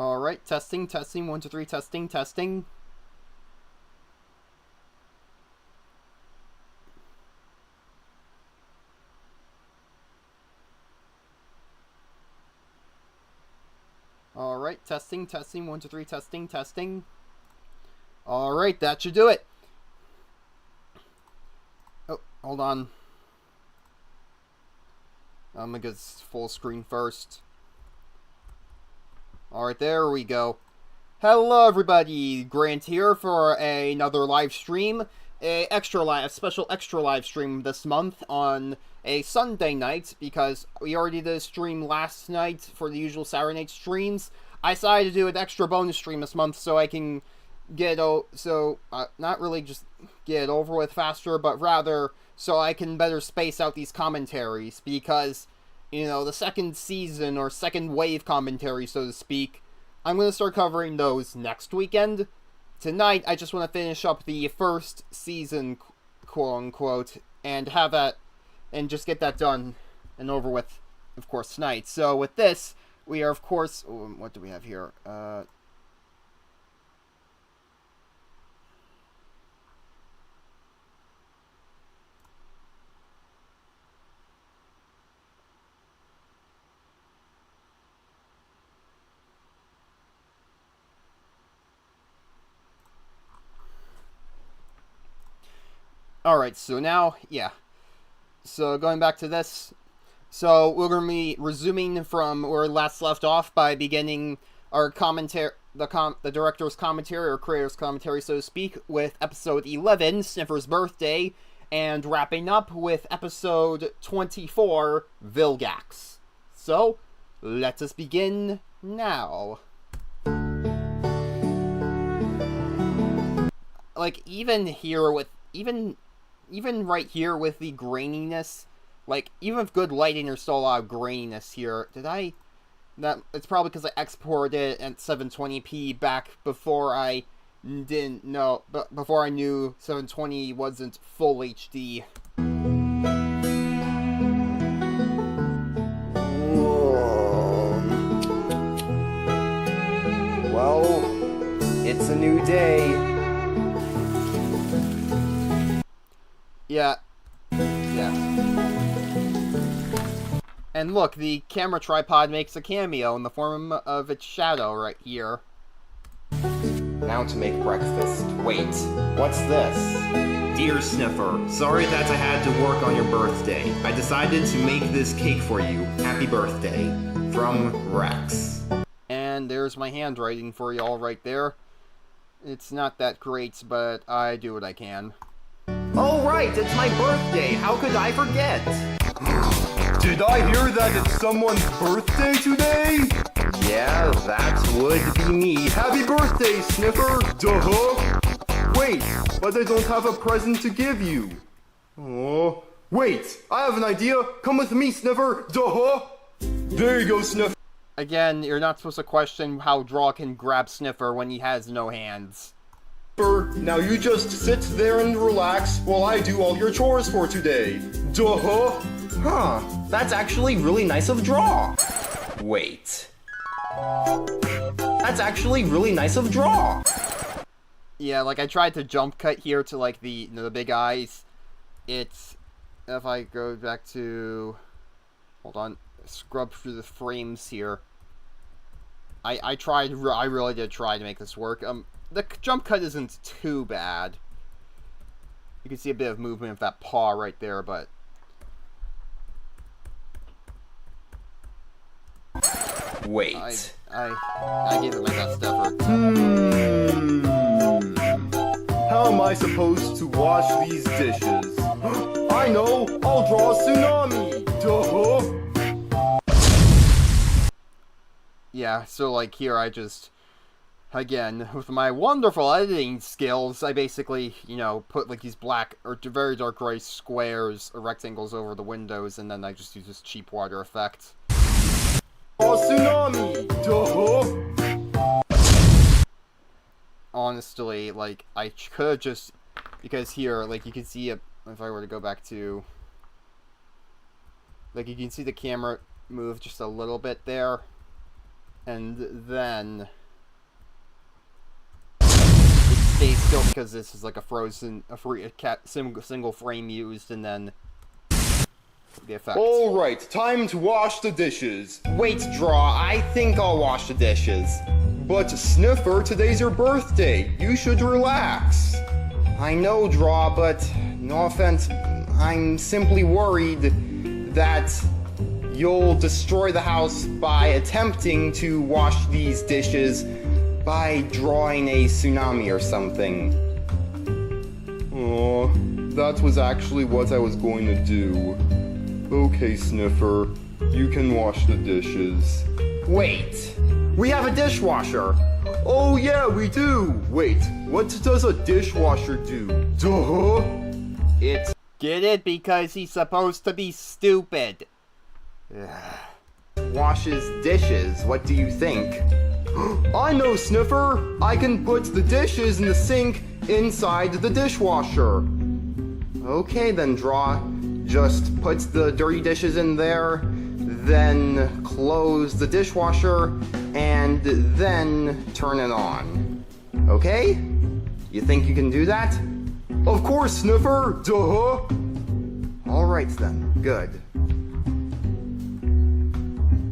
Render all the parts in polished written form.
Alright, testing, 1, 2, 3, testing. Alright, testing, 1, 2, 3, testing. Alright, that should do it. Oh, hold on. I'm gonna get full screen first. Alright, there we go. Hello everybody, Grant here for another live stream. A special extra live stream this month on a Sunday night, because we already did a stream last night for the usual Saturday night streams. I decided to do an extra bonus stream this month so I can get not really just get it over with faster, but rather so I can better space out these commentaries, because, you know, the second season, or second wave commentary, so to speak, I'm going to start covering those next weekend. Tonight, I just want to finish up the first season, quote-unquote, and have that, and just get that done and over with, of course, tonight. So with this, we are, of course, what do we have here? Alright, so now, yeah. So going back to this, so we're going to be resuming from where we last left off by beginning our commentary, the director's commentary, or creator's commentary, so to speak, with episode 11, Sniffer's Birthday, and wrapping up with episode 24, Vilgax. So, let us begin now. Like, even here with, even right here with the graininess, like, even with good lighting, there's still a lot of graininess here. It's probably because I exported it at 720p back before I before I knew 720 wasn't full HD. Well, it's a new day. Yeah. And look, the camera tripod makes a cameo in the form of its shadow right here. Now to make breakfast. Wait, what's this? Dear Sniffer, sorry that I had to work on your birthday. I decided to make this cake for you. Happy birthday. From Rex. And there's my handwriting for y'all right there. It's not that great, but I do what I can. Oh right, it's my birthday. How could I forget? Did I hear that it's someone's birthday today? Yeah, that would be me. Happy birthday, Sniffer! Duh-huh! Wait, but I don't have a present to give you. Oh, wait, I have an idea. Come with me, Sniffer! Duh-huh! There you go, Sniffer. Again, you're not supposed to question how Draw can grab Sniffer when he has no hands. Now you just sit there and relax while I do all your chores for today. Duh-huh! Huh, that's actually really nice of Draw. Wait. That's actually really nice of Draw. Yeah, like I tried to jump cut here to like the big eyes. It's, if I go back to, hold on, scrub through the frames here. I really did try to make this work. The jump cut isn't too bad. You can see a bit of movement of that paw right there, but wait. I gave it my best effort. How am I supposed to wash these dishes? I know! I'll draw a tsunami! Duh-huh! Yeah, so like here I just, again, with my wonderful editing skills, I basically, you know, put like these black or very dark gray squares or rectangles over the windows, and then I just use this cheap water effect. Oh, tsunami! Duh-huh! Honestly, like, I could just, because here, like, you can see it, if I were to go back to, like, you can see the camera move just a little bit there. And then it stays still because this is like single frame used, and then the effect. Alright, time to wash the dishes. Wait, Draw, I think I'll wash the dishes. But Sniffer, today's your birthday. You should relax. I know, Draw, but no offense, I'm simply worried that you'll destroy the house by attempting to wash these dishes by drawing a tsunami or something. Oh, that was actually what I was going to do. Okay, Sniffer, you can wash the dishes. Wait, we have a dishwasher. Oh yeah, we do! Wait, what does a dishwasher do? Duh! It Get it? Because he's supposed to be stupid. washes dishes. What do you think? I know, Sniffer! I can put the dishes in the sink inside the dishwasher. Okay then, Draw. Just put the dirty dishes in there, then close the dishwasher, and then turn it on. Okay? You think you can do that? Of course, Sniffer! Duh! Alright then, good.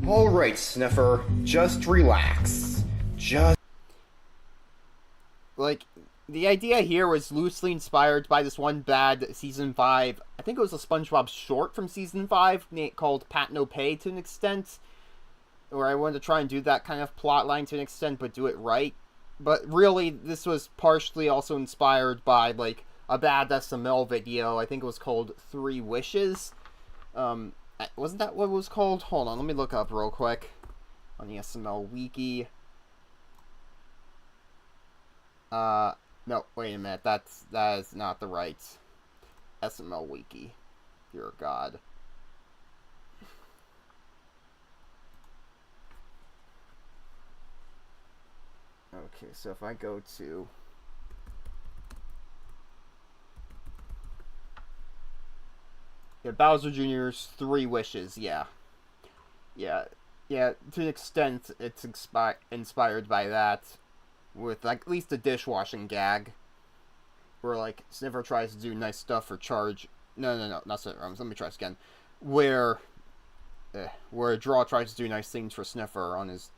Alright, Sniffer, just relax. Like, the idea here was loosely inspired by this one bad Season 5, I think it was a SpongeBob short from Season 5, called Pat No Pay to an extent, where I wanted to try and do that kind of plot line to an extent, but do it right. But really, this was partially also inspired by, like, a bad SML video. I think it was called 3 Wishes. Wasn't that what it was called? Hold on, let me look up real quick on the SML wiki. No, wait a minute. That is not the right SML wiki. Dear God. Okay, so if I go to Bowser Jr.'s 3 Wishes, yeah, to an extent, it's inspired by that, with like, at least a dishwashing gag, where like Sniffer tries to do nice stuff for charge. No, not Sniffer. Let me try this again. Where Draw tries to do nice things for Sniffer on his.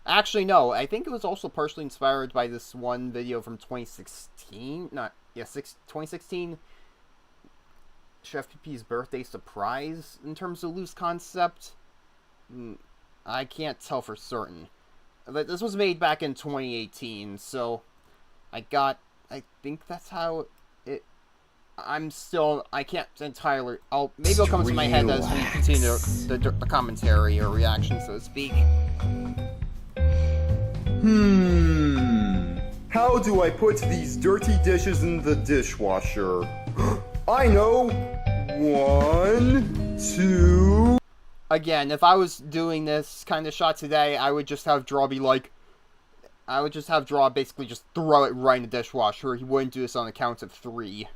Actually, no. I think it was also partially inspired by this one video from 2016. 2016. Chef PP's birthday surprise in terms of loose concept. I can't tell for certain. But this was made back in 2018, so I think that's how it. I can't entirely. Maybe it'll come to my head as we continue the commentary or reaction, so to speak. How do I put these dirty dishes in the dishwasher? I know! 1, 2... Again, if I was doing this kind of shot today, I would just have Draw be like... I would just have Draw basically just throw it right in the dishwasher. He wouldn't do this on the count of 3.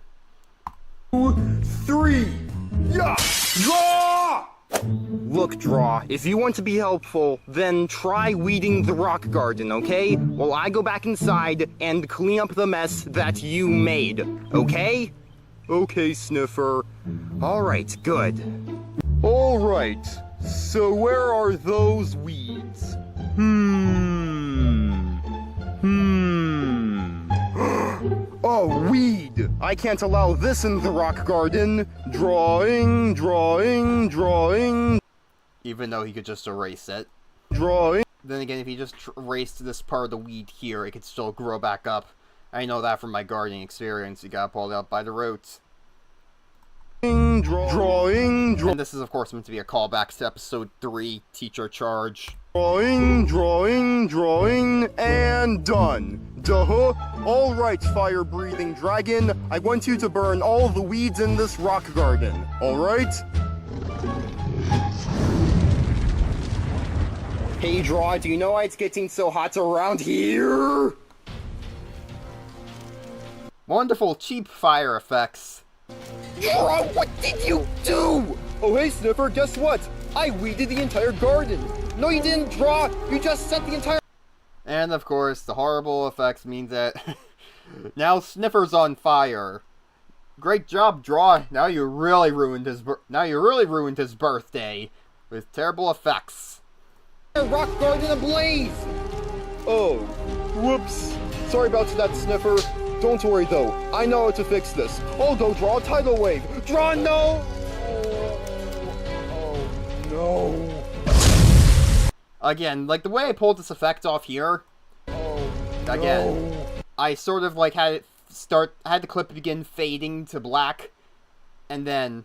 2, 3! Yeah! Draw! Look, Draw, if you want to be helpful, then try weeding the rock garden, okay? While I go back inside and clean up the mess that you made, okay? Okay, Sniffer. Alright, good. Alright, so where are those weeds? Oh, weed! I can't allow this in the rock garden. Drawing. Even though he could just erase it. Drawing. Then again, if he just erased this part of the weed here, it could still grow back up. I know that from my gardening experience. You got pulled out by the roots. Drawing. And this is, of course, meant to be a callback to episode 3, Teacher Charge. Drawing, and done. Duh. Alright, fire-breathing dragon. I want you to burn all the weeds in this rock garden. Alright? Hey, Draw, do you know why it's getting so hot around here? Wonderful, cheap fire effects. Draw, what did you do? Oh, hey, Sniffer, guess what? I weeded the entire garden. No, you didn't draw! You just set the entire... And of course, the horrible effects means that now Sniffer's on fire. Great job, Draw. Now you really ruined his birthday with terrible effects. Rock garden ablaze! Oh, whoops. Sorry about that, Sniffer. Don't worry though, I know how to fix this. I'll go draw a tidal wave. Draw no! Oh no. Again, like the way I pulled this effect off here. Again, No. I sort of like had the clip begin fading to black, and then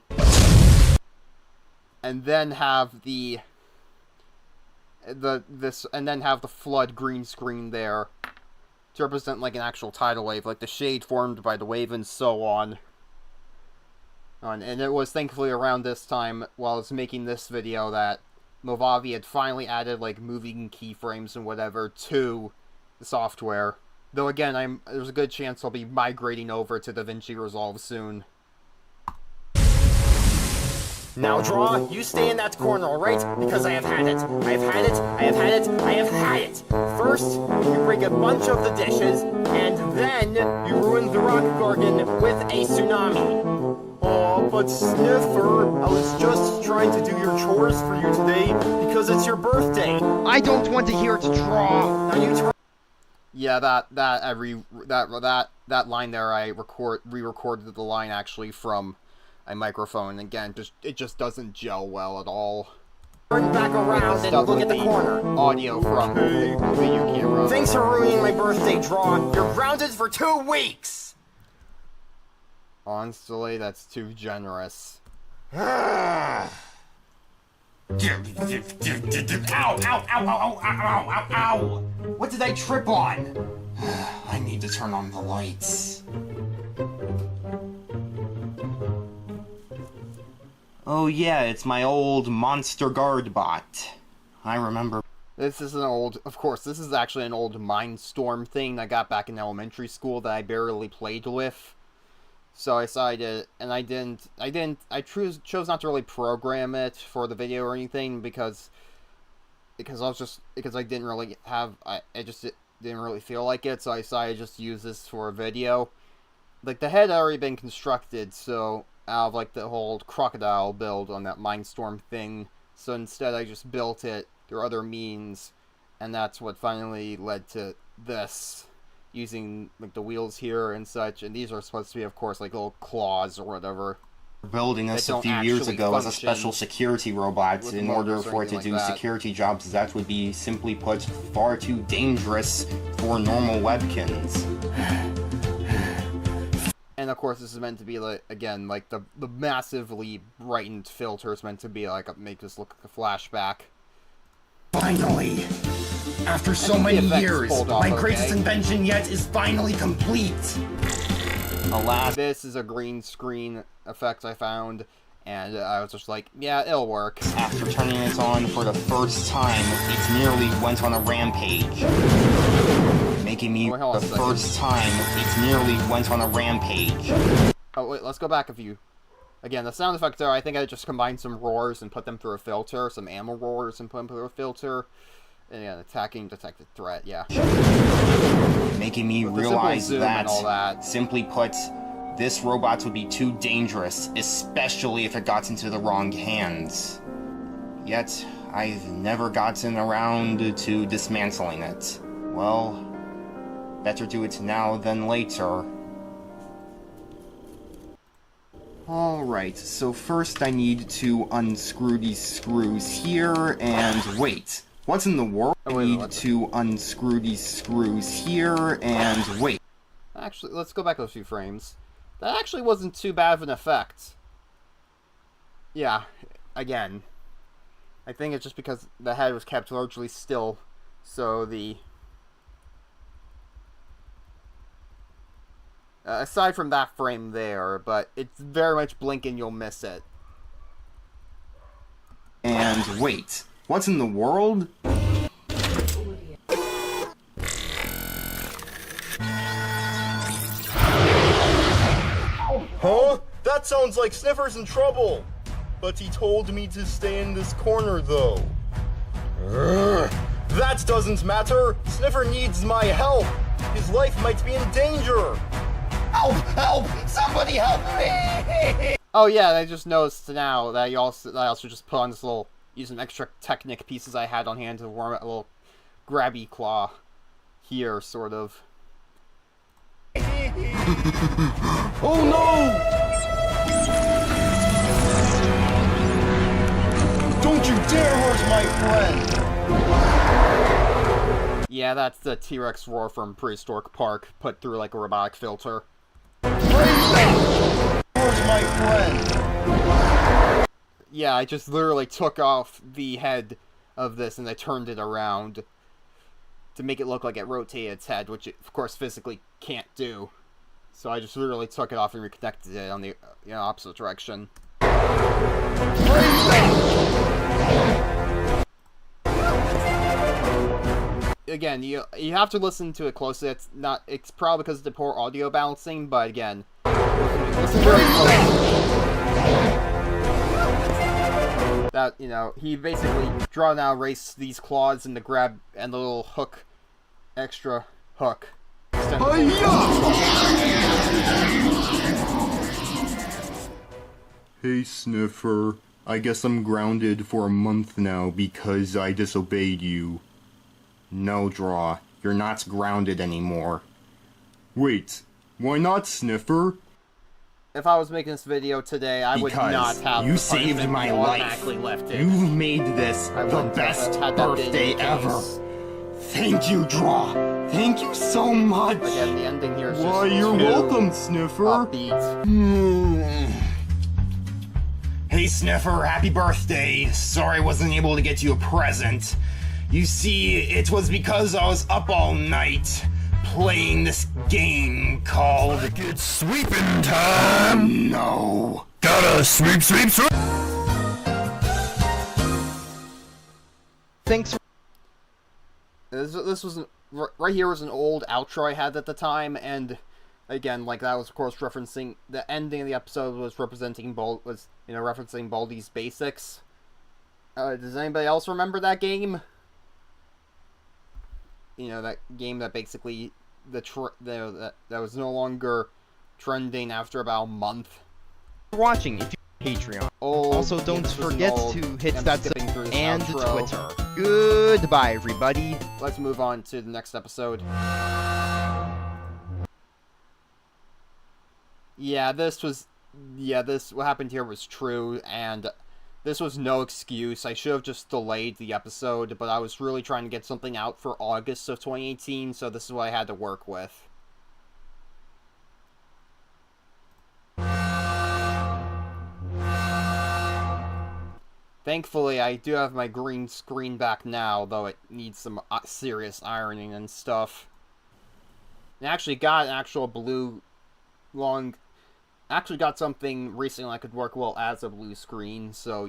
have the flood green screen there to represent like an actual tidal wave, like the shade formed by the wave and so on. And it was thankfully around this time, while I was making this video, that Movavi had finally added like moving keyframes and whatever to the software. Though again, there's a good chance I'll be migrating over to DaVinci Resolve soon. Now, Draw, you stay in that corner, alright? Because I have had it. I have had it, I have had it, I have had it. First, you break a bunch of the dishes, and then you ruin the rock garden with a tsunami. Aw, but Sniffer, I was just trying to do your chores for you today because it's your birthday. I don't want to hear it, Draw! Now you turn. Yeah, that line there, I re-recorded the line actually from a microphone. Again, it just doesn't gel well at all. Turn back around and look at the corner. Audio from the video camera. Thanks for ruining my birthday, Draw. You're grounded for 2 weeks! Honestly, that's too generous. Ow, ow, ow, ow, ow, ow, ow, ow! What did I trip on? I need to turn on the lights. Oh yeah, it's my old Monster Guard bot. I remember. This is this is actually an old Mindstorm thing I got back in elementary school that I barely played with. So I decided, and I chose not to really program it for the video or anything because I didn't really have, I just didn't really feel like it, so I decided to just use this for a video. Like, the head had already been constructed, so out of like the whole crocodile build on that Mindstorm thing, so instead I just built it through other means, and that's what finally led to this. Using like the wheels here and such, and these are supposed to be, of course, like little claws or whatever. Building this a few years ago as a special security robot in order for it to do security jobs that would be, simply put, far too dangerous for normal Webkinz. And of course, this is meant to be like, again, like the massively brightened filter is meant to be like make this look like a flashback. Finally! After so many years, my greatest invention yet is finally complete! Alas, this is a green screen effect I found, and I was just like, yeah, it'll work. After turning it on for the first time, it nearly went on a rampage. Making me the first time, it nearly went on a rampage. Oh, wait, let's go back a few. Again, the sound effects there, I think I just combined some roars and put them through a filter, some ammo roars and put them through a filter. And yeah, attacking detected threat, yeah. Making me realize that, simply put, this robot would be too dangerous, especially if it got into the wrong hands. Yet, I've never gotten around to dismantling it. Well, better do it now than later. Alright, so first I need to unscrew these screws here, and wait. What in the world? I need to unscrew these screws here, and wait. Actually, let's go back a few frames. That actually wasn't too bad of an effect. Yeah, again. I think it's just because the head was kept largely still, so the... aside from that frame there, but it's very much blink and you'll miss it. And wait. What in the world? Huh? That sounds like Sniffer's in trouble! But he told me to stay in this corner, though. That doesn't matter! Sniffer needs my help! His life might be in danger! Help! Help! Somebody help me! Oh yeah, I just noticed now that I also just put on this little, using extra Technic pieces I had on hand to warm a little grabby claw here, sort of. Oh no! Don't you dare hurt my friend! Yeah, that's the T-Rex roar from Prehistoric Park, put through like a robotic filter. Hurt my friend! Yeah, I just literally took off the head of this and I turned it around to make it look like it rotated its head, which it, of course, physically can't do. So I just literally took it off and reconnected it on the opposite direction. Again, you have to listen to it closely. It's probably because of the poor audio balancing, but again, listen very closely. That, he basically draw now erase these claws and the grab and the little hook, extra hook. Hey Sniffer, I guess I'm grounded for a month now because I disobeyed you. No, Draw. You're not grounded anymore. Wait, why not, Sniffer? If I was making this video today, I would not have you saved my life. You made this the best birthday ever. Thank you, Draw. Thank you so much. Again, the ending here is just Why, you're welcome, Sniffer. Upbeat. Hey, Sniffer, happy birthday. Sorry I wasn't able to get you a present. You see, it was because I was up all night playing this game called... It's sweeping time! No. Gotta sweep, sweep, sweep! Thanks. This was right here was an old outro I had at the time, and again, like that was of course referencing the ending of the episode was representing referencing Baldi's Basics. Does anybody else remember that game? That game that basically that was no longer trending after about a month. Watching if you Patreon. Also, don't forget to hit that subscribe and Twitter. Goodbye, everybody. Let's move on to the next episode. What happened here was true, and this was no excuse. I should have just delayed the episode, but I was really trying to get something out for August of 2018, so this is what I had to work with. Thankfully, I do have my green screen back now, though it needs some serious ironing and stuff. And I actually got an actual actually got something recently that could work well as a blue screen, so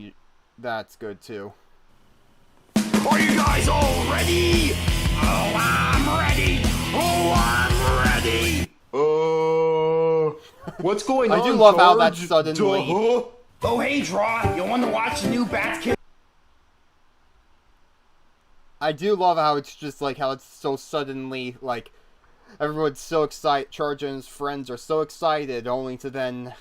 that's good too. Are you guys all ready? Oh, I'm ready! Oh, I'm ready! What's going on, I do love how that Charge? suddenly... Duh. Oh, hey, Draw. You want to watch the new Webkinz? I do love how it's just like how it's so suddenly like everyone's so excited. Charge and his friends are so excited, only to then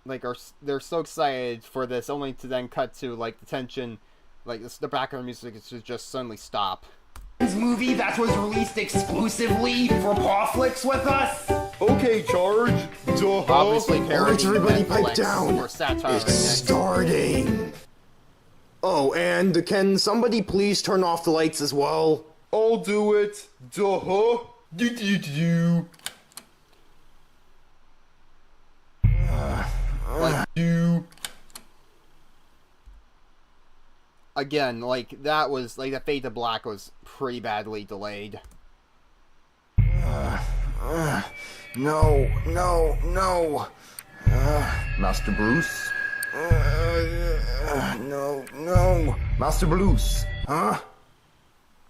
they're so excited for this, only to then cut to like the tension, like the background music is to just suddenly stop. Movie that was released exclusively for Pawflix with us. Okay, Charge. Duh. Obviously, Alright, everybody pipe down. Or satire. It's starting! Oh, and can somebody please turn off the lights as well? I'll do it. Duh. Do. Again, like that was like the Fade to Black was pretty badly delayed. No. Master Bruce? No. Master Bruce, huh?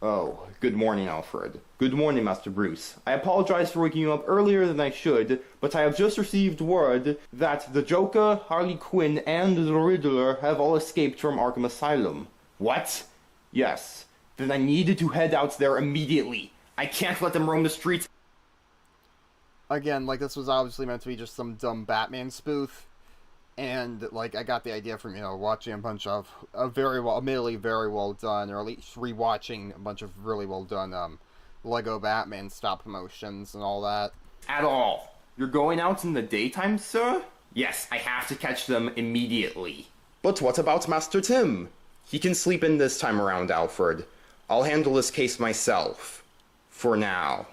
Oh, good morning, Alfred. Good morning, Master Bruce. I apologize for waking you up earlier than I should, but I have just received word that the Joker, Harley Quinn, and the Riddler have all escaped from Arkham Asylum. What? Yes. then I needed to head out there immediately. I can't let them roam the streets. Again, like, this was obviously meant to be just some dumb Batman spoof. And, like, I got the idea from, watching a bunch of admittedly very well done, or at least rewatching a bunch of really well done, Lego Batman stop motions and all that. At all. You're going out in the daytime, sir? Yes, I have to catch them immediately. But what about Master Tim? He can sleep in this time around, Alfred. I'll handle this case myself. For now.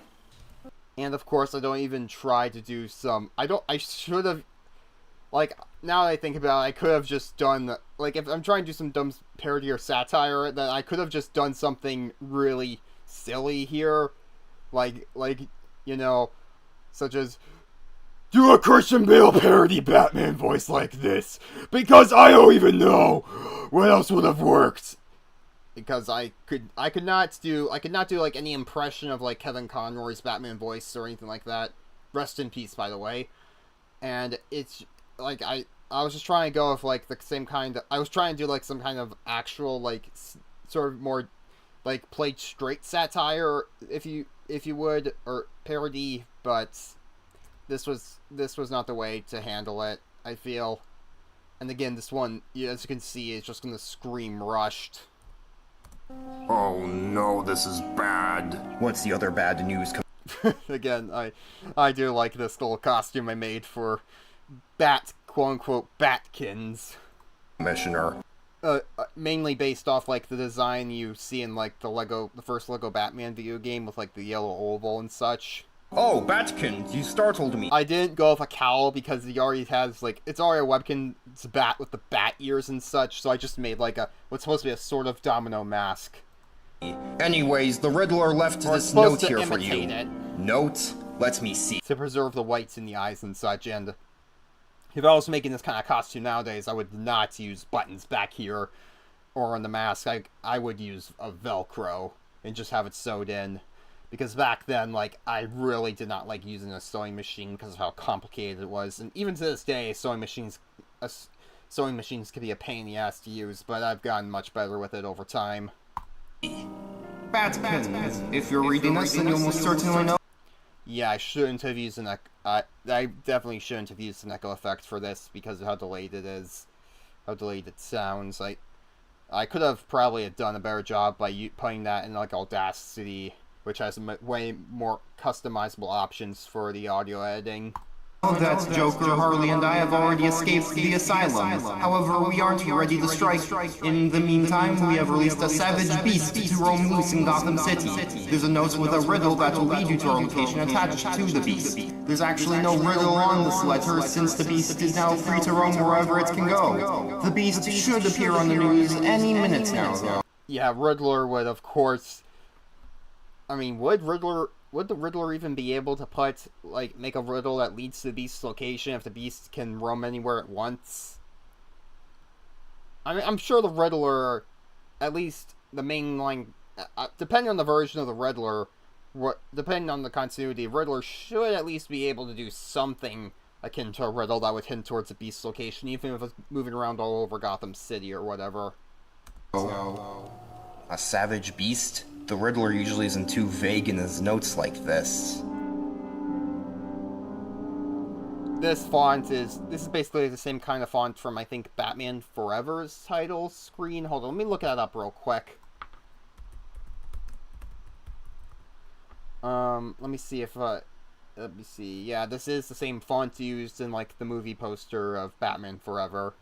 And of course, I don't even try to do I should have, like, now that I think about it, I could have just done, like, if I'm trying to do some dumb parody or satire, then I could have just done something really silly here. Like, such as, do a Christian Bale parody Batman voice like this, because I don't even know what else would have worked. Because I could not do like any impression of like Kevin Conroy's Batman voice or anything like that. Rest in peace, by the way. And it's like I was just trying to go with like the same kind of, I was trying to do like some kind of actual like sort of more like played straight satire, if you would, or parody, but this was not the way to handle it, I feel. And again, this one, as you can see, is just gonna scream rushed. Oh no, this is bad. What's the other bad news? Again, I do like this little costume I made for quote-unquote, Webkinz. Commissioner. Mainly based off, like, the design you see in, like, the first Lego Batman video game with, like, the yellow oval and such. Oh, Webkinz, you startled me. I didn't go with a cowl because he already has, like, it's already a Webkinz bat with the bat ears and such, so I just made, like, what's supposed to be a sort of domino mask. Anyways, the Riddler left this note here for you. Note? Let me see. To preserve the whites in the eyes and such, and if I was making this kind of costume nowadays, I would not use buttons back here or on the mask. I would use a Velcro and just have it sewed in. Because back then, like, I really did not like using a sewing machine because of how complicated it was. And even to this day, sewing machines can be a pain in the ass to use, but I've gotten much better with it over time. Webkinz, if you're reading this, then you'll most certainly know. Yeah, I shouldn't have used I definitely shouldn't have used an echo effect for this because of how delayed it is. How delayed it sounds. I could have probably done a better job by putting that in, like, Audacity, which has way more customizable options for the audio editing. Oh, that's Joker, Harley, and I have already escaped the asylum. However, we aren't ready to strike. In the meantime, we have released a savage beast to roam loose in Gotham City. There's a note with a riddle that will lead you to our location attached to the beast. There's actually no riddle on this letter, since the beast is now free to roam wherever it can go. The beast should appear on the news any minute now, though. Yeah, Riddler would, of course... I mean, would the Riddler even be able to make a riddle that leads to the Beast's location if the Beast can roam anywhere at once? I mean, I'm sure the Riddler, at least the mainline, depending on the version of the Riddler, depending on the continuity, Riddler should at least be able to do something akin to a riddle that would hint towards the Beast's location, even if it's moving around all over Gotham City or whatever. So, a savage beast? The Riddler usually isn't too vague in his notes like this. This font is basically the same kind of font from, I think, Batman Forever's title screen. Hold on, let me look that up real quick. Let me see if, let me see. Yeah, this is the same font used in, like, the movie poster of Batman Forever.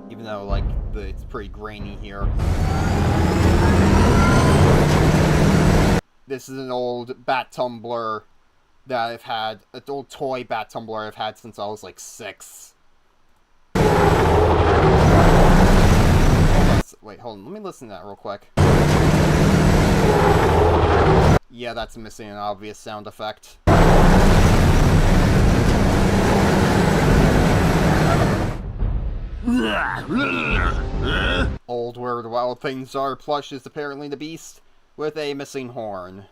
Even though, like, it's pretty grainy here. This is an old bat tumbler that I've had, an old toy bat tumbler I've had since I was, like, 6. Wait, hold on, let me listen to that real quick. Yeah, that's missing an obvious sound effect. Old Where the Wild Things Are plush is apparently the Beast, with a missing horn.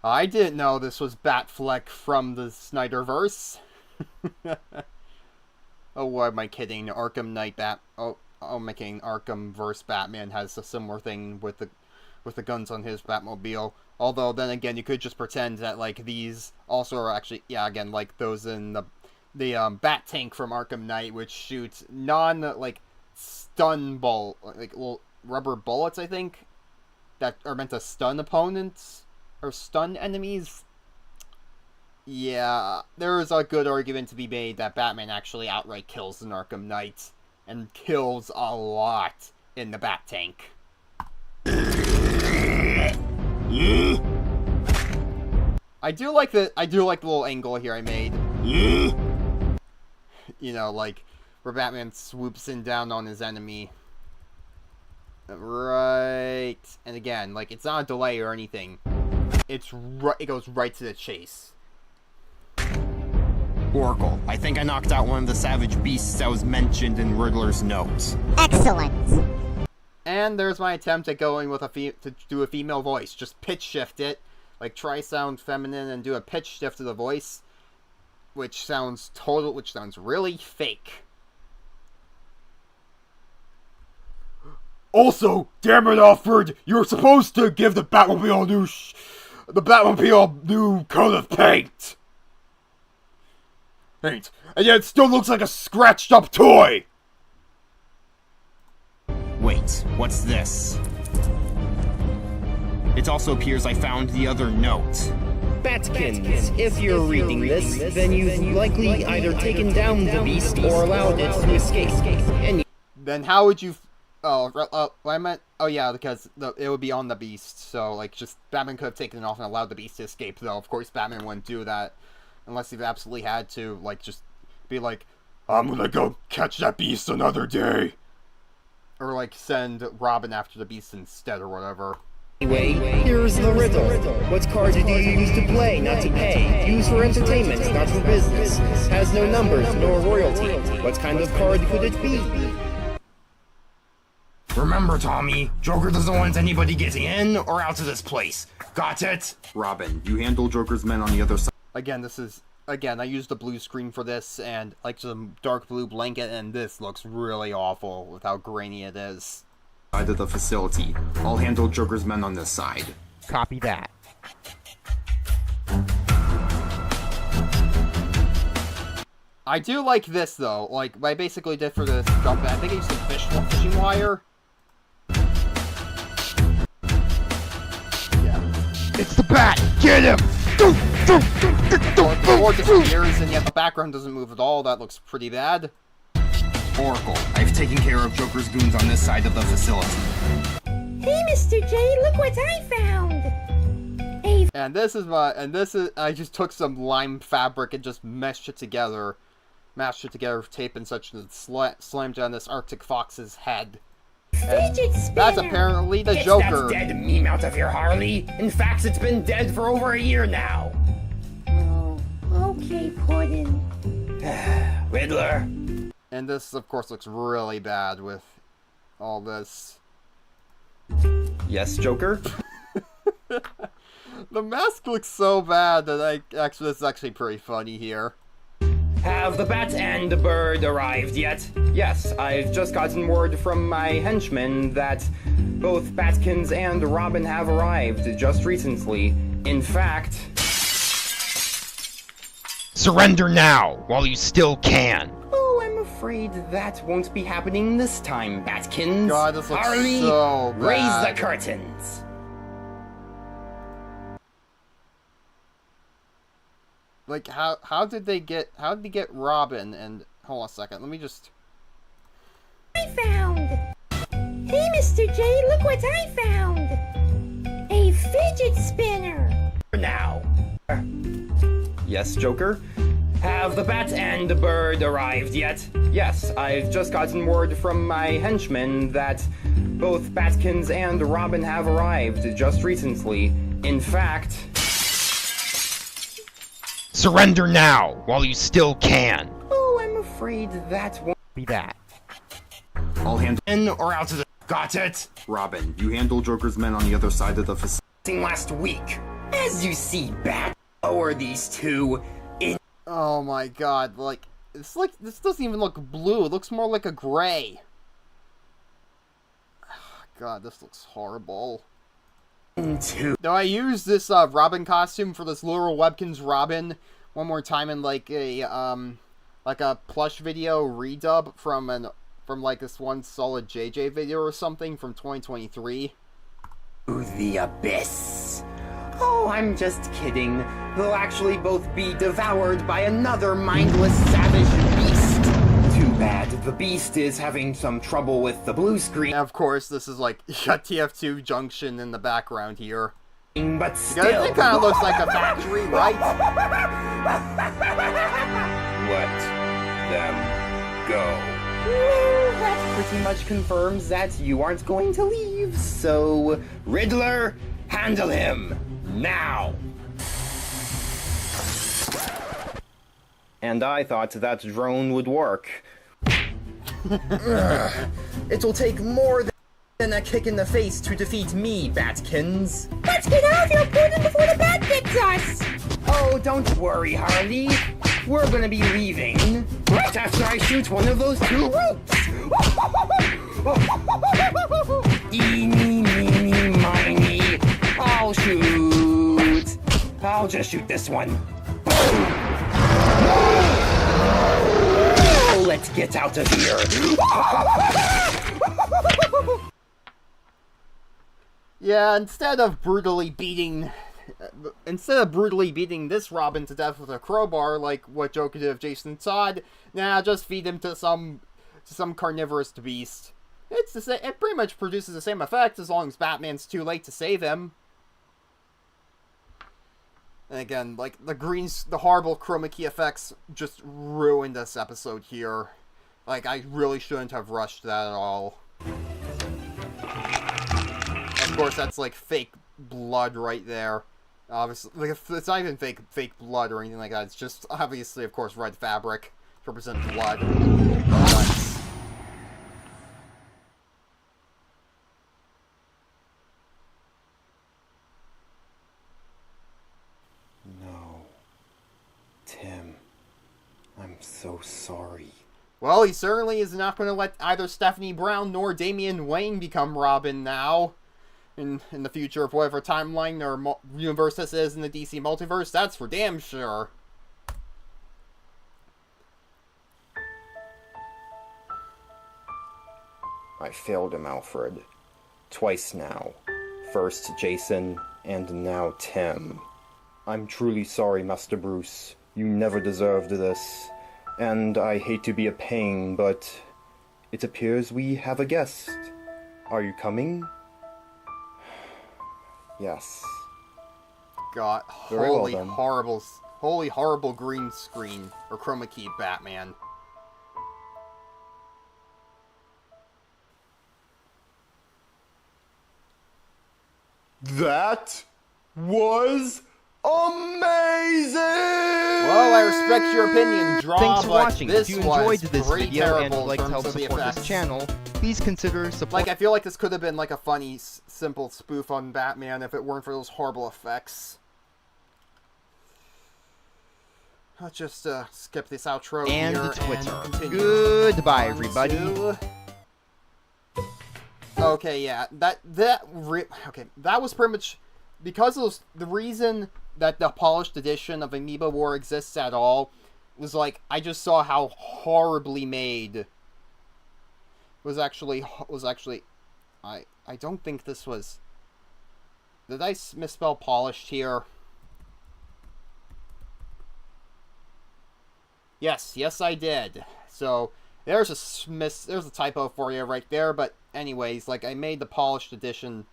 I didn't know this was Batfleck from the Snyderverse. Oh, why am I kidding? Arkham Knight Oh, am I kidding? Arkhamverse Batman has a similar thing with the guns on his Batmobile. Although, then again, you could just pretend that, like, these also are actually, yeah, again, like those in the Bat Tank from Arkham Knight, which shoots stun little rubber bullets, I think, that are meant to stun opponents, or stun enemies. Yeah, there is a good argument to be made that Batman actually outright kills in Arkham Knight, and kills a lot in the Bat Tank. I do like the little angle here I made. You know, like, where Batman swoops in down on his enemy. Right. And again, like, it's not a delay or anything. It goes right to the chase. Oracle, I think I knocked out one of the savage beasts that was mentioned in Riddler's notes. Excellent. And there's my attempt at going with to do a female voice. Just pitch shift it. Like, try sound feminine and do a pitch shift to the voice. Which sounds really fake. Also, damn it, Alfred, you're supposed to give the Batmobile a new coat of paint. And yet it still looks like a scratched up toy. Wait, what's this? It also appears I found the other note. Webkinz, if you're reading this, then you've likely either taken down the beast or allowed it to escape. And then how would you... Oh, I meant... Oh, yeah, because it would be on the beast, so, like, just... Batman could have taken it off and allowed the beast to escape, though. Of course, Batman wouldn't do that. Unless he absolutely had to, like, just be like, I'm gonna go catch that beast another day. Or, like, send Robin after the beast instead, or whatever. Anyway, here's the riddle. What card did you use to play, not to pay? Used for entertainment, not for business. Has no numbers, nor royalty. What kind of card could it be? Remember, Tommy, Joker doesn't want anybody getting in or out of this place. Got it? Robin, you handle Joker's men on the other side. Again, I used the blue screen for this, and, like, some dark blue blanket, and this looks really awful with how grainy it is. Side of the facility. I'll handle Joker's men on this side. Copy that. I do like this, though. Like, I basically did for this jump, I think I used some fishing wire. Yeah. It's the Bat! Get him! The floor disappears, and yet the background doesn't move at all. That looks pretty bad. Oracle, I've taken care of Joker's goons on this side of the facility. Hey, Mr. J, look what I found! I just took some lime fabric and just mashed it together with tape and such, and slammed down this Arctic Fox's head. Fidget spinner! That's apparently the Joker! Get that dead meme out of here, Harley! In fact, it's been dead for over a year now! Oh, okay, Puddin'. Riddler! And this, of course, looks really bad with all this. Yes, Joker? The mask looks so bad that this is actually pretty funny here. Have the Bat and the Bird arrived yet? Yes, I've just gotten word from my henchmen that both Webkinz and Robin have arrived just recently. In fact... Surrender now, while you still can! Oh, I'm afraid that won't be happening this time, Webkinz. God, this looks Harley, so bad. raise the curtains! Like, how did they get Robin? And hold on a second, let me just... I found! Hey, Mr. J, look what I found! A fidget spinner! Now. Yes, Joker? Have the Bat and the Bird arrived yet? Yes, I've just gotten word from my henchmen that both Webkinz and Robin have arrived just recently. In fact... Surrender now, while you still can! Oh, I'm afraid that won't Be that. I'll handle In or out of the... Got it? Robin, you handle Joker's men on the other side of the facility. last week. As you see, Bat, how are these two in... Oh my god, like, this doesn't even look blue, it looks more like a gray. God, this looks horrible. Though I used this Robin costume for this literal Webkinz Robin one more time in like a plush video redub from like this one solid JJ video or something from 2023. The abyss. Oh, I'm just kidding. They'll actually both be devoured by another mindless savage beast. Too bad the beast is having some trouble with the blue screen. And of course, this is like got TF2 Junction in the background here. But still, it kind of looks like a factory, right? Let them go. That pretty much confirms that you aren't going to leave, so... Riddler, handle him! Now! And I thought that drone would work. It'll take more than a kick in the face to defeat me, Webkinz. Let's get out of here, Puddin', before the bat gets us! Oh, don't worry, Harley. We're gonna be leaving right after I shoot one of those two ropes. Eeny, meeny, miny. I'll shoot. I'll just shoot this one. Oh, let's get out of here. Yeah, instead of brutally beating this Robin to death with a crowbar, like what Joker did of Jason Todd, just feed him to some carnivorous beast. It's the same. It pretty much produces the same effect as long as Batman's too late to save him. And again, like the horrible chroma key effects just ruined this episode here. Like, I really shouldn't have rushed that at all. Of course, that's like fake blood right there. Obviously, like, it's not even fake blood or anything like that. It's just obviously, of course, red fabric to represent blood. No. Tim. I'm so sorry. Well, he certainly is not going to let either Stephanie Brown nor Damian Wayne become Robin now. In the future of whatever timeline or universe this is in the DC multiverse, that's for damn sure. I failed him, Alfred. Twice now. First Jason, and now Tim. I'm truly sorry, Master Bruce. You never deserved this. And I hate to be a pain, but it appears we have a guest. Are you coming? Yes. God, Very well holy done. horrible green screen or chroma key Batman. That was amazing! Well, I respect your opinion, Draw, Thanks for but watching. this If you enjoyed was this pretty video and terrible would like in to help terms of the support this effects. channel, please consider supporting. Like, I feel like this could have been like a funny, simple spoof on Batman if it weren't for those horrible effects. Let's just skip this outro and here Twitter. and continue. Goodbye, On everybody. to- Okay, yeah, that was pretty much because of the reason that the polished edition of Amoeba War exists at all was like I just saw how horribly made was actually I don't think this was. Did I misspell polished here? Yes, I did. So there's a typo for you right there. But anyways, like I made the polished edition,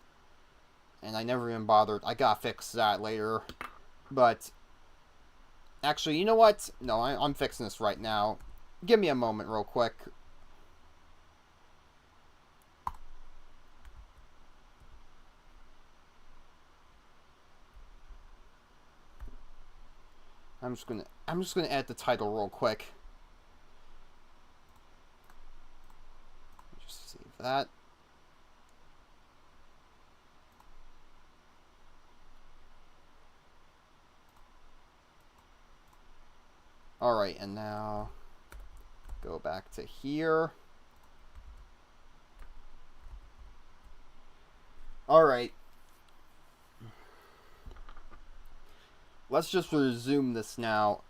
and I never even bothered. I gotta fix that later. But actually, you know what? No, I'm fixing this right now. Give me a moment, real quick. I'm just gonna add the title real quick. Just save that. Alright, and now go back to here. Alright. Let's just resume this now.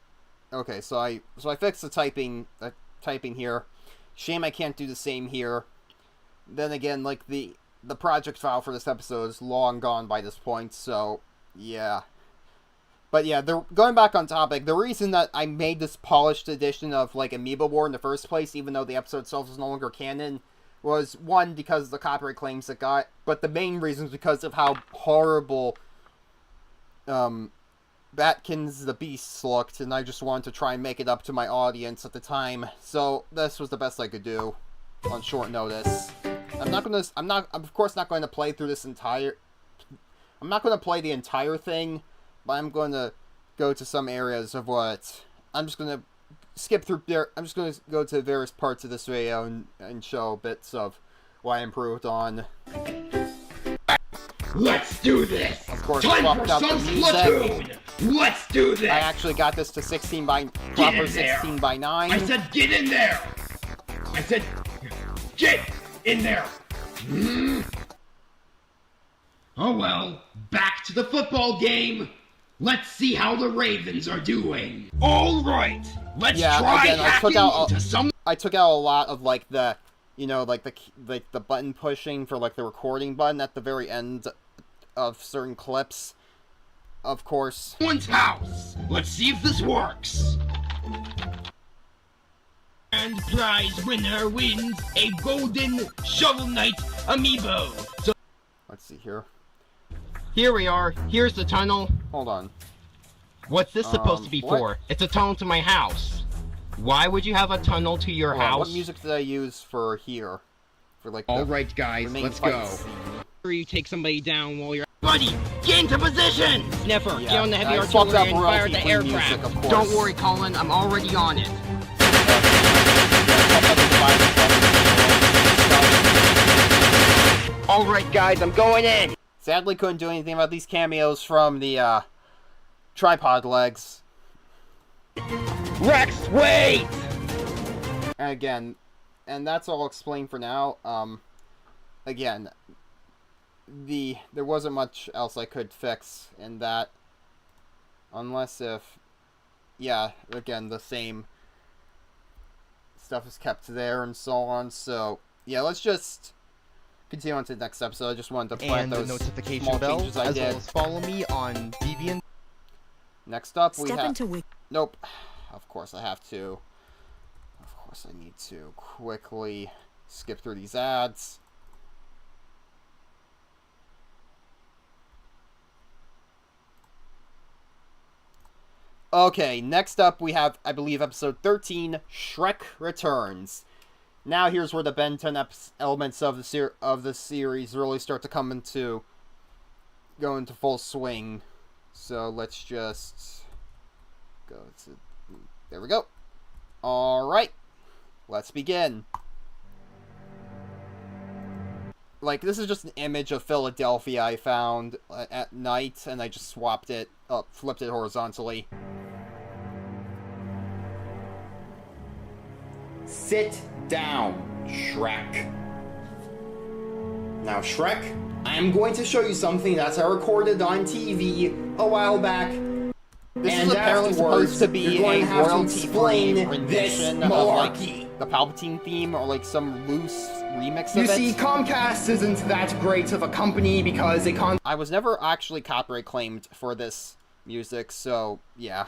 Okay, so I fixed the typing here. Shame I can't do the same here. Then again, like the project file for this episode is long gone by this point, so yeah. But yeah, going back on topic, the reason that I made this polished edition of like Amoeba War in the first place, even though the episode itself is no longer canon, was one, because of the copyright claims it got, but the main reason is because of how horrible Webkinz the Beasts looked, and I just wanted to try and make it up to my audience at the time. So this was the best I could do on short notice. I'm of course not going to play through this entire. I'm not going to play the entire thing, but I'm going to go to some areas of what I'm just going to skip through there. I'm just going to go to various parts of this video and show bits of what I improved on. Let's do this! Of course, Time swapped for out some the music. Splatoon! Let's do this! I actually got this to 16 by proper 16 by 9. I said get in there! I said get in there! Oh well, back to the football game. Let's see how the Ravens are doing. All right, let's try again, hacking I took out a lot of like the, you know, like the button pushing for like the recording button at the very end of certain clips. Of course. Someone's house. Let's see if this works. And prize winner wins a golden Shovel Knight amiibo. So let's see here. Here we are. Here's the tunnel. Hold on. What's this supposed to be for? It's a tunnel to my house. Why would you have a tunnel to your house? What music did I use for here? For like. All right, guys, let's go. You take somebody down while you're. Buddy, get into position! Sniffer, Yeah, get on the heavy I swapped artillery out and fire royalty the free aircraft. music, of course. Don't worry, Colin. I'm already on it. All right, guys, I'm going in. Sadly, couldn't do anything about these cameos from the tripod legs. Rex, wait! And again, and that's all I'll explain for now. Again, there wasn't much else I could fix in that, unless if, yeah, again, the same stuff is kept there and so on. So yeah, let's just continue on to the next episode. I just wanted to plant those notification small bell, changes I as did. well as follow me on Deviant. Next up, we have. Step into Nope. Of course I have to. Of course I need to quickly skip through these ads. Okay, next up we have, I believe, episode 13, Shrek Returns. Now here's where the Ben 10 elements of the series really start to go into full swing. So let's just go to, there we go. Alright, let's begin. Like, this is just an image of Philadelphia I found at night, and I just swapped it up, flipped it horizontally. Sit down, Shrek. Now, Shrek, I am going to show you something that I recorded on TV a while back. This and is apparently supposed to be a royalty-free rendition of, like, the Palpatine theme, or, like, some loose remix of it. You see, Comcast isn't that great of a company because I was never actually copyright claimed for this music, so, yeah.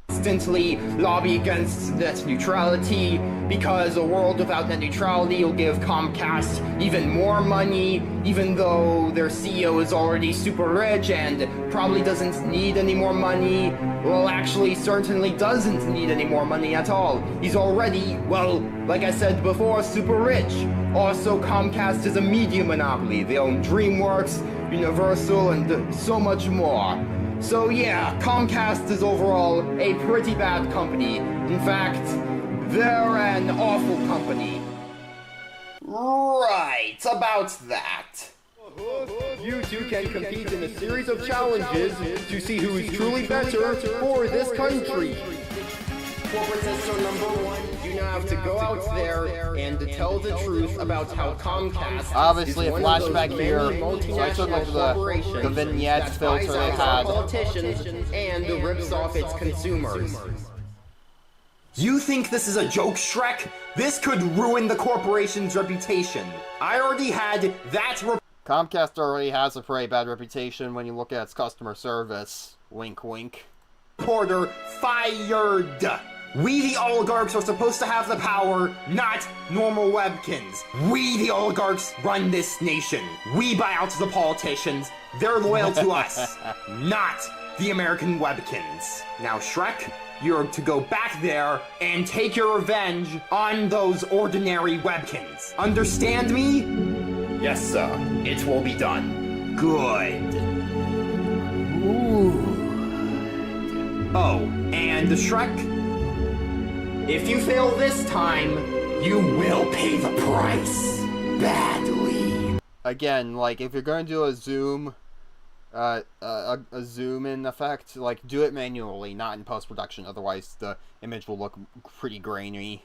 Constantly lobby against net neutrality, because a world without net neutrality will give Comcast even more money, even though their CEO is already super rich and probably doesn't need any more money. Well, actually, certainly doesn't need any more money at all. He's already, well, like I said before, super rich. Also, Comcast is a media monopoly. They own DreamWorks, Universal, and so much more. So yeah, Comcast is overall a pretty bad company. In fact, they're an awful company. Right, about that. You two can compete in a series of challenges to see who is truly better for this country. corporate system number one. You now have to go out there and tell the truth about how Comcast obviously is a one flashback of those here. many So I took multinational the corporations vignette that filter buys they out our had. politicians and rips off its consumers. You think this is a joke, Shrek? This could ruin the corporation's reputation. I already had that Comcast already has a pretty bad reputation when you look at its customer service. Wink, wink. reporter fired. We, the oligarchs, are supposed to have the power, not normal Webkinz. We, the oligarchs, run this nation. We buy out the politicians. They're loyal to us, not the American Webkinz. Now, Shrek, you're to go back there and take your revenge on those ordinary Webkinz. Understand me? Yes, sir. It will be done. Good. Ooh. Oh, and Shrek, if you fail this time, you will pay the price. Badly. Again, like, if you're going to do a zoom, a zoom in effect, like, do it manually, not in post-production, otherwise the image will look pretty grainy.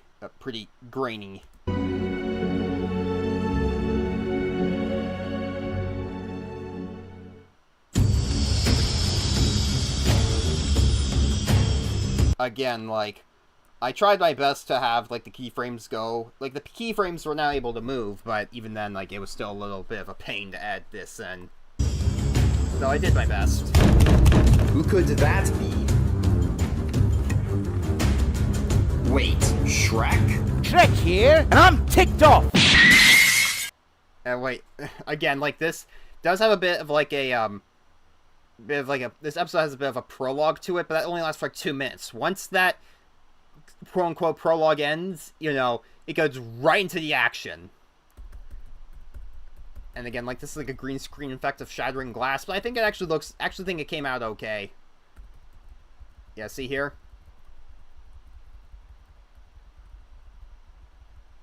Again, like, I tried my best to have, like, the keyframes go. Like, the keyframes were now able to move, but even then, like, it was still a little bit of a pain to add this in. So I did my best. Who could that be? Wait, Shrek? Shrek here, and I'm ticked off! And wait, again, like, this does have a bit of, like, this episode has a bit of a prologue to it, but that only lasts for like 2 minutes. Once that quote-unquote prologue ends, you know, it goes right into the action. And again, like, this is like a green screen effect of shattering glass, but I think it actually think it came out okay. Yeah, see here?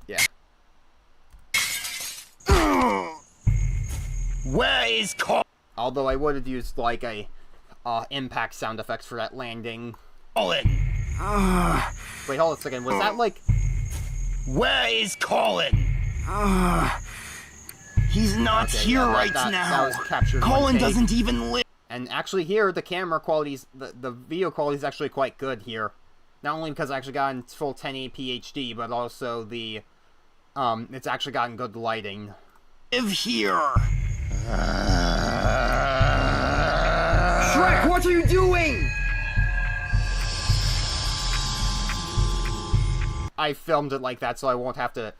Yeah. Where is Although I would have used, like, a impact sound effects for that landing. Colin? Wait, hold on a second. Was that, like... Where is Colin? He's not here right now. That was captured Colin doesn't even live. And actually here, the camera quality's... The video quality is actually quite good here. Not only because I actually got in full 1080p HD, but also the... it's actually gotten good lighting. Live here. Shrek, what are you doing? I filmed it like that, so I won't have to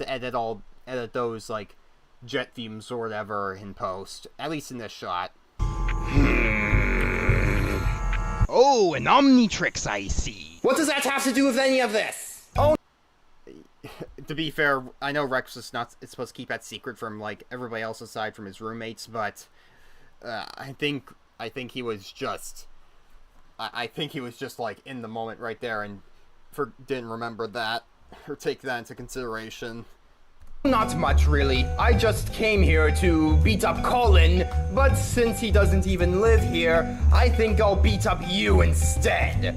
edit those, like, jet fumes or whatever in post. At least in this shot. Oh, an Omnitrix, I see. What does that have to do with any of this? Oh. To be fair, I know Rex is supposed to keep that secret from, like, everybody else aside from his roommates, but I think he was just like in the moment right there and didn't remember that or take that into consideration. Not much, really. I just came here to beat up Colin, but since he doesn't even live here, I think I'll beat up you instead.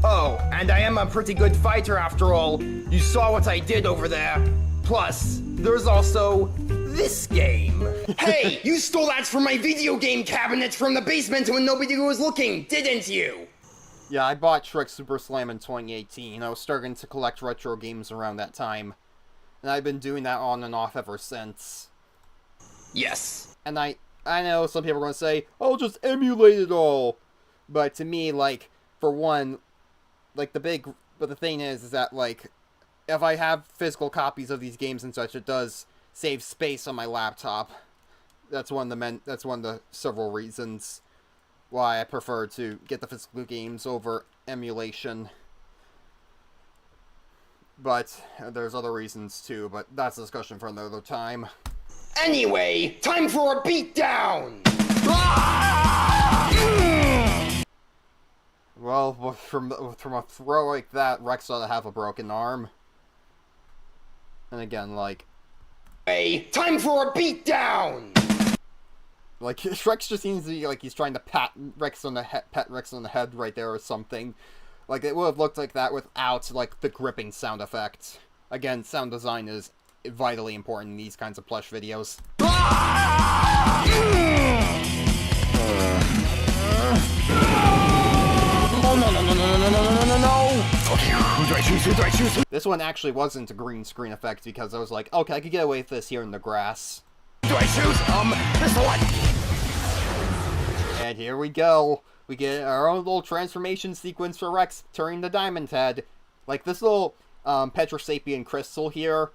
Oh, and I am a pretty good fighter after all. You saw what I did over there. Plus, there's also this game. Hey, you stole that from my video game cabinet from the basement when nobody was looking, didn't you? Yeah, I bought Shrek Super Slam in 2018. I was starting to collect retro games around that time. And I've been doing that on and off ever since. Yes. And I know some people are going to say, "Oh, just emulate it all." But to me, like, for one, like, but the thing is that, like, if I have physical copies of these games and such, it does save space on my laptop. That's one of the several reasons why I prefer to get the physical games over emulation. But there's other reasons too, but that's a discussion for another time. Anyway, time for a beatdown! Well, from a throw like that, Rex ought to have a broken arm. And again, like... Hey, time for a beatdown! Like, Shrek just seems to be like he's trying to pat Rex on the head right there or something. Like, it would have looked like that without, like, the gripping sound effect. Again, sound design is vitally important in these kinds of plush videos. No! Okay, who do I choose? Who do I choose? This one actually wasn't a green screen effect because I was like, okay, I could get away with this here in the grass. Who do I choose? This one! And here we go. We get our own little transformation sequence for Rex turning the Diamond Head. Like, this little Petrosapien crystal here.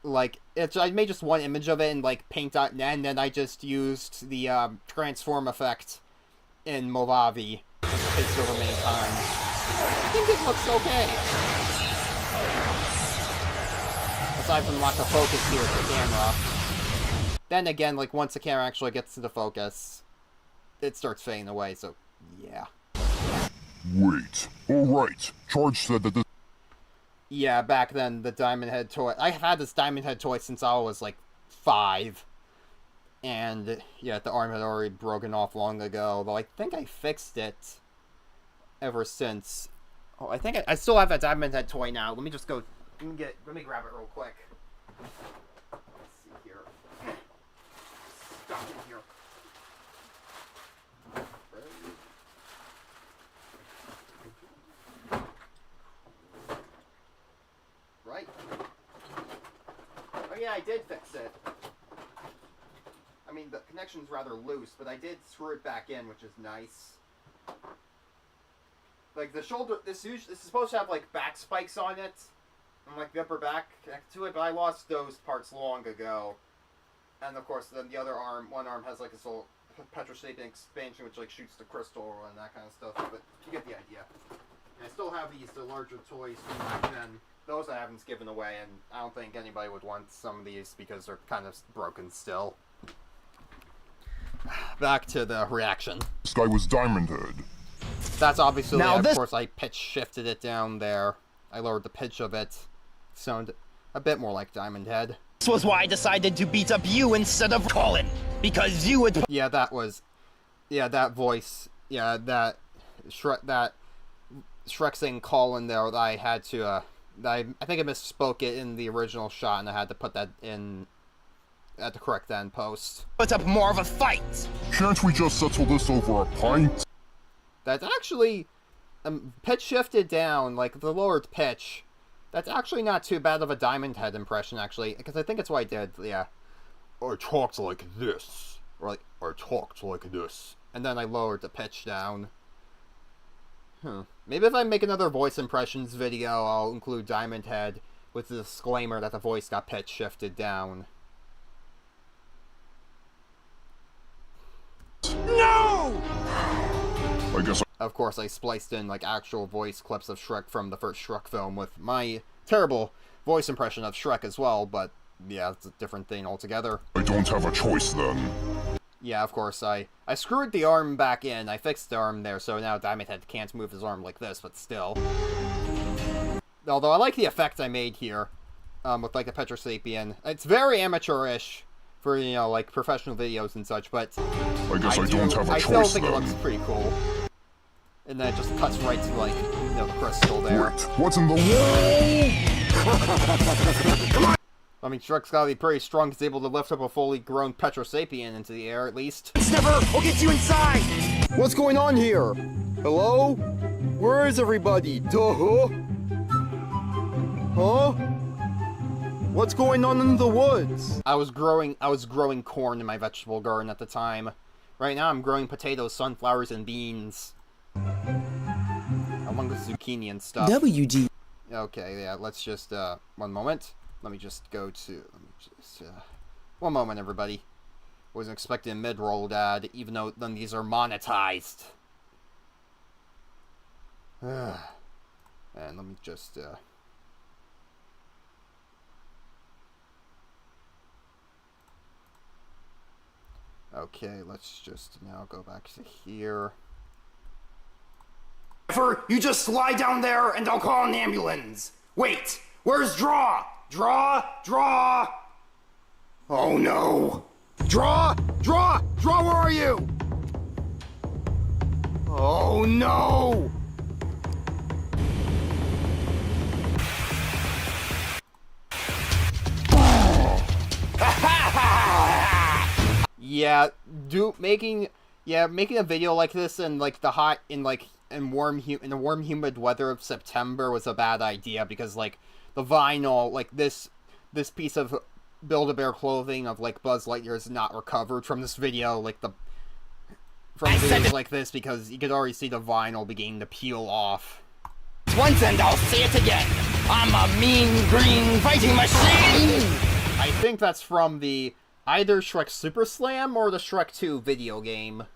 Like, I made just one image of it and, like, paint on, and then I just used the transform effect in Mojave. It's over many times. I think it looks okay. Aside from lack of focus here with the camera. Then again, like, once the camera actually gets to the focus, it starts fading away, so, yeah. Wait. Alright. Charge said that this... Yeah, back then, the Diamond Head toy... I've had this Diamond Head toy since I was, like, 5. And, yeah, the arm had already broken off long ago, though I think I fixed it ever since. Oh, I think I still have that Diamond Head toy now. Let me just go... Let me grab it real quick. Let's see here. Stuck in here. Right. Oh yeah, I did fix it. I mean, the connection's rather loose, but I did screw it back in, which is nice. Like, the shoulder, this is supposed to have, like, back spikes on it, and, like, the upper back connected to it, but I lost those parts long ago. And, of course, then the other arm, one arm has, like, this little Petrosapien expansion, which, like, shoots the crystal and that kind of stuff, but you get the idea. And I still have the larger toys from back then. Those I haven't given away, and I don't think anybody would want some of these because they're kind of broken still. Back to the reaction. This guy was Diamond Head. That's obviously, of course, I pitch shifted it down there. I lowered the pitch of it. Sounded a bit more like Diamond Head. This was why I decided to beat up you instead of Colin. Because you would... Yeah, that was... Yeah, that voice... Yeah, that Shrek saying Colin there, that I had to, I think I misspoke it in the original shot, and I had to put that in at the correct end post. Put up more of a fight! Can't we just settle this over a pint? That's actually... pitch shifted down, like, the lowered pitch. That's actually not too bad of a Diamond Head impression, actually, because I think it's what I did, yeah. I talked like this. Or, like, I talked like this. And then I lowered the pitch down. Maybe if I make another voice impressions video, I'll include Diamond Head with the disclaimer that the voice got pitch shifted down. No! I guess Of course, I spliced in, like, actual voice clips of Shrek from the first Shrek film with my terrible voice impression of Shrek as well, but yeah, it's a different thing altogether. I don't have a choice then. Yeah, of course, I screwed the arm back in. I fixed the arm there, so now Diamond Head can't move his arm like this, but still. Although I like the effect I made here, with, like, a Petrosapien. It's very amateurish for, you know, like, professional videos and such, but... I guess I don't have a choice still think then. it looks pretty cool. And then it just cuts right to, like, you know, the crystal there. Wait, what's in the wall? Come on! I mean, Shrek's gotta be pretty strong. He's able to lift up a fully grown Petrosapien into the air, at least. Sniffer, I'll get you inside! What's going on here? Hello? Where is everybody? Duh? Huh? What's going on in the woods? I was growing corn in my vegetable garden at the time. Right now I'm growing potatoes, sunflowers, and beans. Along with zucchini and stuff. WD. Okay, yeah, let's just, one moment. Let me just one moment, everybody. Wasn't expecting a mid-roll ad, even though none of these are monetized. And let me just, okay, let's just now go back to here. You just lie down there and I'll call an ambulance. Wait, where's Draw? Draw! Oh no! Draw, where are you? Oh no! Yeah, making a video like this in like in warm humid weather of September was a bad idea, because like the vinyl, like this piece of Build-A-Bear clothing of like Buzz Lightyear is not recovered from this video, from videos like this, because you could already see the vinyl beginning to peel off. Once and I'll say it again. I'm a mean green fighting machine! I think that's from either Shrek Super Slam or the Shrek 2 video game.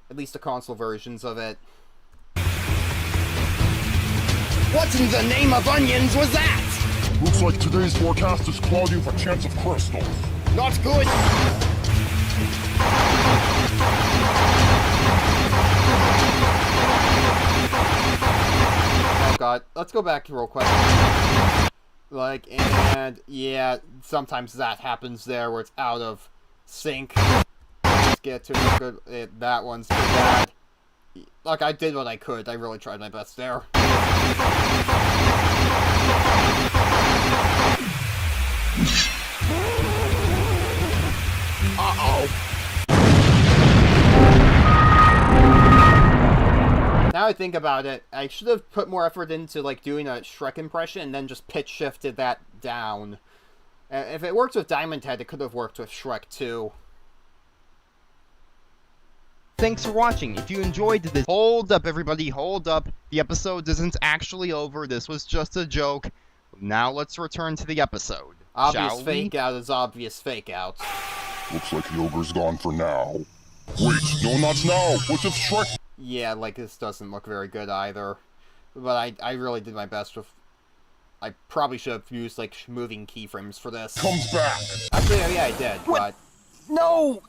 At least the console versions of it. What in the name of onions was that? Looks like today's forecast is cloudy with a chance of crystals. Not good. Oh god, let's go back real quick. And yeah, sometimes that happens there where it's out of sync. Let's get to it. That one's too bad. Like, I did what I could. I really tried my best there. Uh-oh. Now I think about it, I should have put more effort into, like, doing a Shrek impression and then just pitch shifted that down. If it worked with Diamond Head, it could have worked with Shrek 2. Thanks for watching. If you enjoyed this... Hold up, everybody, hold up. The episode isn't actually over. This was just a joke. Now let's return to the episode. Obvious fake out is obvious fake out. Looks like the ogre's gone for now. Wait, no, not now! What if Shrek... Yeah, like, this doesn't look very good either. But I really did my best with... I probably should have used, like, moving keyframes for this. Comes back! Actually, yeah, I did, what? But... No!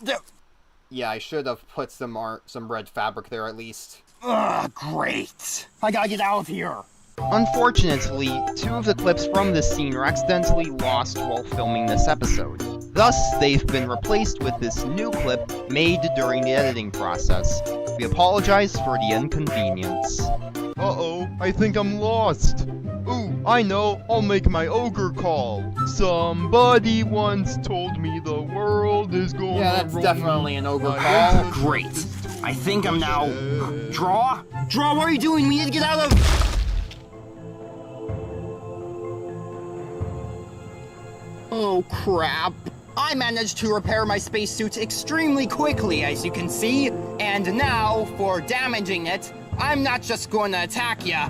Yeah, I should have put some red fabric there at least. Ugh, great! I gotta get out of here! Unfortunately, 2 of the clips from this scene were accidentally lost while filming this episode. Thus, they've been replaced with this new clip made during the editing process. We apologize for the inconvenience. Uh-oh, I think I'm lost. Ooh, I know, I'll make my ogre call. Somebody once told me the world is going Yeah, that's definitely an ogre call. Great. I think I'm now... Draw? Draw, what are you doing? We need to get out of... Oh, crap. I managed to repair my spacesuit extremely quickly, as you can see. And now, for damaging it, I'm not just going to attack ya,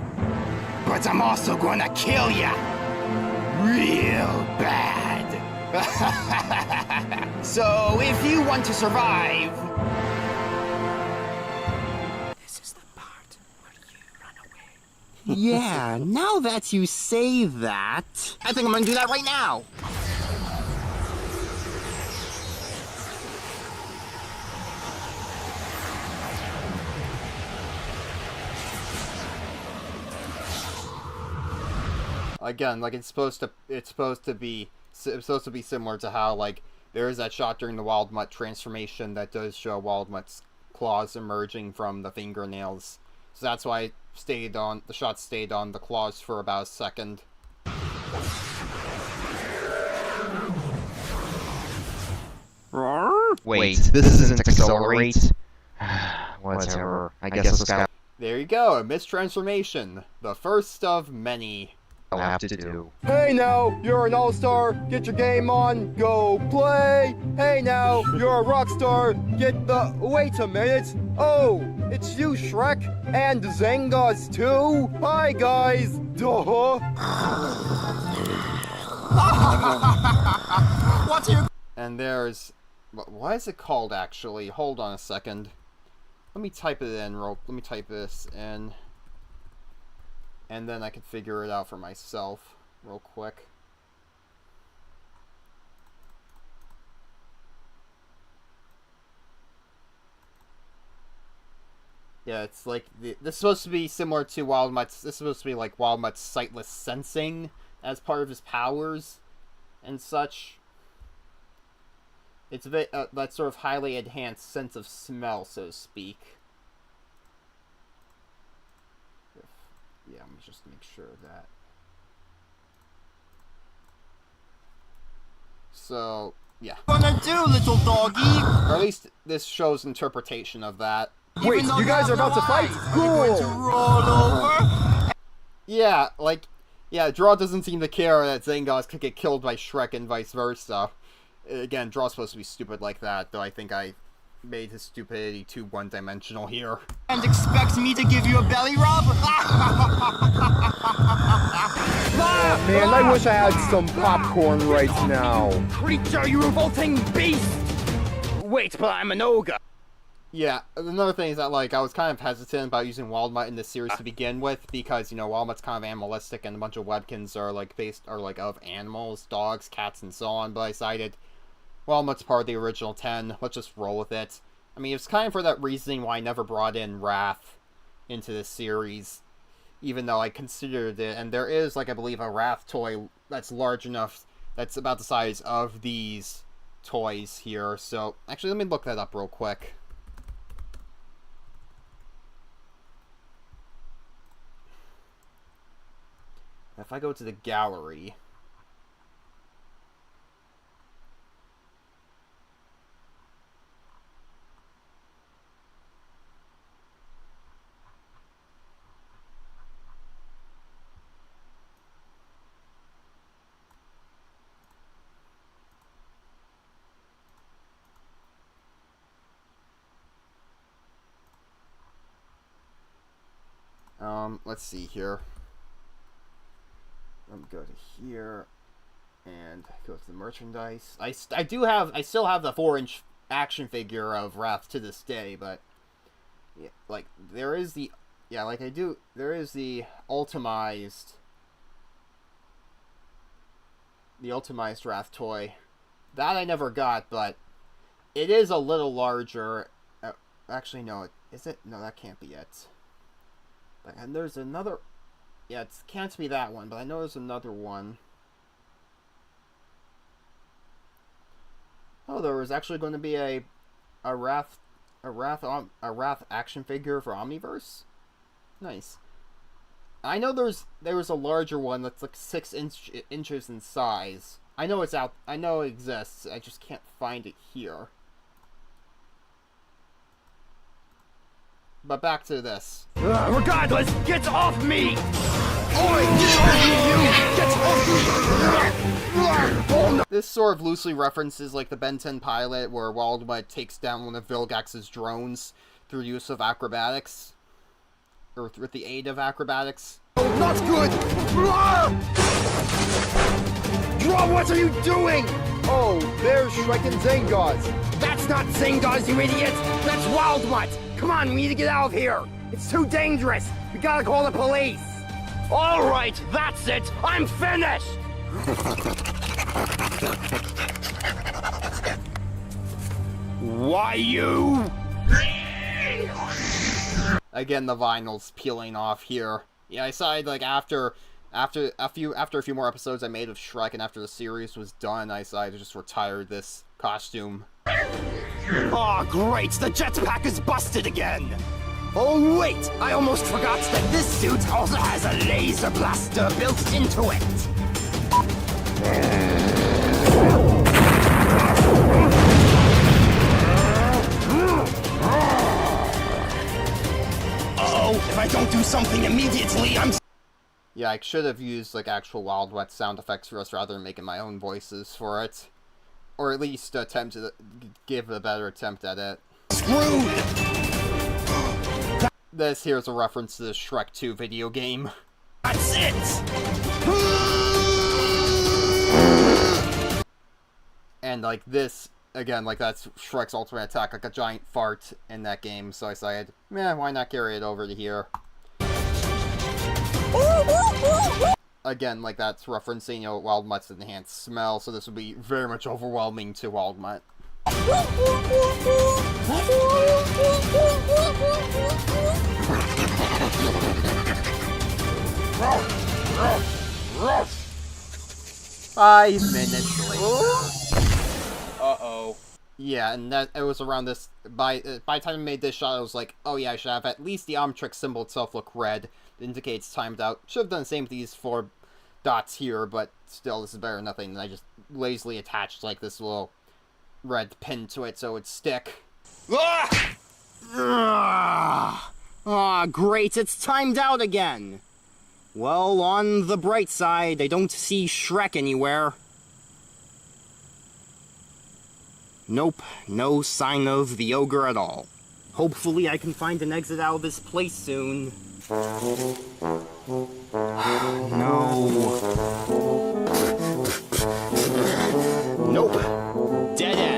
but I'm also going to kill ya. Real bad. So, if you want to survive... This is the part where you run away. Yeah, now that you say that... I think I'm gonna do that right now. Again, like, it's supposed to be similar to how, like, there is that shot during the Wild Mutt transformation that does show Wild Mutt's claws emerging from the fingernails. So that's why the shot stayed on the claws for about a second. Wait, this isn't accelerate. Whatever. I guess let's go. There you go, a mistransformation. The first of many. I'll have to do. Hey now, you're an all-star, get your game on, go play! Hey now, you're a rock star, get the... Wait a minute! Oh, it's you, Shrek, and Zengas too? Hi guys! Duh! What's your... And there's... Why is it called, actually? Hold on a second. Let me type it in, let me type this in. And then I can figure it out for myself real quick. Yeah, it's like this is supposed to be similar to Wild Mutt's. This is supposed to be like Wild Mutt's sightless sensing as part of his powers and such. It's a bit that sort of highly enhanced sense of smell, so to speak. Yeah, let me just make sure of that. So, Yeah. Gonna do, little doggy? Or at least this show's interpretation of that. Wait, you guys are about to fight? Cool! Roll over? Yeah, like, yeah, Draw doesn't seem to care that Zangoss could get killed by Shrek and vice versa. Again, Draw's supposed to be stupid like that, though I think I made his stupidity too one-dimensional here. And expect me to give you a belly rub? Man, I wish I had some popcorn right now. Creature, you revolting beast! Wait, but I'm an ogre. Yeah, another thing is that, like, I was kind of hesitant about using Wildmutt in this series to begin with, because, you know, Wildmutt's kind of animalistic, and a bunch of Webkinz are, like, of animals, dogs, cats, and so on, but I decided, Wildmutt's part of the original 10, let's just roll with it. I mean, it's kind of for that reasoning why I never brought in Wrath into this series, even though I considered it, and there is, like, I believe a Wrath toy that's large enough, that's about the size of these toys here, so, actually, let me look that up real quick. If I go to the gallery, let's see here. Let me go to here and go to the merchandise. I still have the 4-inch action figure of Wrath to this day, but yeah, like there is the ultimized Wrath toy that I never got, but it is a little larger. Actually, no, is it? No, that can't be it. And there's another. Yeah, it can't be that one, but I know there's another one. Oh, there was actually going to be a Wrath action figure for Omniverse. Nice. I know there was a larger one that's like 6 inches in size. I know it's out. I know it exists. I just can't find it here. But back to this. Regardless, get off me! Oi, get off me, you! Get off me! This sort of loosely references like the Ben 10 pilot where Wildmutt takes down one of Vilgax's drones through use of acrobatics. Or with the aid of acrobatics. Oh, not good! Draw, what are you doing? Oh, there's Shrek and Zangoss. That's not Zangoss, you idiot! That's Wildmutt! Come on, we need to get out of here! It's too dangerous! We gotta call the police! Alright, that's it! I'm finished! Why you? Again, the vinyl's peeling off here. Yeah, I decided like after a few more episodes I made of Shrek and after the series was done, I decided to just retire this costume. Oh, great! The jetpack is busted again! Oh, wait! I almost forgot that this suit also has a laser blaster built into it! Uh-oh! If I don't do something immediately, I'm... Yeah, I should have used like actual Wildmutt sound effects for us rather than making my own voices for it. Or at least attempt to give a better attempt at it. Screwed! This here's a reference to the Shrek 2 video game. That's it! And like this, again, like that's Shrek's ultimate attack, like a giant fart in that game, so I decided, why not carry it over to here? Again, like that's referencing, you know, Wildmutt's enhanced smell, so this would be very much overwhelming to Wildmutt. Five minutes later. Uh-oh. Yeah, and that it was around this. By the time I made this shot, I was like, oh yeah, I should have at least the Omnitrix symbol itself look red. It indicates timed out. Should have done the same with these 4 dots here, but still, this is better than nothing. And I just lazily attached like this little red pin to it so it would stick. Ah, great, it's timed out again. Well, on the bright side, I don't see Shrek anywhere. Nope, no sign of the ogre at all. Hopefully I can find an exit out of this place soon. No. Nope. Dead end.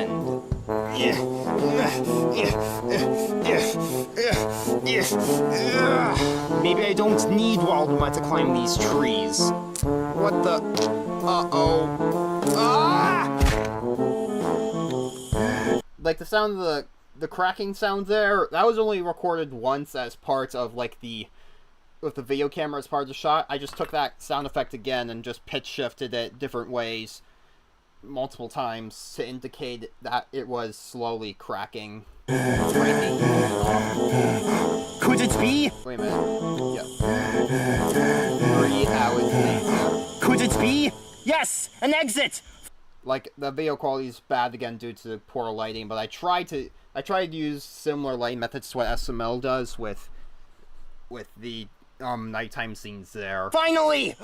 Maybe I don't need Waldemar to climb these trees. What the... Uh-oh. Ah! Like, the sound of the cracking sound there, that was only recorded once as part of, like, with the video camera as part of the shot. I just took that sound effect again and just pitch shifted it different ways multiple times to indicate that it was slowly cracking. Could it be? Wait a minute. Yeah. Breathe out with me. Could it be? Yes! An exit! Like, the video quality is bad again due to poor lighting, but I tried to use similar lighting methods to what SML does with the nighttime scenes there. Finally!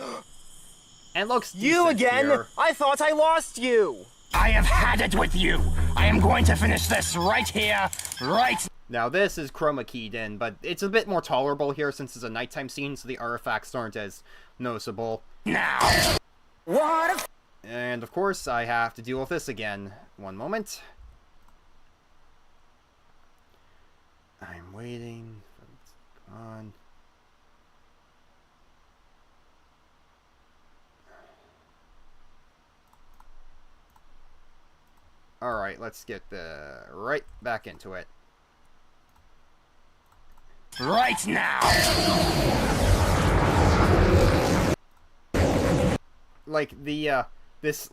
And looks you again? Here. I thought I lost you! I have had it with you! I am going to finish this right here, right... Now this is chroma keyed in, but it's a bit more tolerable here since it's a nighttime scene, so the artifacts aren't as noticeable. Now! What if... And of course, I have to deal with this again. One moment. I'm waiting. Come on. Alright, let's get right back into it. Right now! Like, this,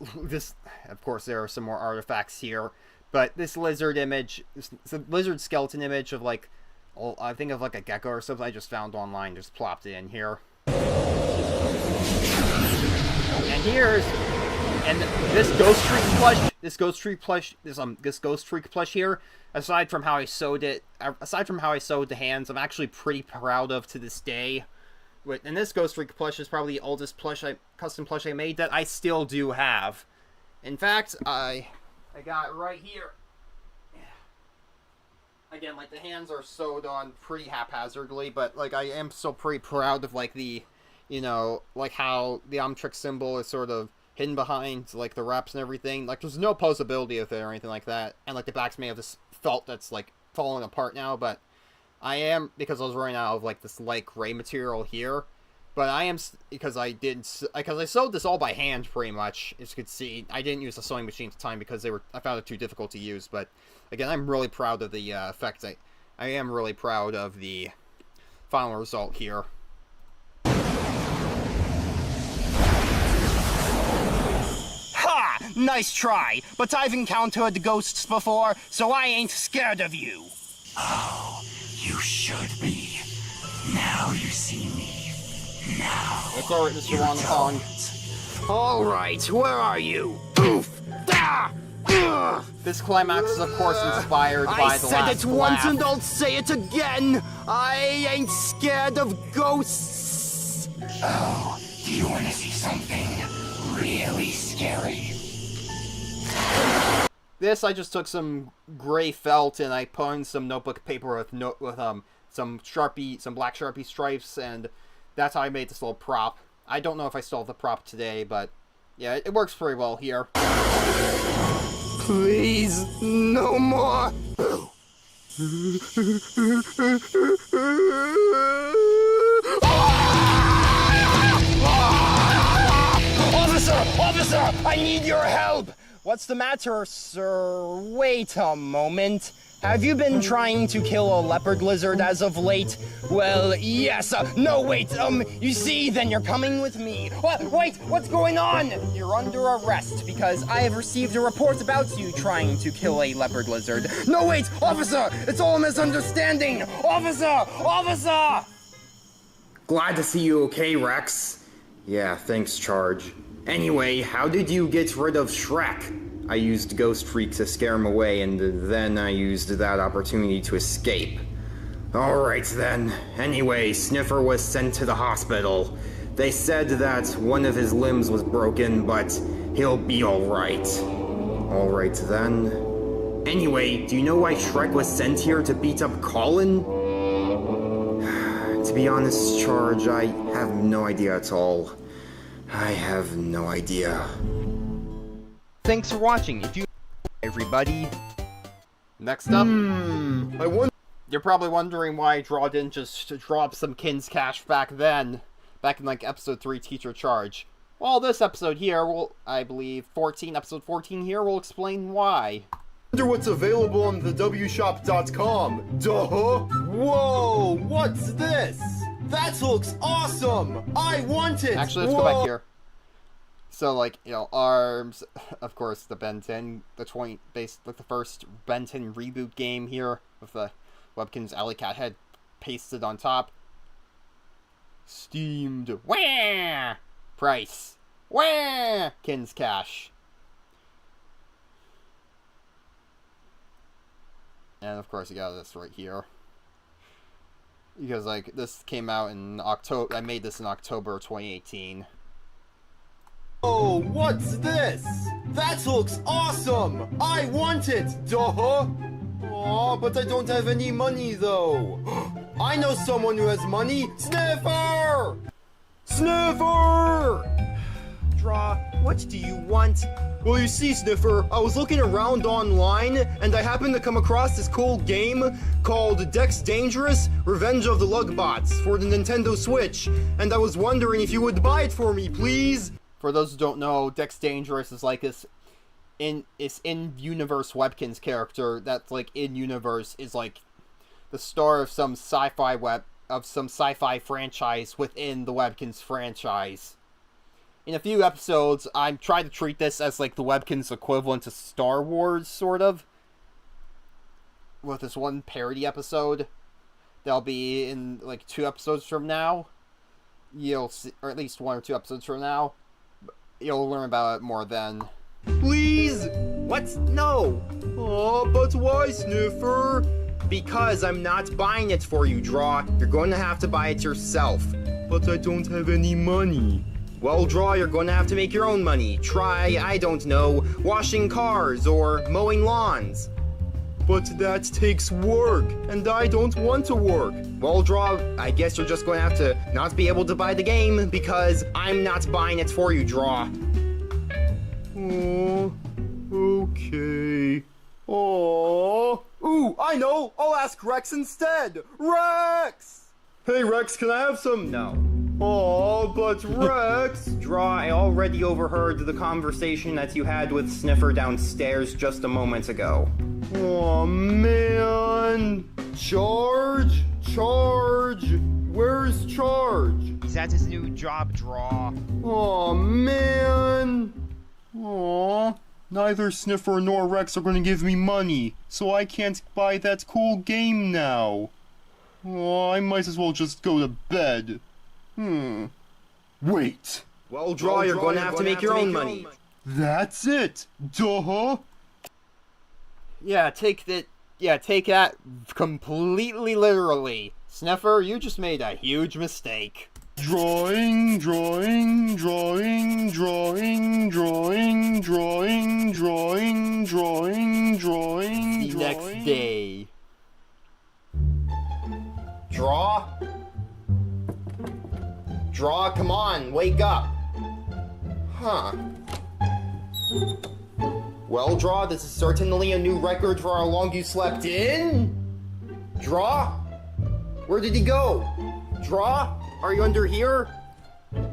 of course, there are some more artifacts here, but this lizard image, this lizard skeleton image of, like, I think of, like, a gecko or something I just found online, just plopped it in here. And this ghost streak plush here, aside from how I sewed the hands, I'm actually pretty proud of to this day. And this ghost streak plush is probably the oldest custom plush I made that I still do have. In fact, I got it right here. Again, like, the hands are sewed on pretty haphazardly, but, like, I am still pretty proud of, like, the, you know, like, how the Omnitrix symbol is sort of hidden behind, like, the wraps and everything. Like, there's no posability of it or anything like that. And, like, the backs may have this felt that's, like, falling apart now, but I am, because I was running out of, like, this light gray material here. But I am, because I sewed this all by hand, pretty much. As you can see, I didn't use a sewing machine at the time because I found it too difficult to use. But, again, I'm really proud of the effect. I am really proud of the final result here. Ha! Nice try, but I've encountered ghosts before, so I ain't scared of you. Oh, you should be. Now you see me. Now. It's alright, Mr. Wong Kong. Alright, where are you? Oof! Ah! Ugh! This climax is, of course, inspired by the last I said it once laugh. and I'll say it again! I ain't scared of ghosts! Oh, do you want to see something really scary? This, I just took some gray felt and I put on some notebook paper with some black Sharpie stripes, and that's how I made this little prop. I don't know if I still have the prop today, but yeah, it works pretty well here. Please, no more! Officer, I need your help! What's the matter, sir? Wait a moment. Have you been trying to kill a leopard lizard as of late? Well, yes. No, wait. You see, then you're coming with me. Wait, what's going on? You're under arrest because I have received a report about you trying to kill a leopard lizard. No, wait, officer, it's all a misunderstanding. Officer! Glad to see you okay, Rex. Yeah, thanks, Charge. Anyway, how did you get rid of Shrek? I used Ghost Freak to scare him away, and then I used that opportunity to escape. Alright then. Anyway, Sniffer was sent to the hospital. They said that one of his limbs was broken, but he'll be alright. Alright then. Anyway, do you know why Shrek was sent here to beat up Colin? To be honest, Charge, I have no idea at all. I have no idea. Thanks for watching. If you everybody. Next up, I wonder. you're probably wondering why Draw didn't just drop some Kin's cash back then, back in like episode 3 Teacher Charge. Well, this episode here will, I believe, episode 14 here will explain why. Wonder what's available on the wshop.com. Duh! Whoa! What's this? That looks awesome! I want it! Actually, let's go back here. So, like, you know, ARMS, of course, the Ben 10, the first Ben 10 reboot game here, with the Webkinz Alley Cat head pasted on top. Steamed. Wah! Price. Wah! Kin's cash. And, of course, you got this right here. Because, like, this came out in October. I made this in October 2018. Oh, what's this? That looks awesome! I want it! Duh! Aw, but I don't have any money, though. I know someone who has money! Sniffer! Sniffer! Draw, what do you want? Well, you see, Sniffer, I was looking around online, and I happened to come across this cool game called Dex Dangerous Revenge of the Lugbots for the Nintendo Switch, and I was wondering if you would buy it for me, please? For those who don't know, Dex Dangerous is like this in-universe Webkinz character that's like in-universe is like the star of some sci-fi franchise within the Webkinz franchise. In a few episodes, I'm trying to treat this as like the Webkinz equivalent to Star Wars, sort of. With this one parody episode that'll be in like 2 episodes from now. You'll see, or at least 1 or 2 episodes from now. You'll learn about it more then. Please! What? No! Oh, but why, Sniffer? Because I'm not buying it for you, Draw. You're going to have to buy it yourself. But I don't have any money. Well, Draw, you're going to have to make your own money. Try, I don't know, washing cars or mowing lawns. But that takes work, and I don't want to work. Well, Draw, I guess you're just going to have to not be able to buy the game because I'm not buying it for you, Draw. Oh, okay. Oh, ooh, I know! I'll ask Rex instead! Rex! Hey, Rex, can I have some? No. Oh, but Rex! Draw, I already overheard the conversation that you had with Sniffer downstairs just a moment ago. Oh, man! Charge! Charge! Where's Charge? He's at his new job, Draw. Oh, man! Aw, neither Sniffer nor Rex are gonna give me money, so I can't buy that cool game now. Oh, I might as well just go to bed. Wait. Well, Draw, you're going to have to make your own money. That's it! Duh! Yeah, take that completely literally. Sniffer, you just made a huge mistake. Drawing, drawing, drawing, drawing, drawing, drawing, drawing, drawing, drawing, The next day. Draw? Draw, come on, wake up. Huh. Well, Draw, this is certainly a new record for how long you slept in. Draw? Where did he go? Draw? Are you under here?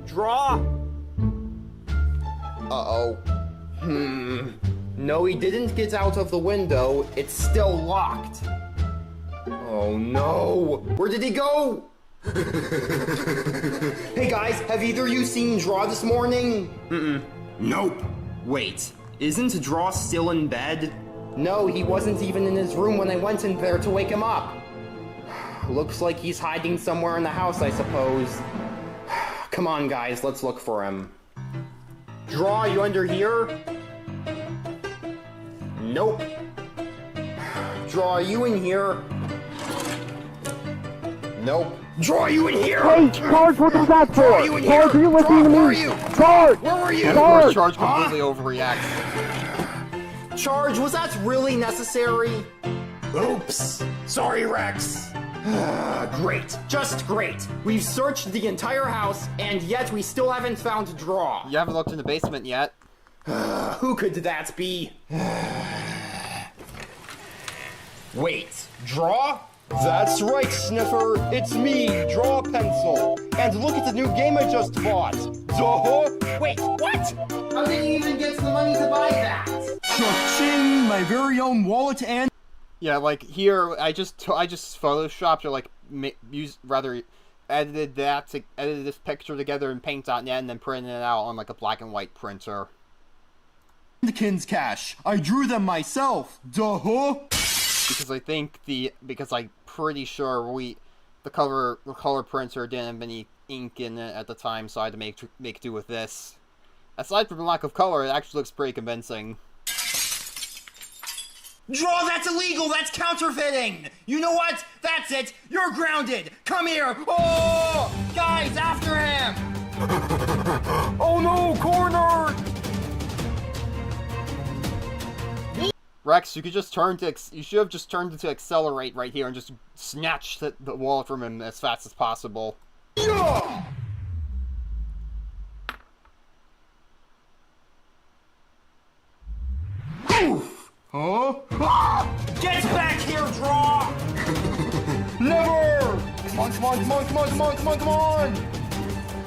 Draw? Uh-oh. No, he didn't get out of the window. It's still locked. Oh, no. Where did he go? Hey, guys, have either of you seen Draw this morning? Nope. Wait, isn't Draw still in bed? No, he wasn't even in his room when I went in there to wake him up. Looks like he's hiding somewhere in the house, I suppose. Come on, guys, let's look for him. Draw, you under here? Nope. Draw, are you in here? Nope. Draw, are you in here? Hey, Charge, what was that Draw, for? are you in here? Charge, are you listening to Draw, where are me? you? Charge! Where were you? Of course, Charge completely overreacts. Charge, was that really necessary? Oops. Sorry, Rex. Great. Just great. We've searched the entire house, and yet we still haven't found Draw. You haven't looked in the basement yet. Who could that be? Wait, Draw? That's right, Sniffer. It's me, Draw Pencil. And look at the new game I just bought. Duh! Wait, what? How did you even get the money to buy that? Cha-ching! My very own wallet and... Yeah, like here, I just photoshopped or like edited this picture together in Paint.net and then printed it out on like a black and white printer. Webkinz cash. I drew them myself. Duh! Because I'm pretty sure the color printer didn't have any ink in it at the time, so I had to make do with this. Aside from the lack of color, it actually looks pretty convincing. Draw, that's illegal! That's counterfeiting! You know what? That's it! You're grounded! Come here! Oh! Guys, after him! Oh no, corner! Rex, you should have just turned to accelerate right here and just snatched the wallet from him as fast as possible. Yeah! Oof! Huh? Get back here, Draw! Never! Come on, come on, come on, come on, come on, come on, come on!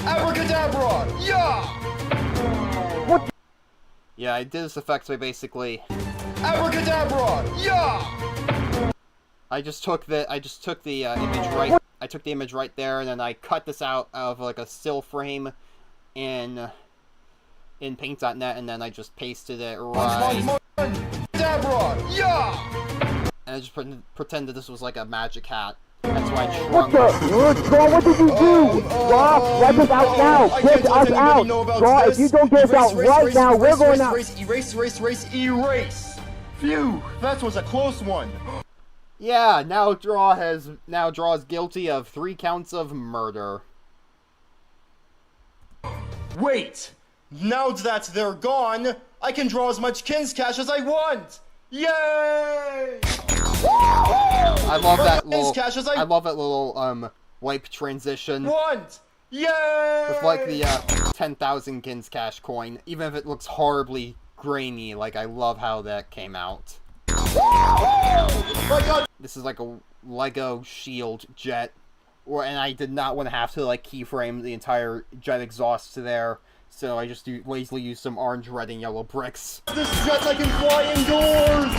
Abracadabra! Yeah! Yeah, I did this effect by basically... Abracadabra! Yeah! I took the image right there, and then I cut this out of like a still frame in Paint.net, and then I just pasted it right. Abracadabra! Yeah! And I just pretended this was like a magic hat. That's why I What shrunk the? Draw, what did you do? Draw, let us out now! Get us out! Draw, if you don't get us out right now, we're going out! Erase! Phew, that was a close one. Yeah, now Draw is guilty of 3 counts of murder. Wait! Now that they're gone, I can draw as much Kinz cash as I want! Yay! I love that little wipe transition. Yay! With like the 10,000 Kinz cash coin, even if it looks horribly grainy, like I love how that came out. My God. This is like a Lego shield jet, and I did not want to have to like keyframe the entire jet exhaust to there, so I just lazily used some orange, red, and yellow bricks. This jet I can fly indoors!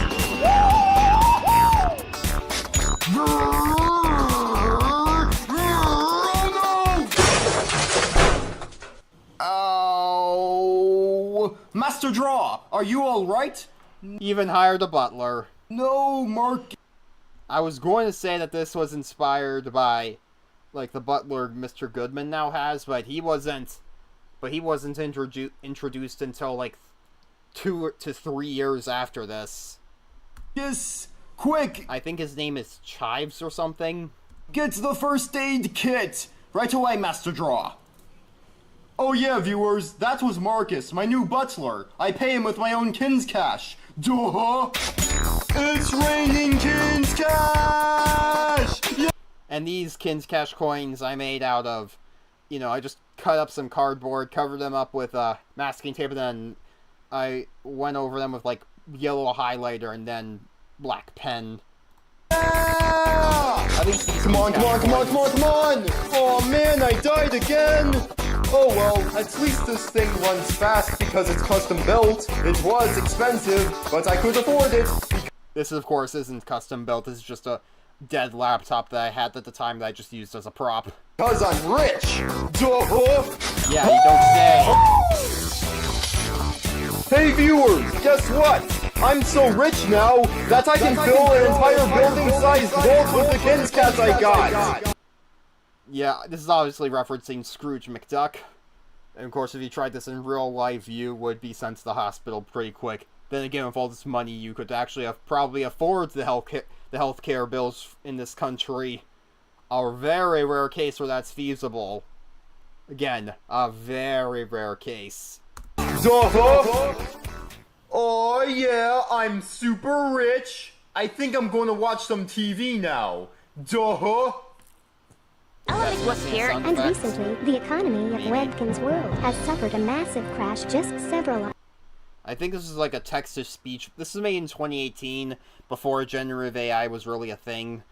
Oh, Master Draw, are you all right? Even hired a butler. No, Mark. I was going to say that this was inspired by, like, the butler Mr. Goodman now has, but he wasn't. But he wasn't introduced until like 2 to 3 years after this. Yes, quick! I think his name is Chives or something. Get the first aid kit! Right away, Master Draw. Oh yeah, viewers, that was Marcus, my new butler. I pay him with my own Kinz cash. Duh! It's raining Kinz cash! Yeah. And these Kinz cash coins I made out of, I just cut up some cardboard, covered them up with masking tape, and then I went over them with like yellow highlighter and then black pen. Yeah! Come on! Oh man, I died again! Oh well, at least this thing runs fast because it's custom built. It was expensive, but I could afford it. This, of course, isn't custom built. This is just a dead laptop that I had at the time that I just used as a prop. Because I'm rich! Duh! Yeah, you don't say. Hey viewers, guess what? I'm so rich now that I can fill an entire building-sized vault with the Kinz cash I got! Yeah, this is obviously referencing Scrooge McDuck. And of course, if you tried this in real life, you would be sent to the hospital pretty quick. Then again, with all this money, you could actually probably afford the healthcare bills in this country. A very rare case where that's feasible. Again, a very rare case. Oh yeah, I'm super rich. I think I'm going to watch some TV now. Alex was here, And recently, the economy of Webkinz world has suffered a massive crash just several... I think this is like a text-to-speech. This was made in 2018, before generative AI was really a thing.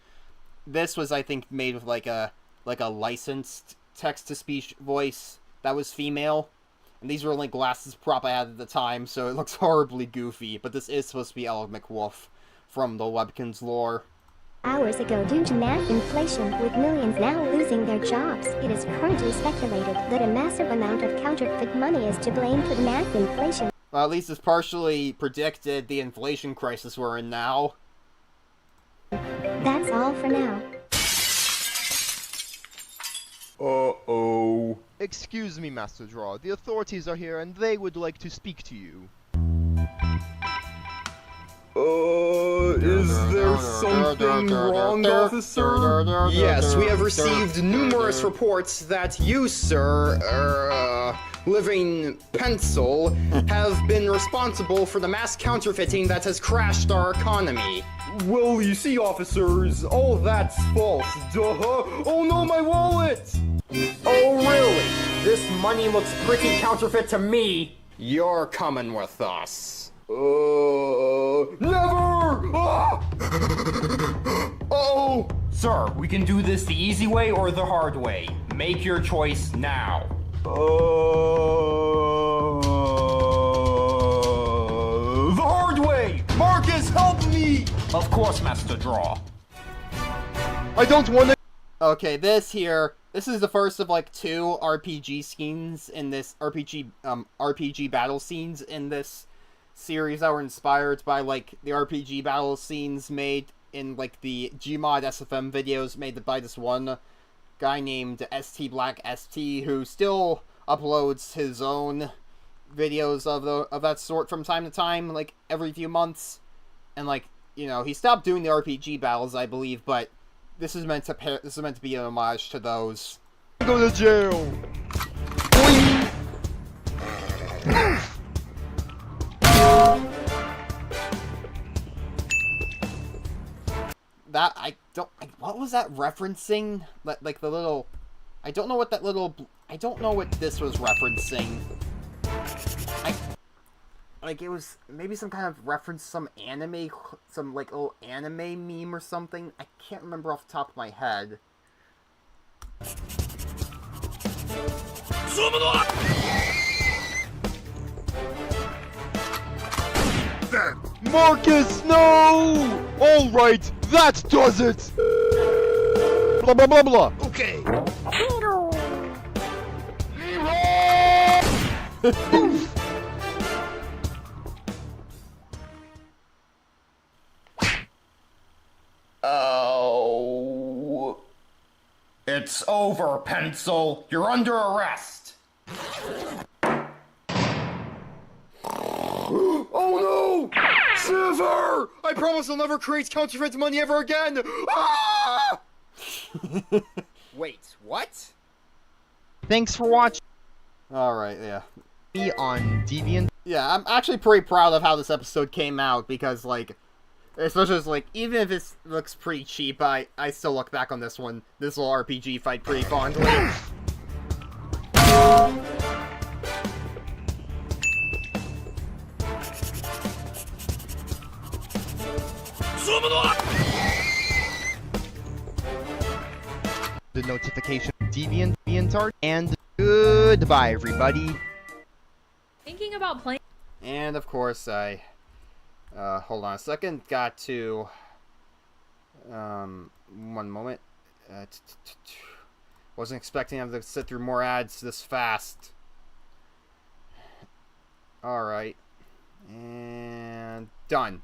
This was, I think, made with like a licensed text-to-speech voice that was female. And these were only glasses prop I had at the time, so it looks horribly goofy. But this is supposed to be Ella McWolf from the Webkinz lore. Hours ago, due to mass inflation, with millions now losing their jobs, it is currently speculated that a massive amount of counterfeit money is to blame for the mass inflation. Well, at least it's partially predicted the inflation crisis we're in now. That's all for now. Uh-oh. Excuse me, Master Draw. The authorities are here and they would like to speak to you. Is there something wrong, officer? Yes, we have received numerous reports that you, sir, Living Pencil, have been responsible for the mass counterfeiting that has crashed our economy. Well, you see, officers, all that's false. Oh no, my wallet! Oh, really? This money looks pretty counterfeit to me. You're coming with us. Never! Ah! Oh! Sir, we can do this the easy way or the hard way. Make your choice now. The hard way! Marcus, help me! Of course, Master Draw. I don't want to... Okay, this is the first of like 2 RPG scenes in this RPG battle scenes in this series that were inspired by like the RPG battle scenes made in like the Gmod SFM videos made by this one guy named ST Black ST, who still uploads his own videos of that sort from time to time, like every few months. And like, you know, he stopped doing the RPG battles, I believe, but this is meant to be an homage to those. Go to jail. What was that referencing? Like the little, I don't know what this was referencing. Like it was maybe some kind of reference, some like little anime meme or something. I can't remember off the top of my head. Marcus, no! Alright, that does it! Blah blah blah blah. Okay. Oh. It's over, Pencil. You're under arrest. Oh no! Silver! I promise I'll never create counterfeit money ever again! Ah! Wait, what? Thanks for watching. Alright, yeah. Me on Deviant. Yeah, I'm actually pretty proud of how this episode came out, because, like, especially as, like, even if it looks pretty cheap, I still look back on this little RPG fight pretty fondly. The notification DeviantArt, and goodbye, everybody. Thinking about playing. And of course, hold on a second. Got to, one moment. Wasn't expecting to have to sit through more ads this fast. Alright. And done.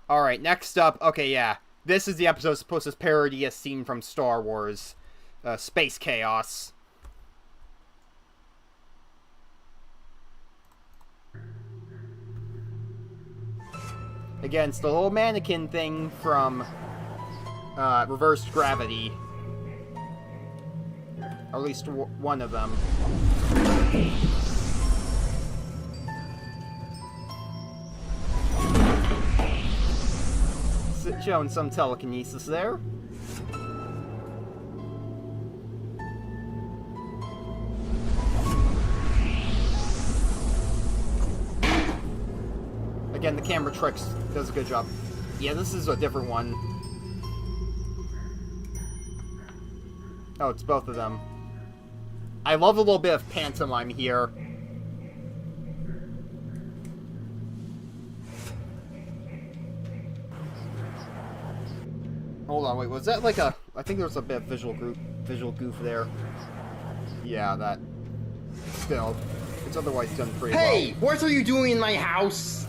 Alright, next up, okay, yeah. This is the episode supposed to parody a scene from Star Wars. Space Chaos. Again, it's the little mannequin thing from Reversed Gravity. Or at least one of them. Showing some telekinesis there. Again, the camera tricks does a good job. Yeah, this is a different one. Oh, it's both of them. I love a little bit of pantomime here. Hold on, wait, was that like a... I think there was a bit of visual goof there. Yeah, that... Still, it's otherwise done pretty well. Hey! What are you doing in my house?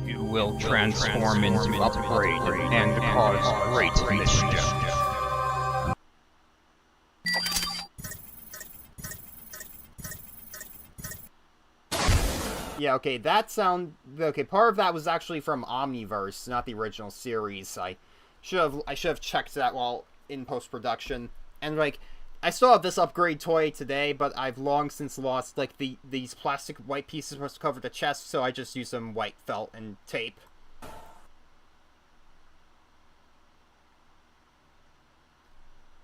You will transform into Upgrade and cause great mischief. Yeah, okay, that sound... Okay, part of that was actually from Omniverse, not the original series. I should have checked that while in post-production. And, like, I still have this upgrade toy today, but I've long since lost, like, these plastic white pieces supposed to cover the chest, so I just use some white felt and tape.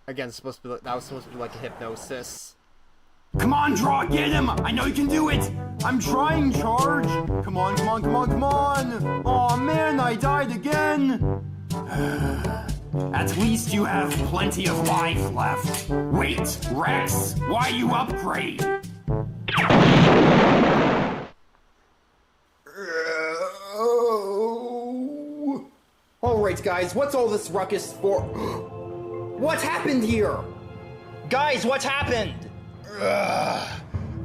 Again, it's supposed to be, that was supposed to be like a hypnosis. Come on, Draw, get him! I know you can do it! I'm trying, Charge! Come on, come on, come on, come on! Aw, man, I died again! At least you have plenty of life left. Wait, Rex, why you upgrade? Alright, guys, what's all this ruckus for? What happened here? Guys, what's happened?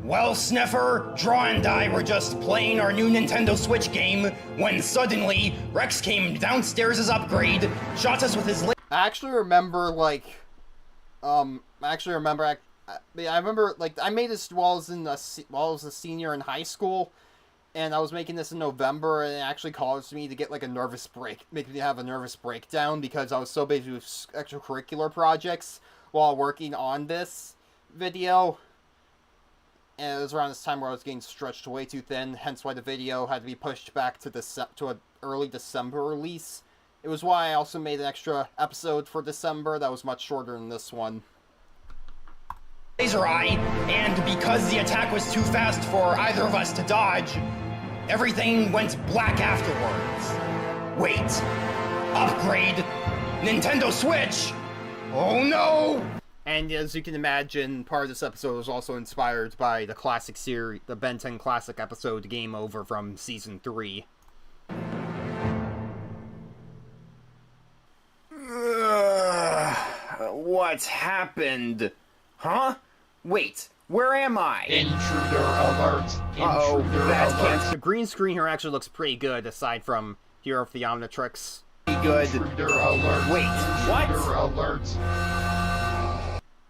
Well, Sniffer, Draw and I were just playing our new Nintendo Switch game when suddenly Rex came downstairs as Upgrade, shot us with his I actually remember, like, I remember, like, I made this while I was a senior in high school, and I was making this in November, and it actually caused me to get, like, make me have a nervous breakdown, because I was so busy with extracurricular projects while working on this video. And it was around this time where I was getting stretched way too thin, hence why the video had to be pushed back to an early December release. It was why I also made an extra episode for December that was much shorter than this one. laser eye, and because the attack was too fast for either of us to dodge, everything went black afterwards. Wait, Upgrade, Nintendo Switch? Oh no! And as you can imagine, part of this episode was also inspired by the classic series, the Ben 10 classic episode Game Over from Season 3. What's happened? Huh? Wait, where am I? Intruder alert! Uh-oh, that can't The green screen here actually looks pretty good, aside from Hero of the Omnitrix. be good. Intruder alert! Wait, what? Intruder alert!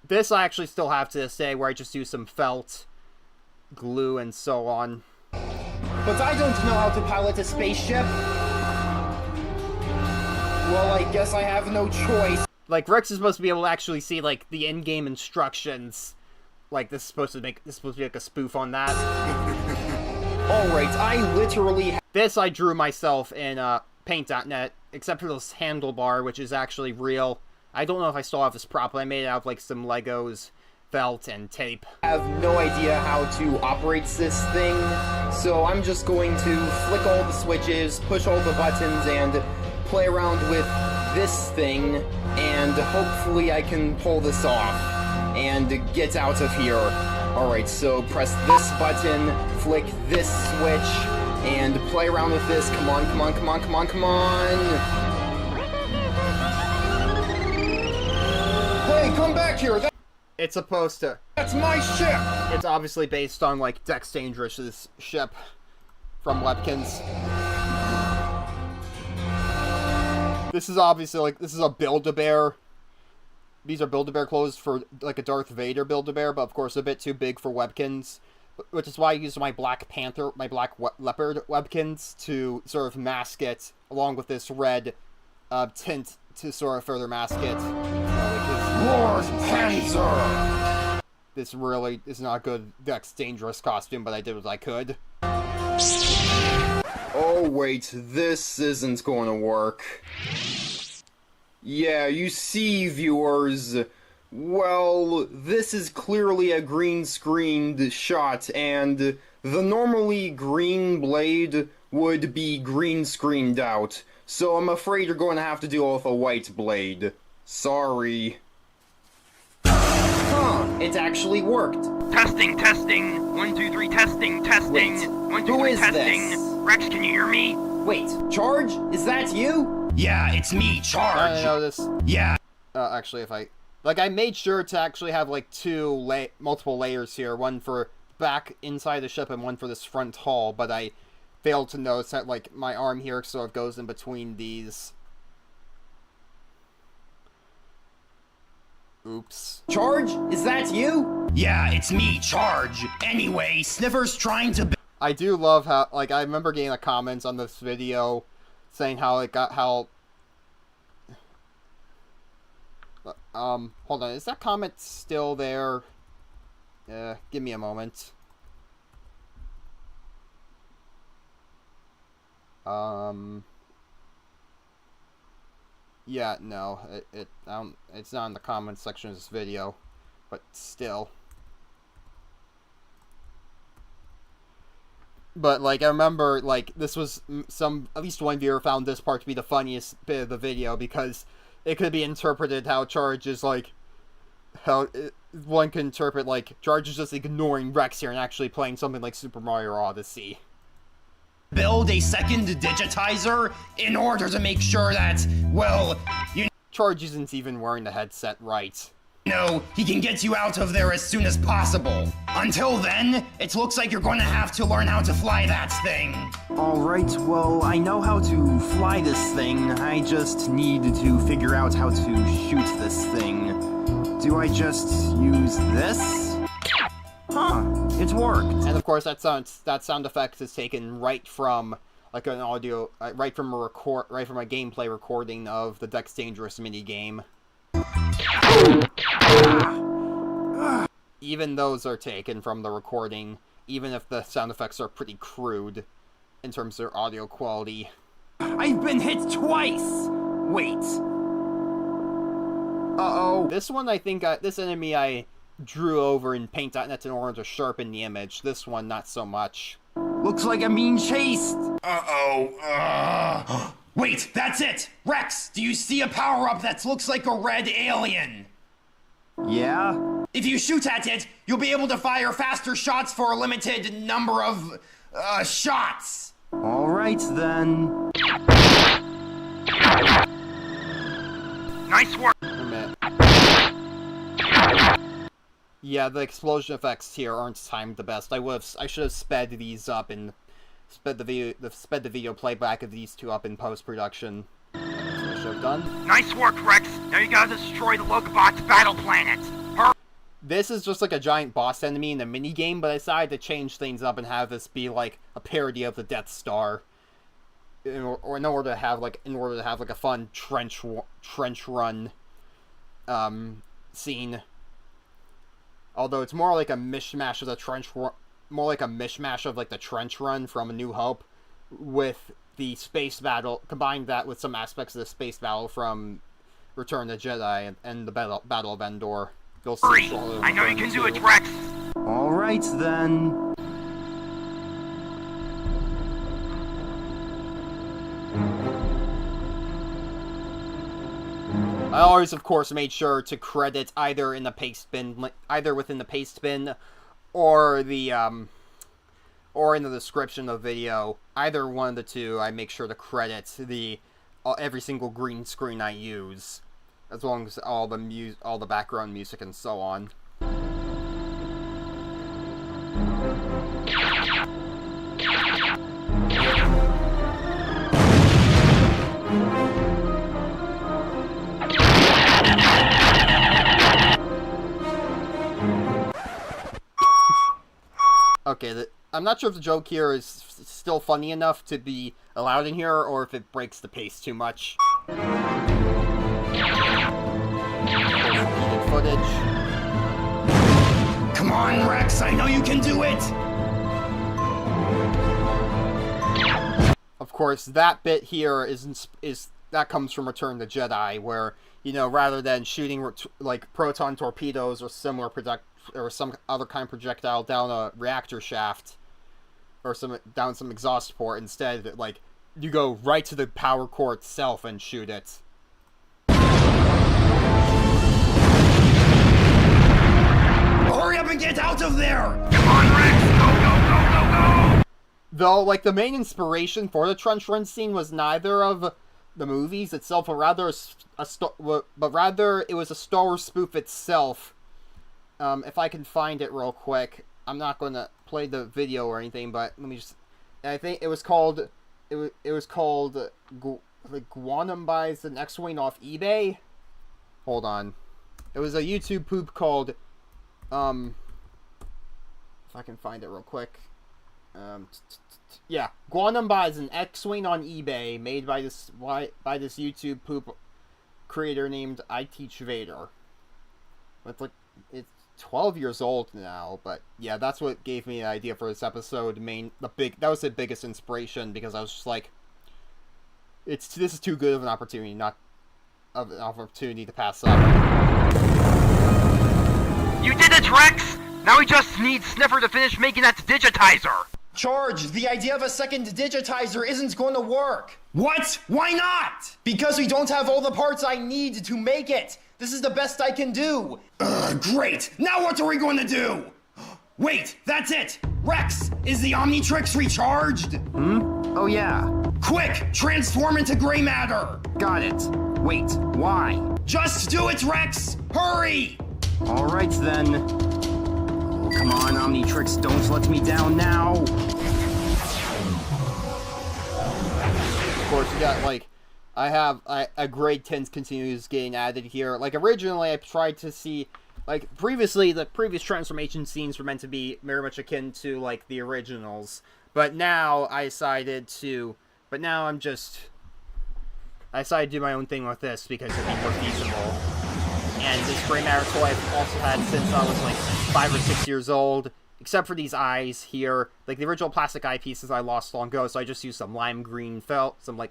This I actually still have to this day, where I just use some felt, glue, and so on. But I don't know how to pilot a spaceship. Well, I guess I have no choice. Like, Rex is supposed to be able to actually see, like, the in-game instructions. Like, this is supposed to be like a spoof on that. Alright, I literally This I drew myself in paint.net, except for this handlebar, which is actually real. I don't know if I still have this prop, but I made it out of, like, some Legos, felt, and tape. have no idea how to operate this thing, so I'm just going to flick all the switches, push all the buttons, and play around with this thing, and hopefully I can pull this off and get out of here. Alright, so press this button, flick this switch, and play around with this. Come on, come on, come on, come on, come on! Hey, come back here! It's supposed to... That's my ship! It's obviously based on, like, Dex Dangerous's ship from Webkinz. This is obviously, like, this is a Build-A-Bear. These are Build-A-Bear clothes for, like, a Darth Vader Build-A-Bear, but of course a bit too big for Webkinz. which is why I used my black leopard Webkinz to sort of mask it, along with this red tint to sort of further mask it. Lord Panzer! This really is not a good Dex Dangerous costume, but I did what I could. Oh wait, this isn't going to work. Yeah, you see, viewers, well, this is clearly a green-screened shot, and the normally green blade would be green-screened out, so I'm afraid you're going to have to deal with a white blade. Sorry. Huh, it actually worked. Testing, testing. 1, 2, 3, testing, testing. Wait, 1, 2, who 3, is testing. this? Rex, can you hear me? Wait, Charge? Is that you? Yeah, it's me, Charge. I know this. Yeah. Actually, if I... Like, I made sure to actually have, like, multiple layers here. One for back inside the ship and one for this front hull, but I failed to notice that, like, my arm here sort of goes in between these. Oops. Charge? Is that you? Yeah, it's me, Charge. Anyway, Sniffer's trying to... I do love how, like, I remember getting a comments on this video saying how it got, how... hold on, is that comment still there? Give me a moment. Yeah, no, it's not in the comments section of this video, but still. But, like, I remember, like, this was at least one viewer found this part to be the funniest bit of the video, because it could be interpreted how Charge is, like, one can interpret, like, Charge is just ignoring Rex here and actually playing something like Super Mario Odyssey. Build a second digitizer in order to make sure that, well, Charge isn't even wearing the headset right. No, he can get you out of there as soon as possible. Until then, it looks like you're going to have to learn how to fly that thing. Alright, well, I know how to fly this thing. I just need to figure out how to shoot this thing. Do I just use this? Huh, it worked. And of course, that sound effect is taken right from, like, an audio, right from a gameplay recording of the Dex Dangerous minigame. Even those are taken from the recording, even if the sound effects are pretty crude in terms of their audio quality. I've been hit twice! Wait. Uh-oh. This one, I think, this enemy I drew over in Paint.net in order to sharpen the image. This one, not so much. Looks like I'm being chased. Uh-oh. Wait, that's it! Rex, do you see a power-up that looks like a red alien? Yeah? If you shoot at it, you'll be able to fire faster shots for a limited number of, shots. Alright, then. Nice work! Wait a minute. Yeah, the explosion effects here aren't timed the best. I should have sped these up and sped the video playback of these two up in post-production. That's what I should have done. Nice work, Rex! Now you gotta destroy the Logobot's battle planet! This is just like a giant boss enemy in the minigame, but I decided to change things up and have this be like a parody of the Death Star. In order to have like a fun trench run scene. Although it's more like a mishmash of the trench run from A New Hope with the space battle, combine that with some aspects of the space battle from Return of the Jedi and the Battle of Endor. You'll see. I know you can do it, Rex! Alright, then. I always, of course, made sure to credit either in the paste bin, either within the paste bin, or the or in the description of the video. Either one of the two, I make sure to credit the every single green screen I use, as long as all the background music and so on. I'm not sure if the joke here is still funny enough to be allowed in here, or if it breaks the pace too much. Repeated footage. Come on, Rex, I know you can do it! Of course, that bit here is that comes from Return of the Jedi, where, you know, rather than shooting like proton torpedoes or similar or some other kind of projectile down a reactor shaft or down some exhaust port, instead, like, you go right to the power core itself and shoot it. Hurry up and get out of there! Come on, Rex! Go, go, go, go, go! Though, like, the main inspiration for the trench run scene was neither of the movies itself, but rather it was a Star Wars spoof itself. If I can find it real quick, I'm not going to play the video or anything, but let me just. I think it was called. It was called like Guanum buys an X-wing off eBay. Hold on, it was a YouTube poop called. If I can find it real quick. Yeah, Guanum buys an X-wing on eBay made by this YouTube poop creator named I Teach Vader. It's 12 years old now, but yeah, that's what gave me an idea for this episode. That was the biggest inspiration, because I was just like, this is too good of an opportunity, to pass up. You did it, Rex! Now we just need Sniffer to finish making that digitizer! Charge, the idea of a second digitizer isn't going to work. What? Why not? Because we don't have all the parts I need to make it. This is the best I can do. Great. Now what are we going to do? Wait, that's it. Rex, is the Omnitrix recharged? Oh yeah. Quick, transform into gray matter. Got it. Wait, why? Just do it, Rex. Hurry. Alright then. Oh, come on, Omnitrix, don't let me down now. Of course, you got, like, a grade 10 continues getting added here. Like, originally, I tried to see, like, previously, the previous transformation scenes were meant to be very much akin to, like, the originals. But now, I decided to do my own thing with this, because it'd be more feasible. And this gray matter toy I've also had since I was, like, 5 or 6 years old. Except for these eyes here. Like, the original plastic eye pieces I lost long ago, so I just used some lime green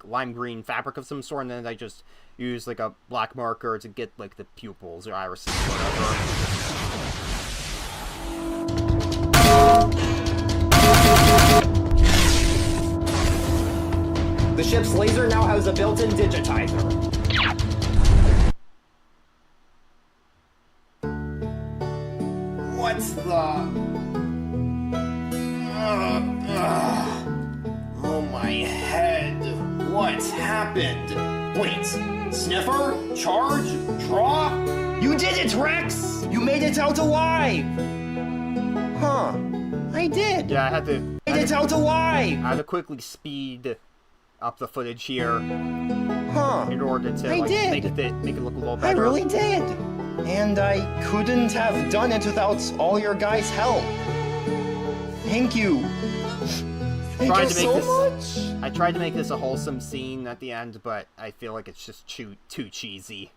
lime green fabric of some sort, and then I just used, like, a black marker to get, like, the pupils or irises or whatever. The ship's laser now has a built-in digitizer. What's the... Oh, my head. What happened? Wait, Sniffer? Charge? Draw? You did it, Rex! You made it out alive! Huh. I did. Yeah, I had to... Made it out alive! I had to quickly speed up the footage here. Huh. In order to, I like, did. make it look a little I better. really did. And I couldn't have done it without all your guys' help. Thank you. Thank you so much. I tried to make this a wholesome scene at the end, but I feel like it's just too cheesy.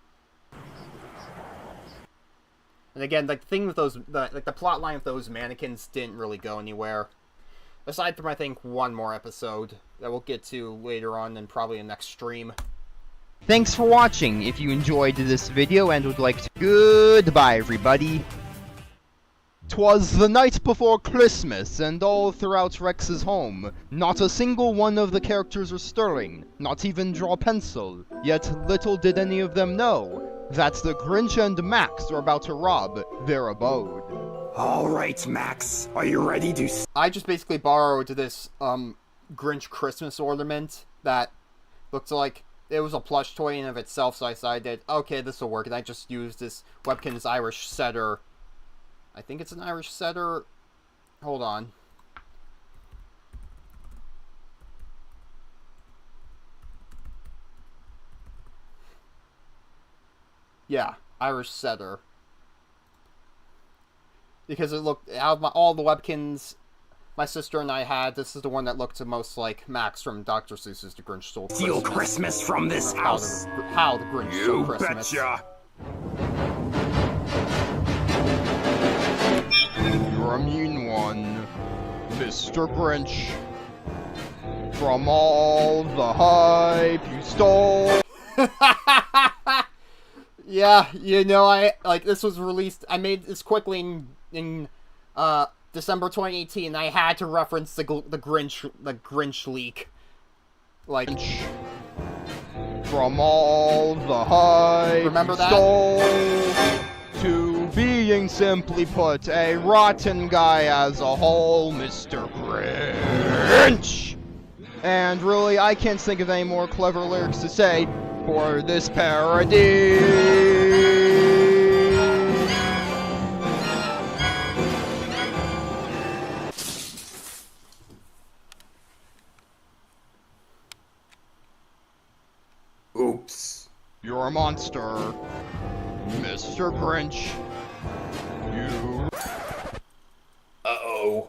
And again, like, the thing with those, the plot line of those mannequins didn't really go anywhere. Aside from, I think, one more episode that we'll get to later on and probably in the next stream. Thanks for watching. If you enjoyed this video and would like to... Goodbye, everybody. 'Twas the night before Christmas, and all throughout Rex's home, not a single one of the characters are stirring, not even draw pencil, yet little did any of them know that the Grinch and Max are about to rob their abode. Alright, Max, are you ready to... I just basically borrowed this, Grinch Christmas ornament that looked like it was a plush toy in of itself, so I decided, okay, this will work, and I just used this Webkinz Irish setter. I think it's an Irish setter. Hold on. Yeah, Irish setter. Because it looked, out of all the Webkinz my sister and I had. This is the one that looked the most like Max from Dr. Seuss's The Grinch Stole Christmas. Steal Christmas from this house. How the Grinch Stole Christmas. Betcha. You're a mean one, Mr. Grinch. From all the hype you stole. Yeah, you know, this was released, I made this quickly in December 2018, I had to reference the Grinch leak. Like, from all the hype remember that? Stole, to being simply put, a rotten guy as a whole, Mr. Grinch. And really, I can't think of any more clever lyrics to say for this parody. Oops. You're a monster, Mr. Grinch. You. Uh-oh.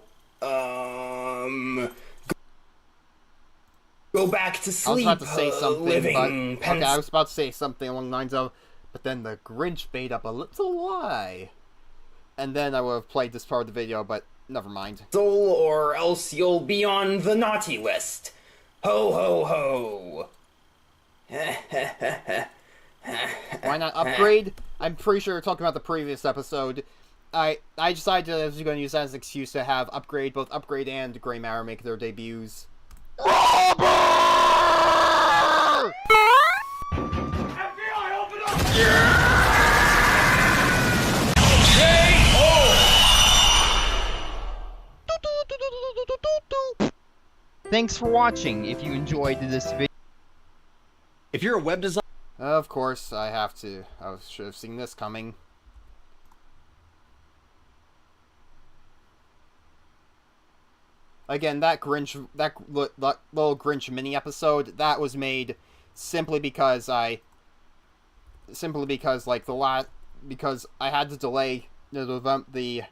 Go back to sleep. I was about to say something, living but okay, I was about to say something along the lines of, but then the Grinch made up a little lie, and then I would have played this part of the video, but never mind. Soul, or else you'll be on the naughty list. Ho ho ho. Why not upgrade? I'm pretty sure you're talking about the previous episode. I decided I was going to use that as an excuse to have both Upgrade and Grey Matter make their debuts. Robber! FBI, open up! Thanks for watching. If you enjoyed this video, If you're a web designer, of course, I have to. I should have seen this coming. Again, that little Grinch mini episode, that was made simply because I had to delay that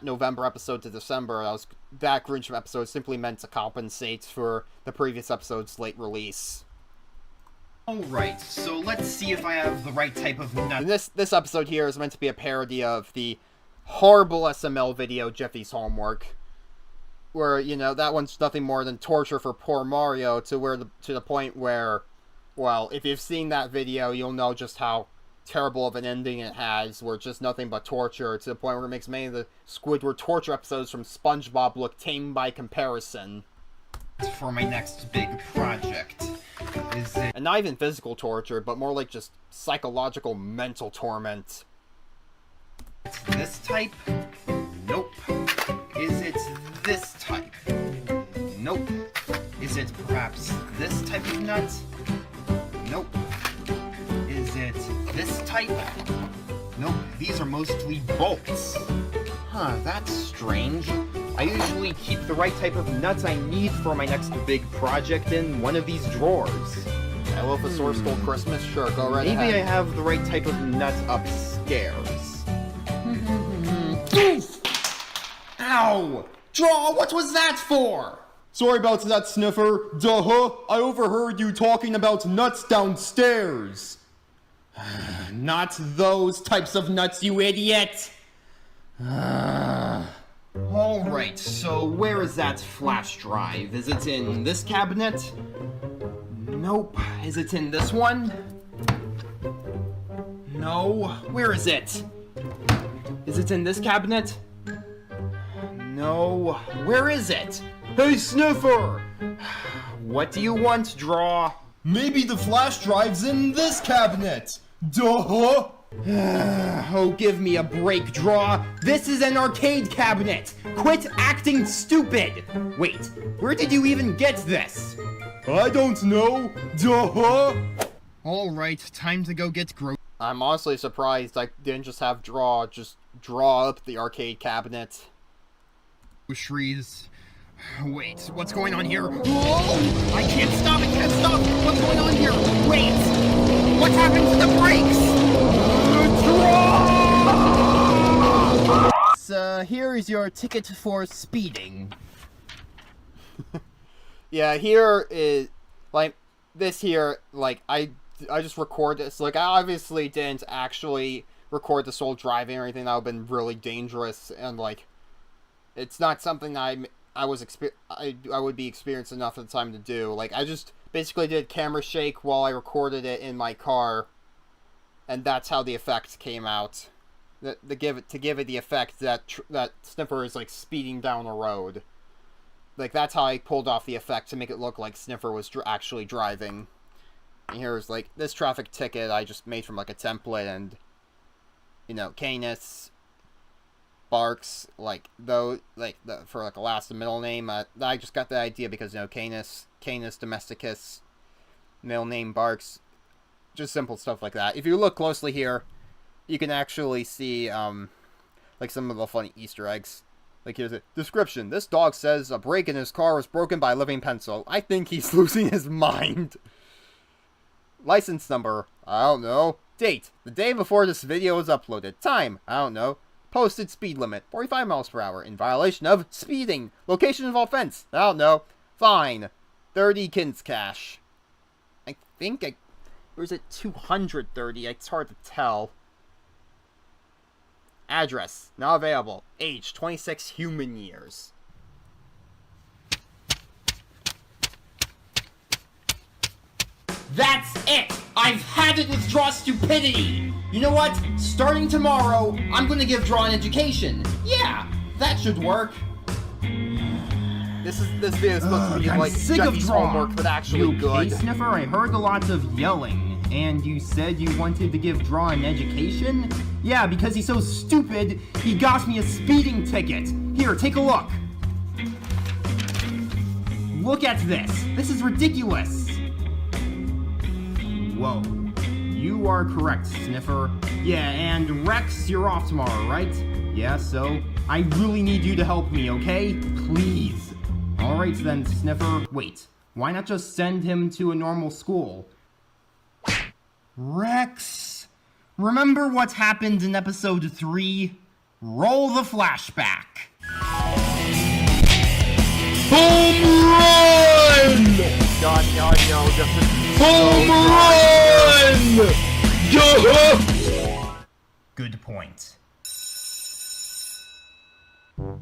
November episode to December. That Grinch episode simply meant to compensate for the previous episode's late release. alright, so let's see if I have the right type of nut. And this episode here is meant to be a parody of the horrible SML video, Jeffy's Homework, where, you know, that one's nothing more than torture for poor Mario to the point where, well, if you've seen that video, you'll know just how terrible of an ending it has, where it's just nothing but torture, to the point where it makes many of the Squidward torture episodes from SpongeBob look tame by comparison. For my next big project. Is it... And not even physical torture, but more like just psychological mental torment. This type? Nope. Is it this type? Nope. Is it perhaps this type of nut? Nope. Is it this type? Nope. These are mostly bolts. Huh, that's strange. I usually keep the right type of nuts I need for my next big project in one of these drawers. Hello, if the source stole Christmas? Sure, go right ahead. Maybe I have the right type of nut upstairs. Ow! Draw, what was that for? Sorry about that, Sniffer. Duh-huh. I overheard you talking about nuts downstairs. Not those types of nuts, you idiot! Alright, so where is that flash drive? Is it in this cabinet? Nope. Is it in this one? No. Where is it? Is it in this cabinet? No. Where is it? Hey, Sniffer! What do you want, Draw? Maybe the flash drive's in this cabinet. Duh-huh. Oh, give me a break, Draw. This is an arcade cabinet. Quit acting stupid. Wait, where did you even get this? I don't know. Duh-huh. Alright, time to go get I'm honestly surprised I didn't just have draw up the arcade cabinet. groceries. Wait, what's going on here? Whoa! I can't stop, What's going on here? Wait! What happened to the brakes? here is your ticket for speeding. Yeah, here is, like, this here, like, I just record this. Like, I obviously didn't actually record this whole driving or anything. That would have been really dangerous, and, like, it's not something I would be experienced enough at the time to do. Like, I just basically did camera shake while I recorded it in my car, and that's how the effect came out. To give it the effect that Sniffer is, like, speeding down the road. Like, that's how I pulled off the effect to make it look like Sniffer was actually driving. And here's, like, this traffic ticket I just made from, like, a template, and, you know, Canis, Barks, like, though, like, for, like, a last and middle name, I just got the idea because, you know, Canis Domesticus, middle name Barks, just simple stuff like that. If you look closely here, you can actually see, like, some of the funny Easter eggs. Like, here's a description. This dog says a brake in his car was broken by a living pencil. I think he's losing his mind. License number. I don't know. Date. The day before this video was uploaded. Time. I don't know. Posted speed limit. 45 miles per hour. In violation of speeding. Location of offense. I don't know. Fine. 30 Kins cash. I think or is it 230? It's hard to tell. Address, not available. Age, 26 human years. That's it! I've had it with Draw stupidity! You know what? Starting tomorrow, I'm gonna give Draw an education. Yeah, that should work. This video is supposed to be like Jeffy's homework, but actually you good. Okay, Sniffer, I heard a lot of yelling. And you said you wanted to give Draw an education? Yeah, because he's so stupid, he got me a speeding ticket. Here, take a look. Look at this. This is ridiculous. Whoa. You are correct, Sniffer. Yeah, and Rex, you're off tomorrow, right? Yeah, so I really need you to help me, okay? Please. Alright then, Sniffer. Wait, why not just send him to a normal school? Rex, remember what happened in episode 3? Roll the flashback. Home run! God, no, Home run! Good point.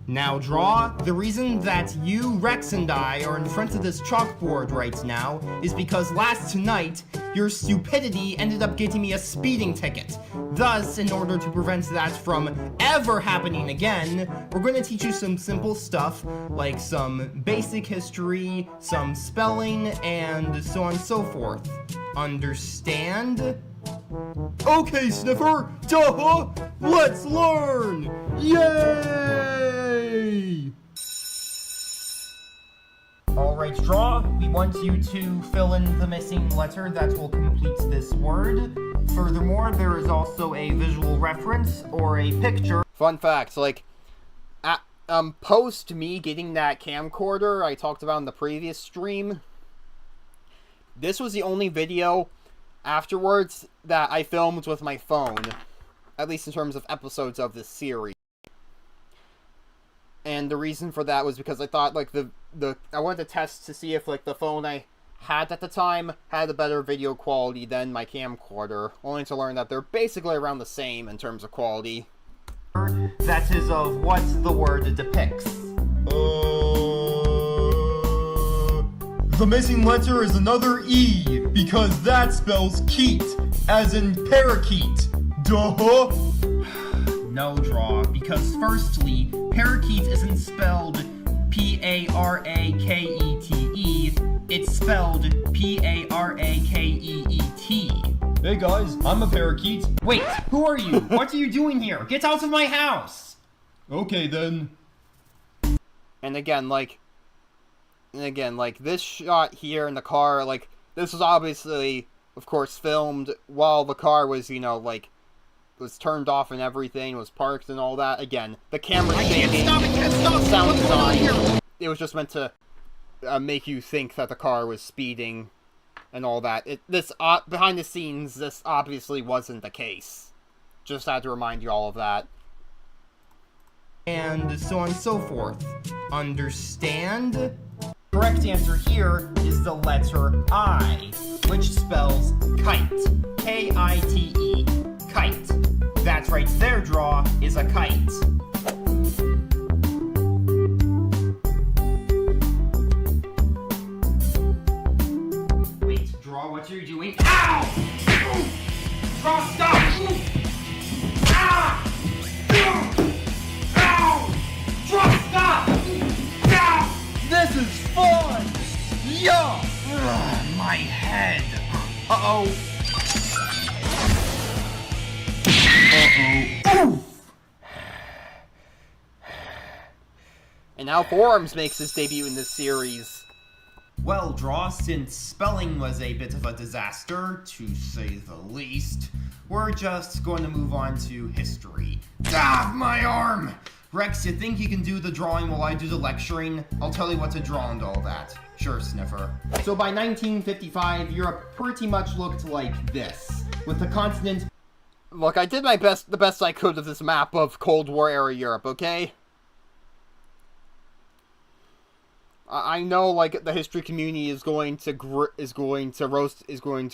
Now, Draw, the reason that you, Rex, and I are in front of this chalkboard right now is because last night, your stupidity ended up getting me a speeding ticket. Thus, in order to prevent that from ever happening again, we're going to teach you some simple stuff, like some basic history, some spelling, and so on and so forth. Understand? Okay, Sniffer, duh, let's learn! Yay! Alright, Draw, we want you to fill in the missing letter that will complete this word. Furthermore, there is also a visual reference or a picture. Fun fact, like, post me getting that camcorder I talked about in the previous stream, this was the only video afterwards that I filmed with my phone, at least in terms of episodes of this series. And the reason for that was because I thought, like, I wanted to test to see if, like, the phone I had at the time had a better video quality than my camcorder, only to learn that they're basically around the same in terms of quality. That is of what the word depicts. The missing letter is another E, because that spells keet, as in parakeet. Duh. No, Draw, because firstly, parakeet isn't spelled P-A-R-A-K-E-T-E, it's spelled P-A-R-A-K-E-E-T. Hey guys, I'm a parakeet. Wait, who are you? What are you doing here? Get out of my house! Okay then. And again, like, this shot here in the car, like, this was obviously, of course, filmed while the car was, you know, like, was turned off and everything, was parked and all that. Again, the camera shaking, sound design, it was just meant to make you think that the car was speeding and all that. Behind the scenes, this obviously wasn't the case. Just had to remind you all of that. and so on and so forth. Understand? Correct answer here is the letter I, which spells kite. K-I-T-E, kite. That's right there, Draw, is a kite. Wait, Draw, what are you doing? Ow! Draw, stop! Ah! Ow! Draw, stop! Ow! This is fun! Yeah! Ugh, my head. Uh-oh. Uh-oh. And now Forums makes his debut in this series. Well, Draw, since spelling was a bit of a disaster, to say the least, we're just going to move on to history. Ah, my arm! Rex, you think you can do the drawing while I do the lecturing? I'll tell you what to draw and all that. Sure, Sniffer. So by 1955, Europe pretty much looked like this, with the continent... Look, I did my best, the best I could with this map of Cold War era Europe, okay? I know, like, the history community is going to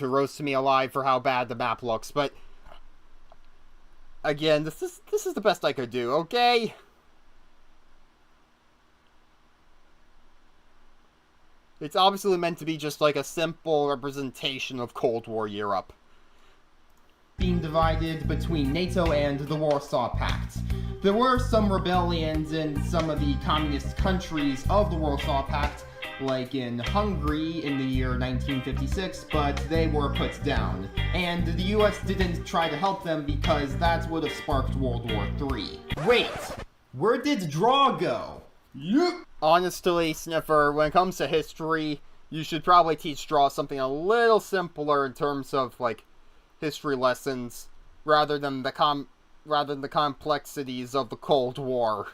roast me alive for how bad the map looks, but again, this is the best I could do, okay? It's obviously meant to be just like a simple representation of Cold War Europe. Being divided between NATO and the Warsaw Pact. There were some rebellions in some of the communist countries of the Warsaw Pact, like in Hungary in the year 1956, but they were put down. And the US didn't try to help them because that would have sparked World War III. Wait, where did Draw go? Yep. Honestly, Sniffer, when it comes to history, you should probably teach Draw something a little simpler in terms of, like, history lessons, rather than the complexities of the Cold War.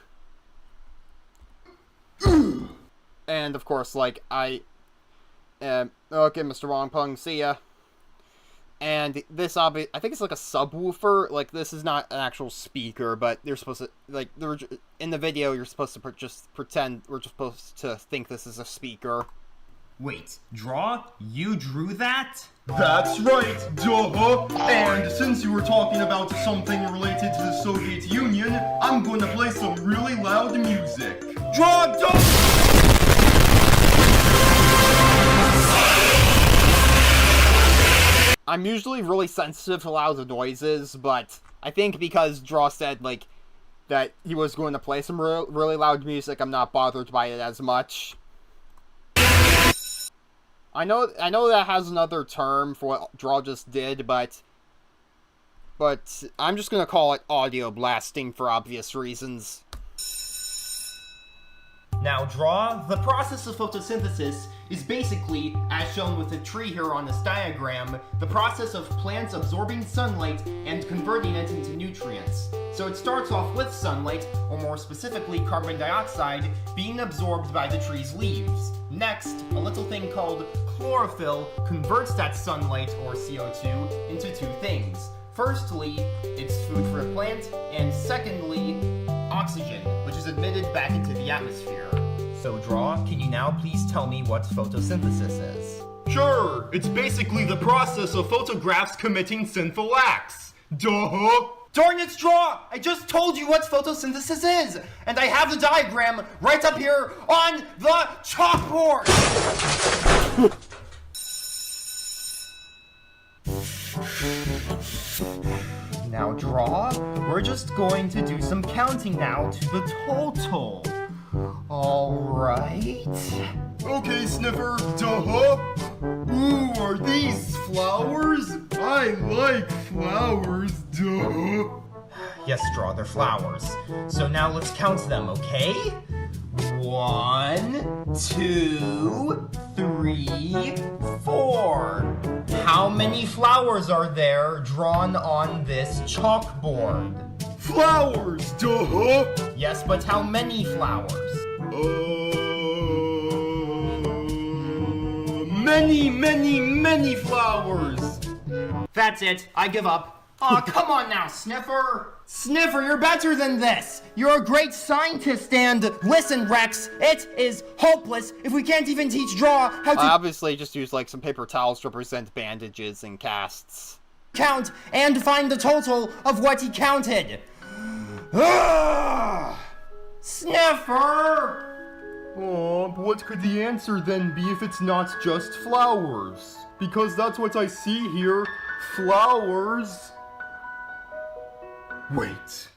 And, of course, like, okay, Mr. Wongpung, see ya. And this, I think it's like a subwoofer. Like, this is not an actual speaker, but you're supposed to, like, in the video, you're supposed to just pretend we're just supposed to think this is a speaker. Wait, Draw? You drew that? That's right, duh! And since you were talking about something related to the Soviet Union, I'm going to play some really loud music. Draw, don't! I'm usually really sensitive to loud noises, but I think because Draw said, like, that he was going to play some really loud music, I'm not bothered by it as much. I know that has another term for what Draw just did, but I'm just gonna call it audio blasting for obvious reasons. Now, Draw, the process of photosynthesis is basically, as shown with the tree here on this diagram, the process of plants absorbing sunlight and converting it into nutrients. So it starts off with sunlight, or more specifically carbon dioxide, being absorbed by the tree's leaves. Next, a little thing called chlorophyll converts that sunlight, or CO2, into two things. Firstly, it's food for a plant, and secondly, oxygen, which is emitted back into the atmosphere. So, Draw, can you now please tell me what photosynthesis is? Sure, it's basically the process of photographs committing sinful acts. Duh! Darn it, Draw! I just told you what photosynthesis is! And I have the diagram right up here on the chalkboard! Now, Draw, we're just going to do some counting now to the total. Alright. Okay, Sniffer, duh! Ooh, are these flowers? I like flowers, duh! Yes, Draw, they're flowers. So now let's count them, okay? 1, 2, 3, 4. How many flowers are there drawn on this chalkboard? Flowers, duh! Yes, but how many flowers? Many flowers! That's it, I give up. Aw, come on now, Sniffer! Sniffer, you're better than this! You're a great scientist and... Listen, Rex, it is hopeless if we can't even teach Draw how to... I obviously just use, like, some paper towels to represent bandages and casts. ...count and find the total of what he counted. Sniffer! Oh, what could the answer then be if it's not just flowers? Because that's what I see here. Flowers. Wait.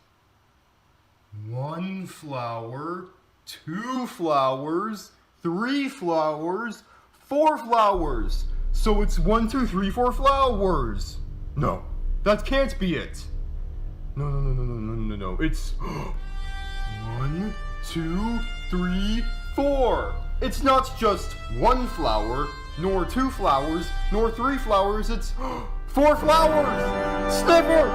1 flower, 2 flowers, 3 flowers, 4 flowers. So it's 1, 2, 3, 4 flowers. No, that can't be it. No. It's 1, 2, 3, 4. It's not just 1 flower, nor 2 flowers, nor 3 flowers. It's 4 flowers! Sniffer!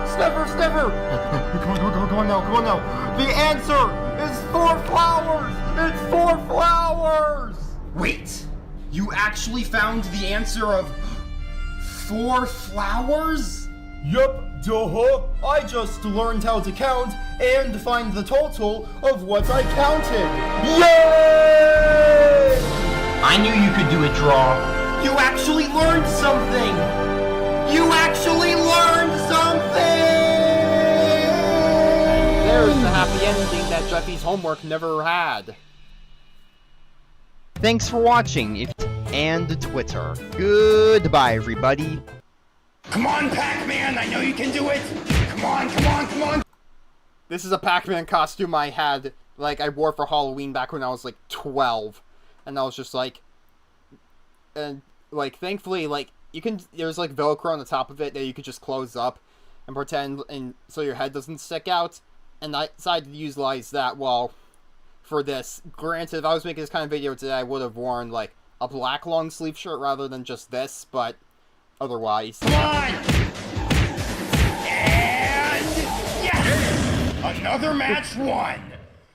Come on now. The answer is 4 flowers! It's 4 flowers! Wait, you actually found the answer of 4 flowers? Yup, duh. I just learned how to count and find the total of what I counted. Yay! I knew you could do it, Draw. You actually learned something! You actually learned something! There's the happy ending that Jeffy's homework never had. Thanks for watching, and Twitter. Goodbye, everybody. Come on, Pac-Man! I know you can do it! Come on! This is a Pac-Man costume I had, like, I wore for Halloween back when I was, like, 12. And I was just like... And, like, thankfully, like, there's, like, Velcro on the top of it that you could just close up and pretend, and so your head doesn't stick out. And I decided to utilize that, for this. Granted, if I was making this kind of video today, I would have worn, like, a black long sleeve shirt rather than just this, but... Otherwise. Come on! And... yes! Another match won!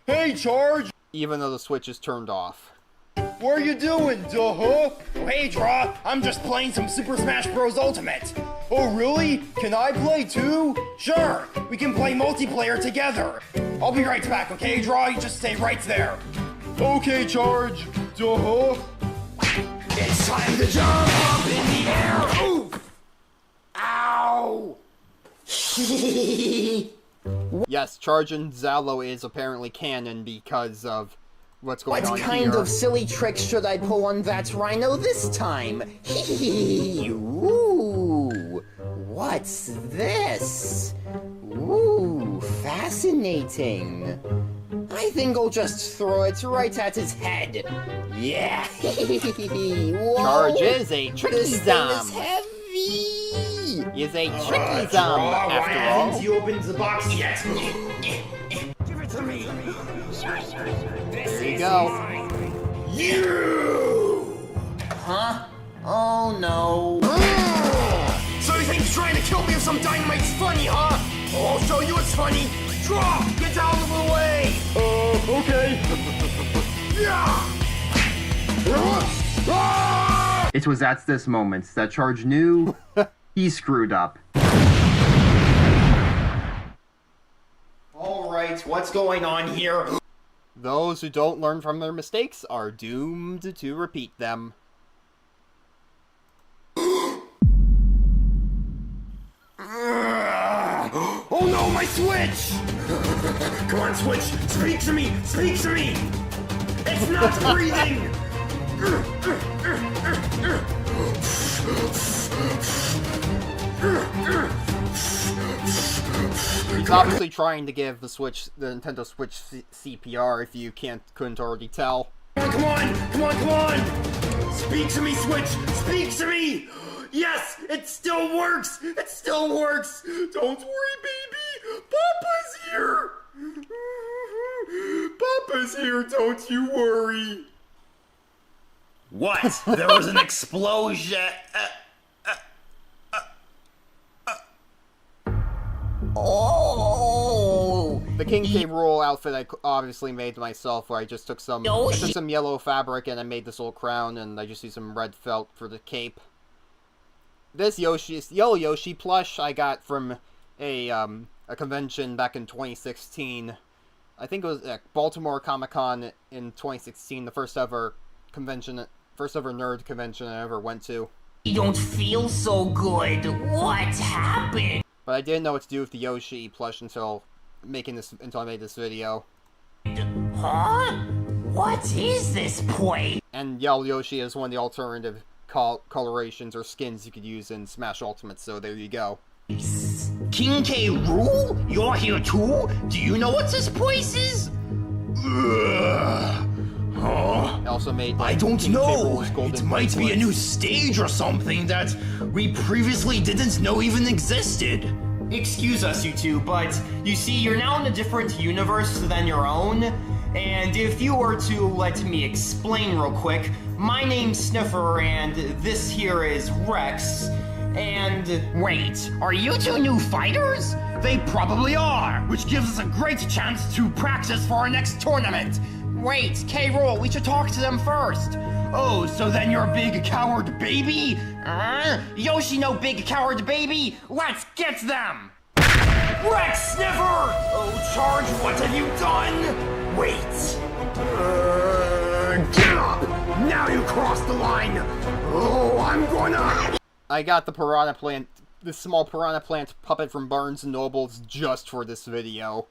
Hey, Charge! Even though the switch is turned off. What are you doing, duh? Hey, Draw, I'm just playing some Super Smash Bros. Ultimate. Oh, really? Can I play too? Sure, we can play multiplayer together. I'll be right back, okay, Draw? You just stay right there. Okay, Charge. Duh. It's time to jump up in the air. Ooh! Ow! Yes, Charge and Zalo is apparently canon because of what's going on What here. kind of silly tricks should I pull on that rhino this time? Ooh, what's this? Ooh, fascinating. I think I'll just throw it right at his head. Yeah. Whoa. Charge is a tricky This thing zom. is heavy. Is a tricky zom, after all. Haven't you opened the box yet? Give it to me. There you go. You! Huh? Oh no. So you think trying to kill me with some dynamite's funny, huh? I'll show you what's funny. Draw! Get out of the way! Okay. It was at this moment that Charge knew he screwed up. Alright, what's going on here? Those who don't learn from their mistakes are doomed to repeat them. Oh no, my Switch! Come on, Switch! Speak to me! Speak to me! It's not breathing! He's obviously trying to give the Nintendo Switch CPR if you couldn't already tell. Come on! Speak to me, Switch! Speak to me! Yes! It still works! It still works! Don't worry, baby! Papa's here! Papa's here, don't you worry! What? There was an explosion! Oh! The King K. Rool outfit I obviously made myself, where I just took some yellow fabric and I made this little crown, and I just used some red felt for the cape. This yellow Yoshi plush I got from a a convention back in 2016. I think it was Baltimore Comic-Con in 2016, the first ever nerd convention I ever went to. You don't feel so good. What happened? But I didn't know what to do with the Yoshi plush until I made this video. Huh? What is this point? And Yell Yoshi is one of the alternative colorations or skins you could use in Smash Ultimate, so there you go. King K. Rool? You're here too? Do you know what this place is? Also made I don't King know. K. Rool's It might be a new stage or something that we previously didn't know even existed. Excuse us, you two, but you see, you're now in a different universe than your own. And if you were to let me explain real quick, my name's Sniffer and this here is Rex. And wait, are you two new fighters? They probably are, which gives us a great chance to practice for our next tournament. Wait, K. Rool, we should talk to them first. Oh, so then you're a big coward baby? Yoshi no big coward baby? Let's get them! Rex Sniffer! Oh, Charge, what have you done? Wait. Get up! Now you crossed the line! Oh, I'm gonna... I got the small piranha plant puppet from Barnes & Noble's just for this video.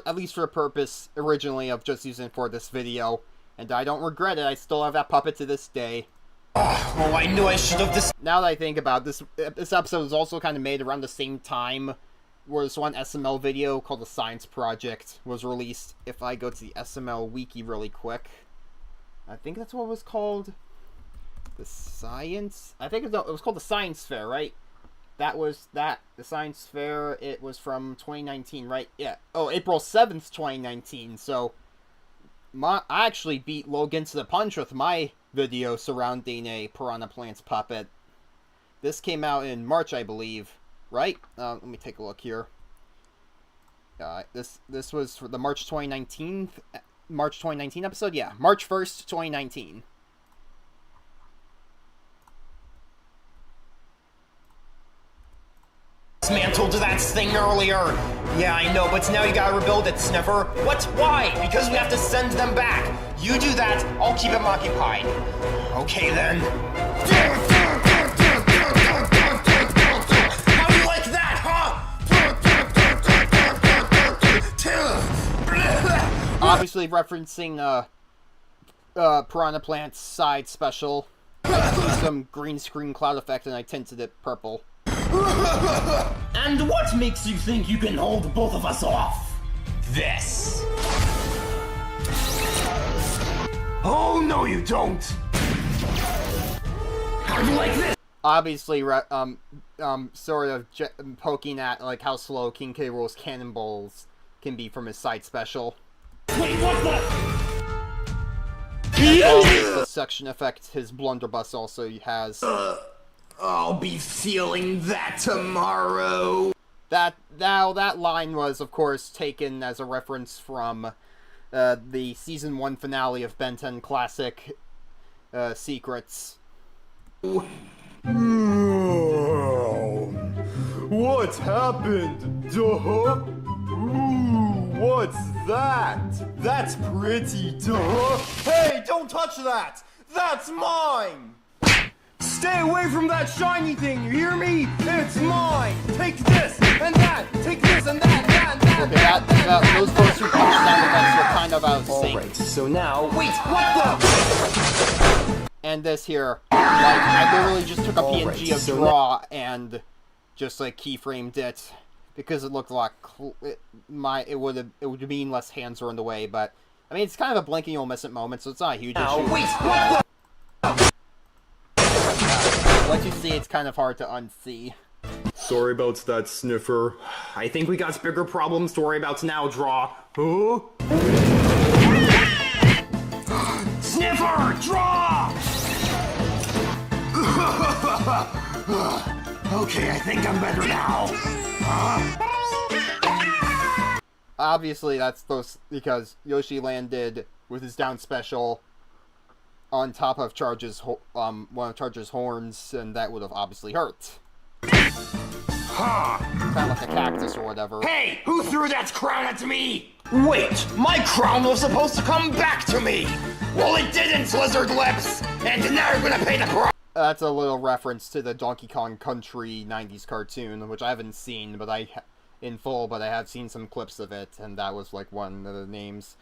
At least for the purpose originally of just using it for this video. And I don't regret it, I still have that puppet to this day. Oh, I knew I should have Now that I think about it, this episode was also kind of made around the same time where this one SML video called The Science Project was released. If I go to the SML wiki really quick, I think that's what it was called. The Science... I think it was called The Science Fair, right? The Science Fair, it was from 2019, right? Yeah. Oh, April 7th, 2019, so... I actually beat Logan to the punch with my video surrounding a Piranha Plants puppet. This came out in March, I believe, right? Let me take a look here. This was for the March 2019 episode? Yeah, March 1st, 2019. dismantled that thing earlier. Yeah, I know, but now you gotta rebuild it, Sniffer. What? Why? Because we have to send them back. You do that, I'll keep them occupied. Okay, then. How do you like that, huh? Obviously referencing, Piranha Plant's side special. I used some green screen cloud effect and I tinted it purple. And what makes you think you can hold both of us off? This. Oh, no you don't! How do you like this? Obviously, sort of poking at, like, how slow King K. Rool's cannonballs can be from his side special. Wait, what's that? The suction effect his blunderbuss also has. I'll be feeling that tomorrow. That line was, of course, taken as a reference from the Season 1 finale of Ben 10 Classic Secrets. What happened? Duh? Ooh, what's that? That's pretty, duh. Hey, don't touch that! That's mine! Stay away from that shiny thing, you hear me? It's mine! Take this and that! Take this and that, Okay, those first two punch sound effects were kind of out of sync. Alright, so now... Wait, what the... And this here, like, I literally just took a PNG of Draw and just, like, keyframed it. Because it looked like it would mean less hands were in the way, but... I mean, it's kind of a blinking you'll miss it moment, so it's not a huge issue. Wait, what the... Once you see, it's kind of hard to unsee. Sorry about that, Sniffer. I think we got bigger problems to worry about now, Draw. Huh? Sniffer, draw! Okay, I think I'm better now. Obviously, that's because Yoshi landed with his down special on top of one of Charge's horns, and that would have obviously hurt. Ha! Kind of like a cactus or whatever. Hey, who threw that crown at me? Wait, my crown was supposed to come back to me! Well, it didn't, Lizard Lips! And now you're gonna pay the price! That's a little reference to the Donkey Kong Country 90s cartoon, which I haven't seen in full, but I have seen some clips of it, and that was like one of the names.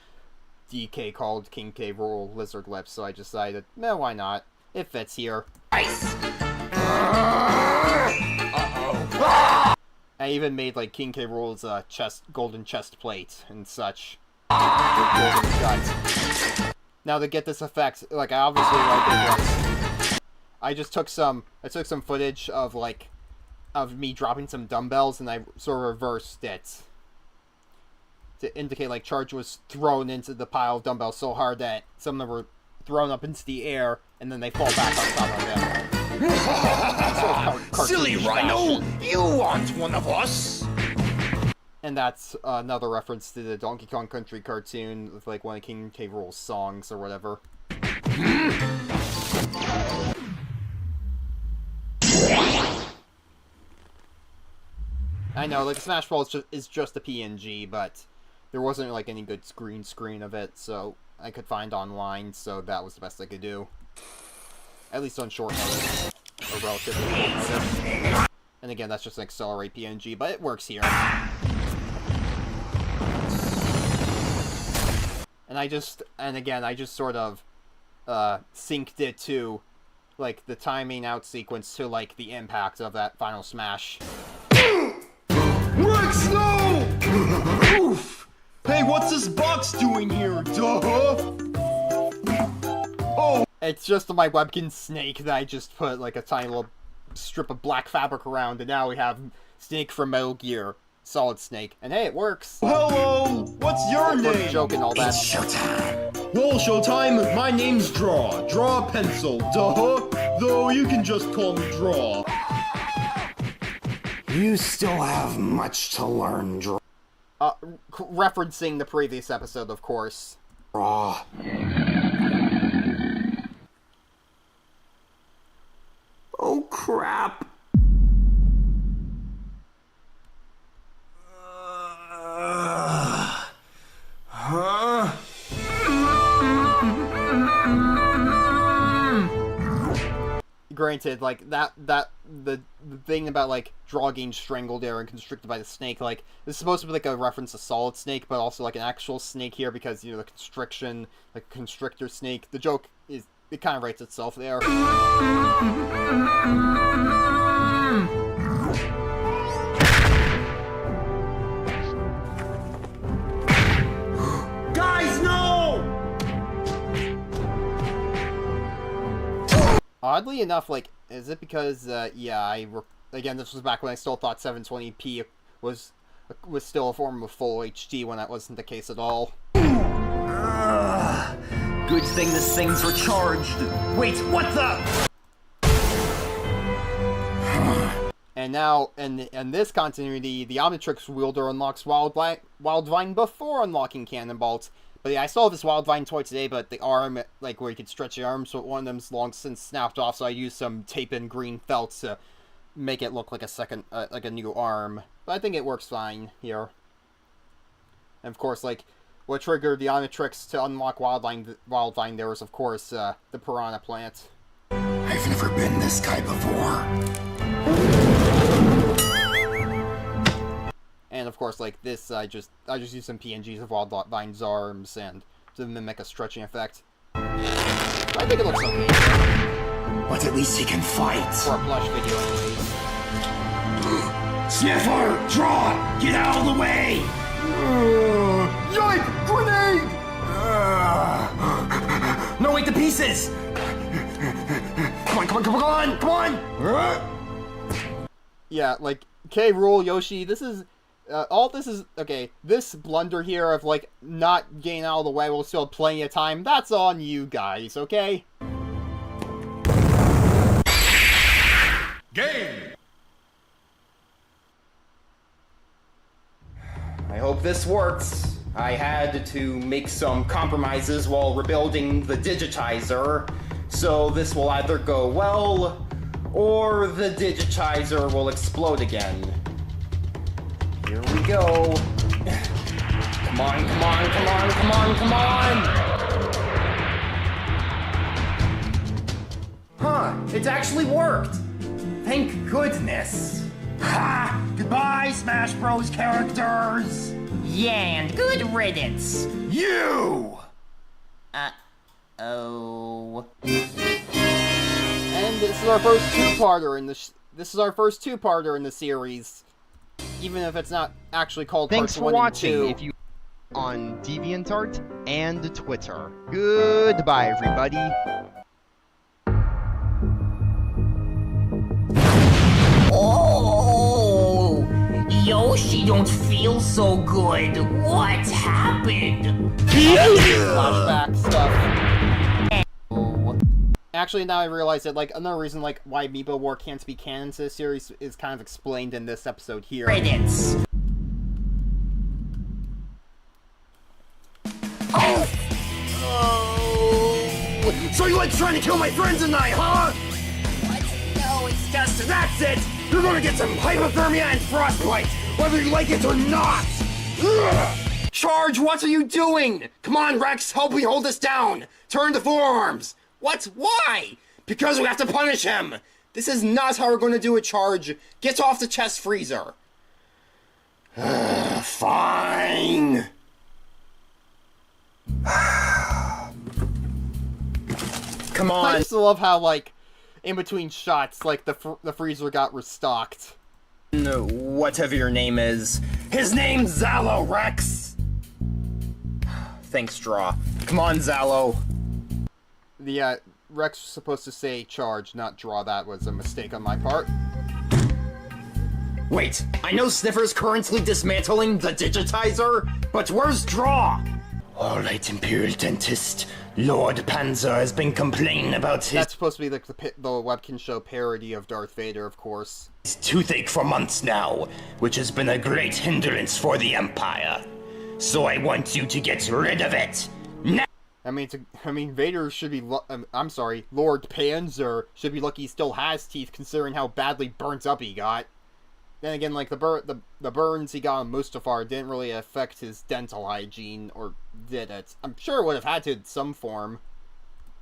DK called King K. Rool Lizard Lips, so I decided, why not? It fits here. Ice! I even made like King K. Rool's golden chest plate and such. Golden guts. Now to get this effect, like I obviously like it was, I took some footage of me dropping some dumbbells, and I sort of reversed it to indicate like charge was thrown into the pile of dumbbells so hard that some of them were thrown up into the air, and then they fall back on top of them. Silly Rhino! You aren't one of us! And that's another reference to the Donkey Kong Country cartoon with like one of King K. Rool's songs or whatever. I know, like Smash Ball is just a PNG, but there wasn't like any good green screen of it, so I could find online, so that was the best I could do. At least on short notice, or relatively short notice. And again, that's just an Accelerate PNG, but it works here. And I just sort of synced it to like the timing out sequence to like the impact of that final smash. Rex, no! Oof! Hey, what's this box doing here? Duh! Oh! It's just my Webkinz snake that I just put like a tiny little strip of black fabric around, and now we have Snake from Metal Gear. Solid Snake. And hey, it works! Hello! What's your name? Joke and all that. It's showtime! Well, Showtime, my name's Draw. Draw a pencil, duh! Though you can just call me Draw. You still have much to learn, Draw. Referencing the previous episode, of course. Draw. Oh, crap. Huh? Granted, like, the thing about, like, Draw getting strangled there and constricted by the snake, like, this is supposed to be, like, a reference to Solid Snake, but also, like, an actual snake here, because, you know, the constriction, like, constrictor snake, the joke is, it kind of writes itself there. Guys, no! Oddly enough, like, is it because, yeah, again, this was back when I still thought 720p was still a form of full HD when that wasn't the case at all. Good thing this thing's recharged. Wait, what the? And now, in this continuity, the Omnitrix wielder unlocks Wildvine before unlocking Cannonballs. But yeah, I still have this Wildvine toy today, but the arm, like, where you could stretch the arm, so one of them's long since snapped off, so I used some tape-in green felt to make it look like like a new arm. But I think it works fine here. And of course, like, what triggered the Omnitrix to unlock Wildvine there was, of course, the Piranha Plant. I've never been this guy before. And of course, like this, I just used some PNGs of Wildvine's arms and to mimic a stretching effect. I think it looks okay. But at least he can fight. For a plush video, anyways. Sniffer, Draw, get out of the way! Yoink! Grenade! No, wait, the pieces! Come on! Yeah, like, K. Rool, Yoshi, this is, okay, this blunder here of, like, not getting out of the way while still plenty of time, that's on you guys, okay? Game! I hope this works. I had to make some compromises while rebuilding the digitizer, so this will either go well or the digitizer will explode again. Here we go. Come on, come on, come on, come on, come on! Huh, it actually worked! Thank goodness! Ha! Goodbye, Smash Bros. Characters! Yeah, and good riddance. You! Oh. And this is our first two-parter in the series, even if it's not actually called Thanks Parts for 1 and watching. 2. If you on DeviantArt and Twitter. Goodbye, everybody. Oh, Yoshi don't feel so good. What happened? Flashback stuff. Actually, now I realize that, like, another reason, like, why Amiibo War can't be canon to this series is kind of explained in this episode here. Riddance. Oh! So you like trying to kill my friends tonight, huh? What? No, it's just... That's it! You're gonna get some hypothermia and frostbite, whether you like it or not! Ugh. Charge, what are you doing? Come on, Rex, help me hold this down! Turn the forearms! What? Why? Because we have to punish him! This is not how we're gonna do it, Charge. Get off the chest freezer. Fine. Come on. I just love how, like, in between shots, like, the freezer got restocked. Whatever your name is. His name's Zallo, Rex! Thanks, Draw. Come on, Zallo. The, Rex was supposed to say charge, not draw. That was a mistake on my part. Wait, I know Sniffer's currently dismantling the digitizer, but where's Draw? Alright, Imperial Dentist. Lord Panzer has been complaining about his... That's supposed to be like the Webkinz show parody of Darth Vader, of course. ...his toothache for months now, which has been a great hindrance for the Empire. So I want you to get rid of it. Now! I mean, Vader should be... I'm sorry, Lord Panzer should be lucky he still has teeth, considering how badly burnt up he got. Then again, like, the burns he got on Mustafar didn't really affect his dental hygiene, or did it? I'm sure it would have had to in some form.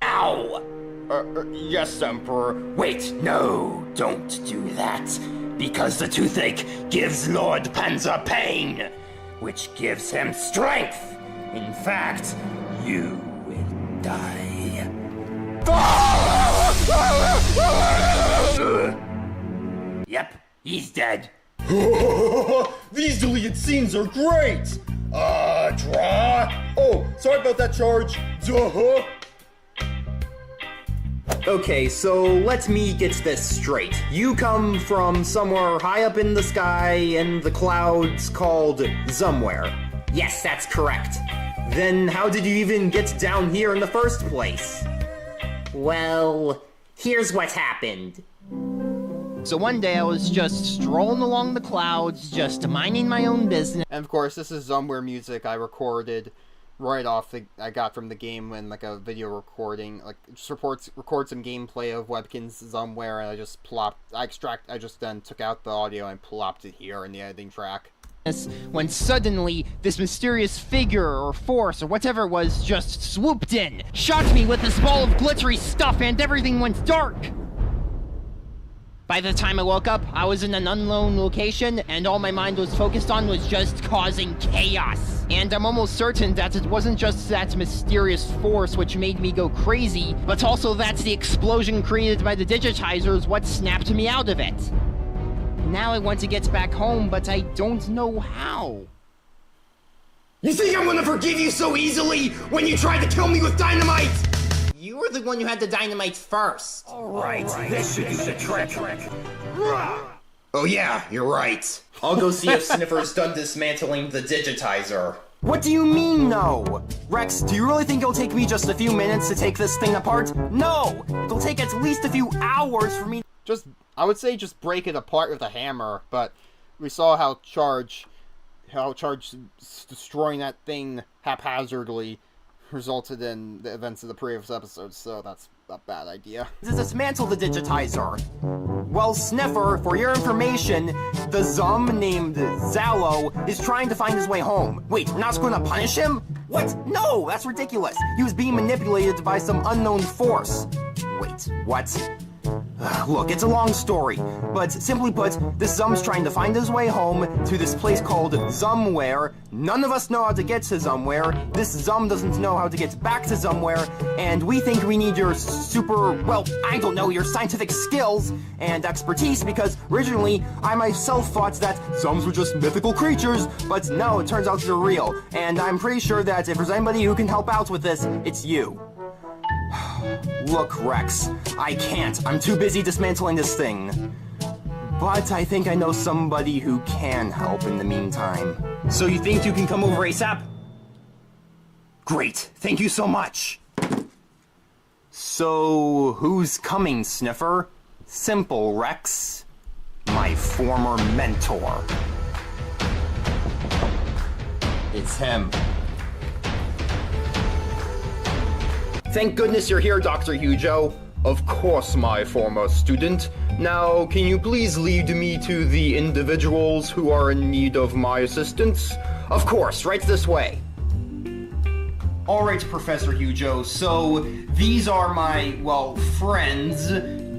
Ow! Yes, Emperor. Wait, no, don't do that. Because the toothache gives Lord Panzer pain, which gives him strength. In fact, you will die. Yep, he's dead. These deleted scenes are great! Draw? Oh, sorry about that, Charge. Duh. Okay, so let me get this straight. You come from somewhere high up in the sky in the clouds called somewhere. Yes, that's correct. Then how did you even get down here in the first place? Well, here's what happened. So one day I was just strolling along the clouds, just minding my own business. And of course, this is somewhere music I recorded right off I got from the game in like a video recording, like just record some gameplay of Webkinz somewhere, and I just then took out the audio and plopped it here in the editing track. When suddenly, this mysterious figure or force or whatever it was just swooped in, shocked me with this ball of glittery stuff, and everything went dark. By the time I woke up, I was in an unknown location, and all my mind was focused on was just causing chaos. And I'm almost certain that it wasn't just that mysterious force which made me go crazy, but also that the explosion created by the digitizers what snapped me out of it. Now I want to get back home, but I don't know how. You think I'm gonna forgive you so easily when you tried to kill me with dynamite? You were the one who had the dynamite first. Alright, this should do the trick. Oh yeah, you're right. I'll go see if Sniffer's done dismantling the digitizer. What do you mean, no? Rex, do you really think it'll take me just a few minutes to take this thing apart? No! It'll take at least a few hours for me. I would say just break it apart with a hammer, but we saw how Charge destroying that thing haphazardly resulted in the events of the previous episodes, so that's a bad idea. To dismantle the digitizer. Well, Sniffer, for your information, the Zum named Zalo is trying to find his way home. Wait, we're not going to punish him? What? No, that's ridiculous. He was being manipulated by some unknown force. Wait, what? Look, it's a long story, but simply put, this Zum's trying to find his way home to this place called Zumware. None of us know how to get to Zumware. This Zum doesn't know how to get back to Zumware, and we think we need your your scientific skills and expertise, because originally I myself thought that Zums were just mythical creatures, but no, it turns out they're real, and I'm pretty sure that if there's anybody who can help out with this, it's you. Look, Rex, I can't. I'm too busy dismantling this thing. But I think I know somebody who can help in the meantime. So you think you can come over ASAP? Great, thank you so much. So, who's coming, Sniffer? Simple, Rex. My former mentor. It's him. Thank goodness you're here, Dr. Hujo. Of course, my former student. Now, can you please lead me to the individuals who are in need of my assistance? Of course, right this way. Alright, Professor Hujo, so these are my, friends.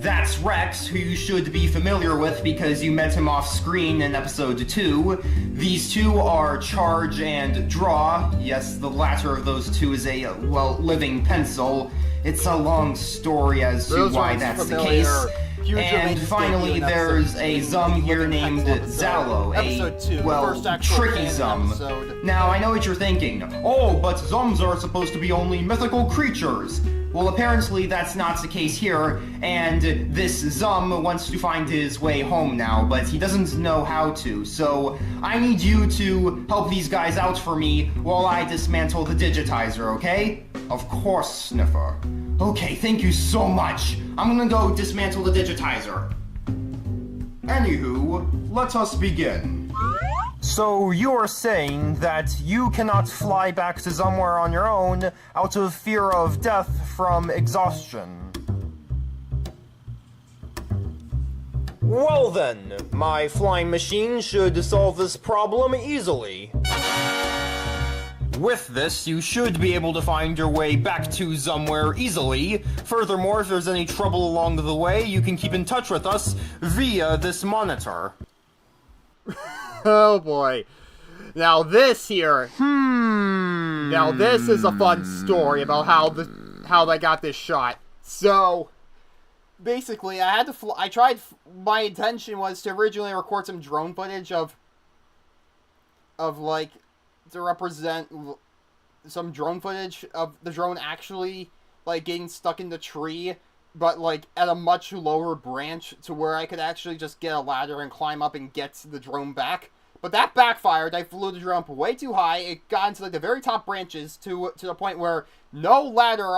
That's Rex, who you should be familiar with because you met him off screen in episode 2. These two are Charge and Draw. Yes, the latter of those two is a, living pencil. It's a long story as to why that's the case. And finally, there's a Zum here named Zalo, a tricky Zum. Now, I know what you're thinking. Oh, but Zums are supposed to be only mythical creatures. Well, apparently that's not the case here, and this Zum wants to find his way home now, but he doesn't know how to, so I need you to help these guys out for me while I dismantle the digitizer, okay? Of course, Sniffer. Okay, thank you so much. I'm gonna go dismantle the digitizer. Anywho, let us begin. So you're saying that you cannot fly back to somewhere on your own out of fear of death from exhaustion. Well then, my flying machine should solve this problem easily. With this, you should be able to find your way back to somewhere easily. Furthermore, if there's any trouble along the way, you can keep in touch with us via this monitor. Oh boy. Now this here... Now this is a fun story about how they got this shot. So, basically, I had to my intention was to originally record some drone footage of to represent some drone footage of the drone actually, getting stuck in the tree, but, at a much lower branch to where I could actually just get a ladder and climb up and get the drone back. But that backfired. I flew the drone up way too high. It got into, the very top branches to the point where no ladder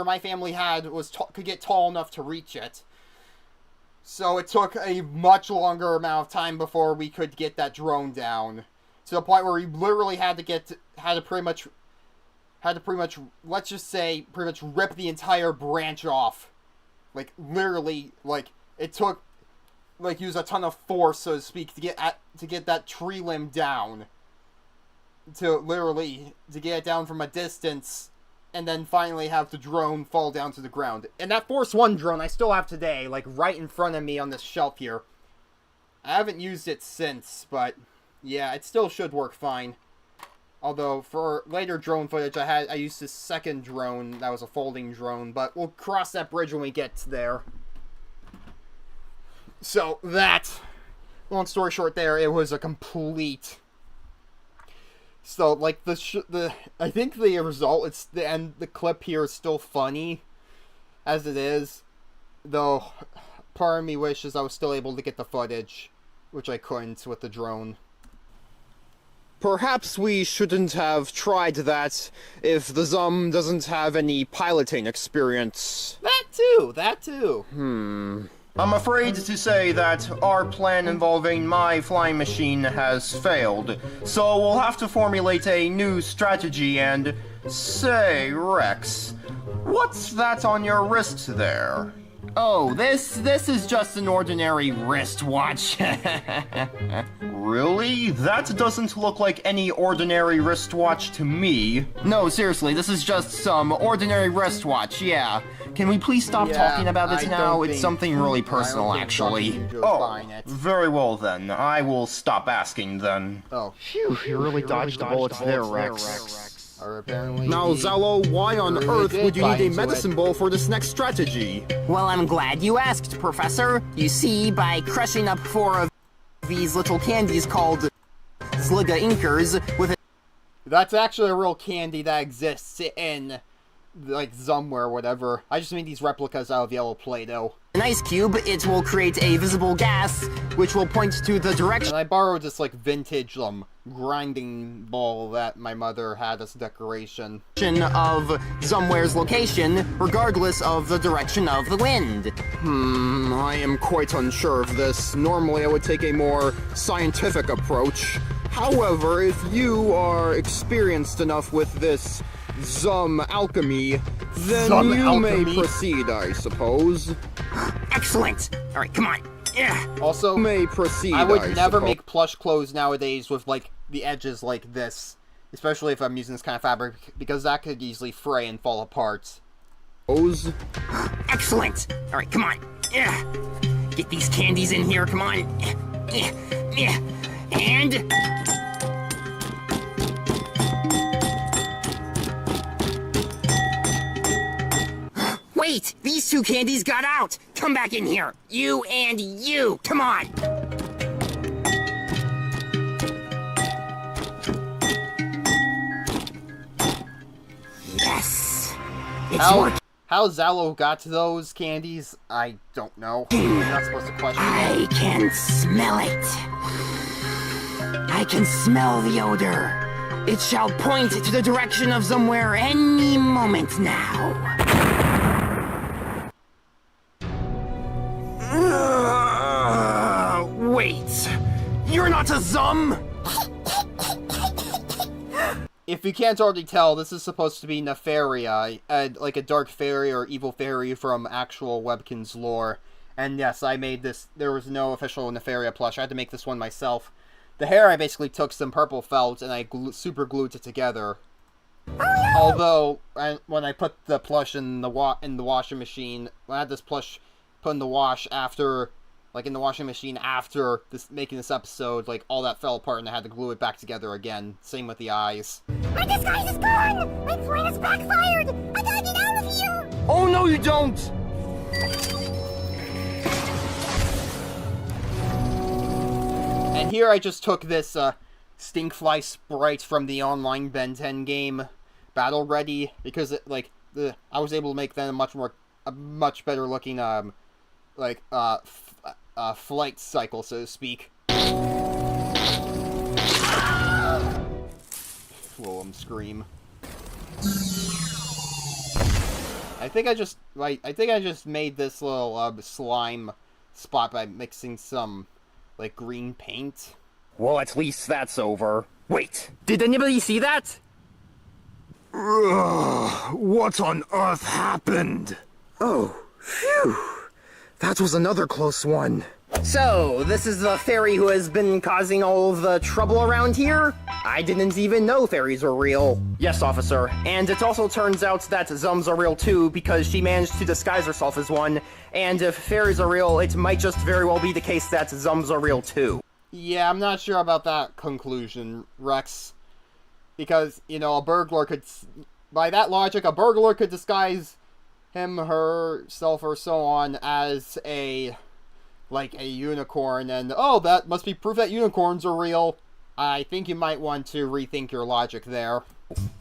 my family had could get tall enough to reach it. So it took a much longer amount of time before we could get that drone down. To the point where we literally had to pretty much, let's just say, pretty much rip the entire branch off. Literally, it took, use a ton of force, so to speak, to get that tree limb down. To get it down from a distance, and then finally have the drone fall down to the ground. And that Force 1 drone I still have today, right in front of me on this shelf here. I haven't used it since, but yeah, it still should work fine. Although, for later drone footage, I used this second drone that was a folding drone, but we'll cross that bridge when we get there. So, long story short there, it was a complete... So, I think the result, the clip here is still funny, as it is, though part of me wishes I was still able to get the footage, which I couldn't with the drone. Perhaps we shouldn't have tried that if the Zum doesn't have any piloting experience. That too! I'm afraid to say that our plan involving my flying machine has failed, so we'll have to formulate a new strategy and... Say, Rex, what's that on your wrist there? Oh, this is just an ordinary wristwatch. Really? That doesn't look like any ordinary wristwatch to me. No, seriously, this is just some ordinary wristwatch, yeah. Can we please stop talking about this now? It's something really personal, actually. Oh, very well then. I will stop asking then. Oh. Phew, you really dodged the bullets there, Rex. Now, Zalo, why on earth would you need a medicine ball for this next strategy? Well, I'm glad you asked, Professor. You see, by crushing up 4 of these little candies called Sliga Inkers with a... That's actually a real candy that exists in, like, somewhere or whatever. I just made these replicas out of yellow Play-Doh. An ice cube, it will create a visible gas, which will point to the direction... And I borrowed this, like, vintage, grinding ball that my mother had as decoration. ...of somewhere's location, regardless of the direction of the wind. I am quite unsure of this. Normally I would take a more scientific approach. However, if you are experienced enough with this alchemy, then you may proceed, I suppose. Excellent! Alright, come on. Yeah. Also, may proceed, I would never make plush clothes nowadays with, like, the edges like this. Especially if I'm using this kind of fabric, because that could easily fray and fall apart. Excellent! Alright, come on. Yeah. Get these candies in here, come on. And... Wait! These 2 candies got out! Come back in here! You and you! Come on! Yes! It's working! How Zalo got to those candies, I don't know. I'm not supposed to question I can smell it! I can smell the odor! It shall point to the direction of somewhere any moment now. Wait! You're not a Zum? If you can't already tell, this is supposed to be Nefaria, like a dark fairy or evil fairy from actual Webkinz lore. And yes, I made this. There was no official Nefaria plush. I had to make this one myself. The hair, I basically took some purple felt and I super glued it together. Although, when I put the plush in the washing machine, when I had this plush put in the wash after, like in the washing machine after making this episode, like all that fell apart and I had to glue it back together again. Same with the eyes. My disguise is gone! My plan has backfired! I gotta get out of here! Oh no you don't! And here I just took this Stinkfly sprite from the online Ben 10 game, Battle Ready, because I was able to make them a much better looking flight cycle, so to speak. Willem scream. I think I just made this little slime spot by mixing some like green paint. Well, at least that's over. Wait, did anybody see that? What on earth happened? Oh, phew. That was another close one. So, this is the fairy who has been causing all the trouble around here? I didn't even know fairies were real. Yes, officer. And it also turns out that Zums are real too, because she managed to disguise herself as one. And if fairies are real, it might just very well be the case that Zums are real too. Yeah, I'm not sure about that conclusion, Rex. Because, you know, a burglar could... By that logic, a burglar could disguise him, herself, or so on as a unicorn, and, oh, that must be proof that unicorns are real. I think you might want to rethink your logic there.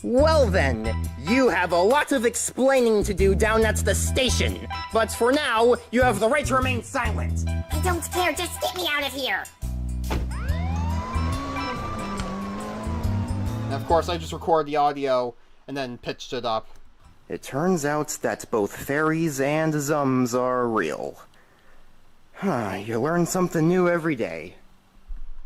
Well then, you have a lot of explaining to do down at the station. But for now, you have the right to remain silent. I don't care, just get me out of here! And of course, I just recorded the audio and then pitched it up. It turns out that both fairies and Zums are real. You learn something new every day.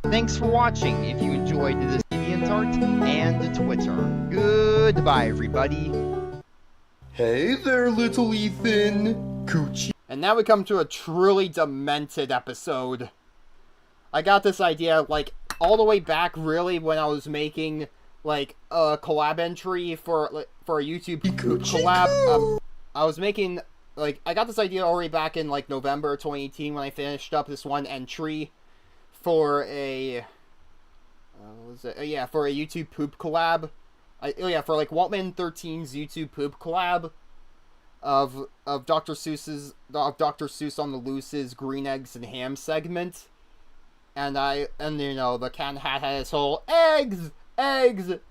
Thanks for watching. If you enjoyed this DeviantArt and Twitter. Goodbye, everybody. Hey there, little Ethan. Coochie. And now we come to a truly demented episode. I got this idea, like, all the way back, really, when I was making, like, a collab entry for a YouTube collab. I was making, like, I got this idea already back in, like, November 2018 when I finished up this one entry for a, for a YouTube poop collab. For, like, Waltman13's YouTube poop collab of Dr. Seuss on the Loose's Green Eggs and Ham segment. And you know, the Cat in the Hat had his whole eggs,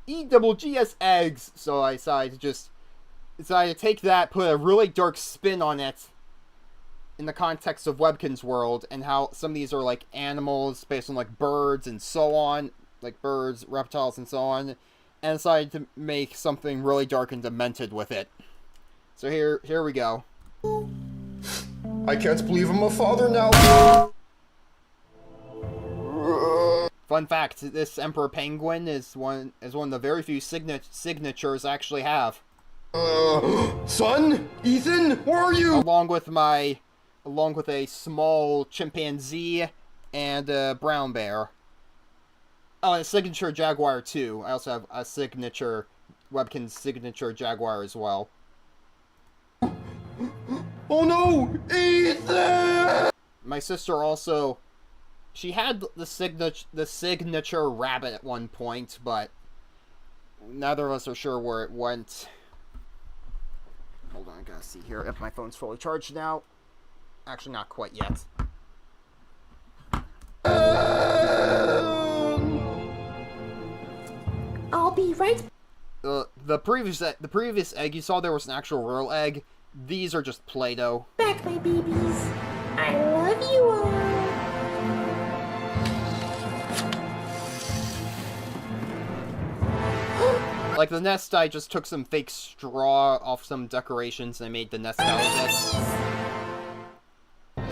E-double-G-S eggs. So I decided to take that, put a really dark spin on it in the context of Webkinz world, and how some of these are like animals based on like birds and so on, like birds, reptiles, and so on, and decided to make something really dark and demented with it. So here we go. I can't believe I'm a father now. Fun fact, this Emperor Penguin is one of the very few signatures I actually have. Son? Ethan? Where are you? Along with a small chimpanzee and a brown bear. Oh, and a signature jaguar too. I also have a signature, Webkinz signature jaguar as well. Oh no! Ethan! My sister also, she had the signature rabbit at one point, but neither of us are sure where it went. Hold on, I gotta see here if my phone's fully charged now. Actually, not quite yet. I'll be right. The previous egg you saw, there was an actual real egg. These are just Play-Doh. Back, my babies. I love you all. Like the nest, I just took some fake straw off some decorations and I made the nest out of it.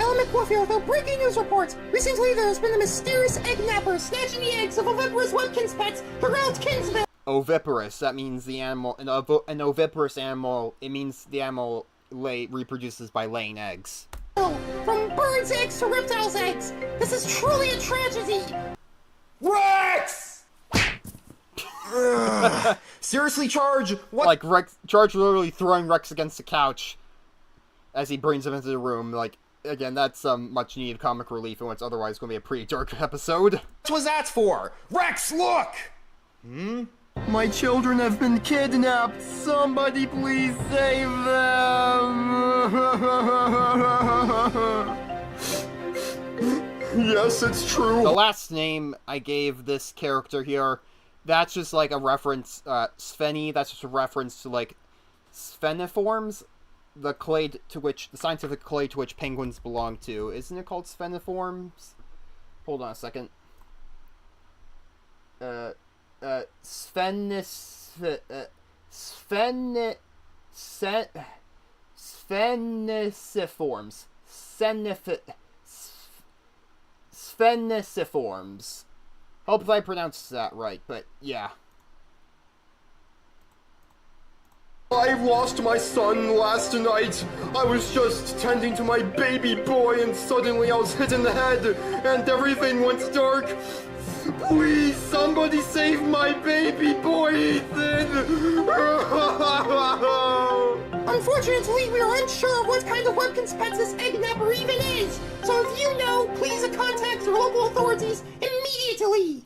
Element Warfare, the breaking news report! Recently there has been a mysterious egg napper snatching the eggs of oviparous Webkinz pets throughout Kinsville. Oviparous, that means the animal, an oviparous animal, it means the animal reproduces by laying eggs. From birds' eggs to reptiles' eggs! This is truly a tragedy! Rex! Seriously, Charge? What? Like, Charge literally throwing Rex against the couch as he brings him into the room. Like, again, that's some much-needed comic relief in what's otherwise going to be a pretty dark episode. What was that for? Rex, look! My children have been kidnapped. Somebody please save them. Yes, it's true. The last name I gave this character here, that's just like a reference, Spheny, that's just a reference to like spheniforms, the scientific clay to which penguins belong to. Isn't it called spheniforms? Hold on a second. Spheniciforms. Spheniciforms. Hope I pronounced that right, but yeah. I lost my son last night. I was just tending to my baby boy and suddenly I was hit in the head and everything went dark. Please, somebody save my baby boy, Ethan! Unfortunately, we are unsure what kind of Webkinz pet this egg napper even is. So if you know, please contact your local authorities immediately.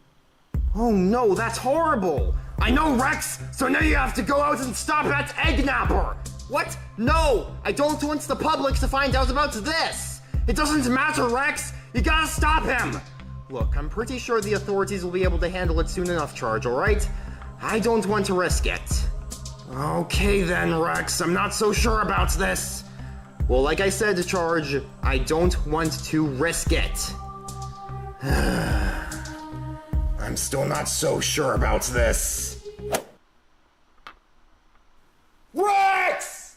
Oh no, that's horrible! I know, Rex, so now you have to go out and stop that egg napper! What? No! I don't want the public to find out about this! It doesn't matter, Rex! You gotta stop him! Look, I'm pretty sure the authorities will be able to handle it soon enough, Charge, alright? I don't want to risk it. Okay then, Rex, I'm not so sure about this. Well, like I said, Charge, I don't want to risk it. I'm still not so sure about this. Rex!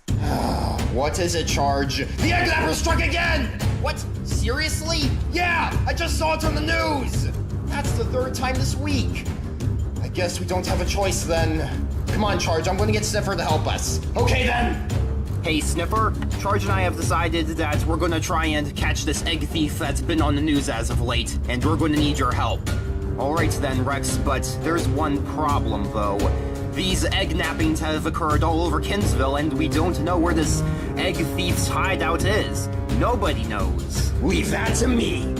What is it, Charge? The egg napper struck again! What? Seriously? Yeah, I just saw it on the news! That's the 3rd time this week. I guess we don't have a choice then. Come on, Charge, I'm gonna get Sniffer to help us. Okay then! Hey, Sniffer, Charge and I have decided that we're gonna try and catch this egg thief that's been on the news as of late, and we're gonna need your help. Alright then, Rex, but there's one problem, though. These egg nappings have occurred all over Kinsville, and we don't know where this egg thief's hideout is. Nobody knows. Leave that to me.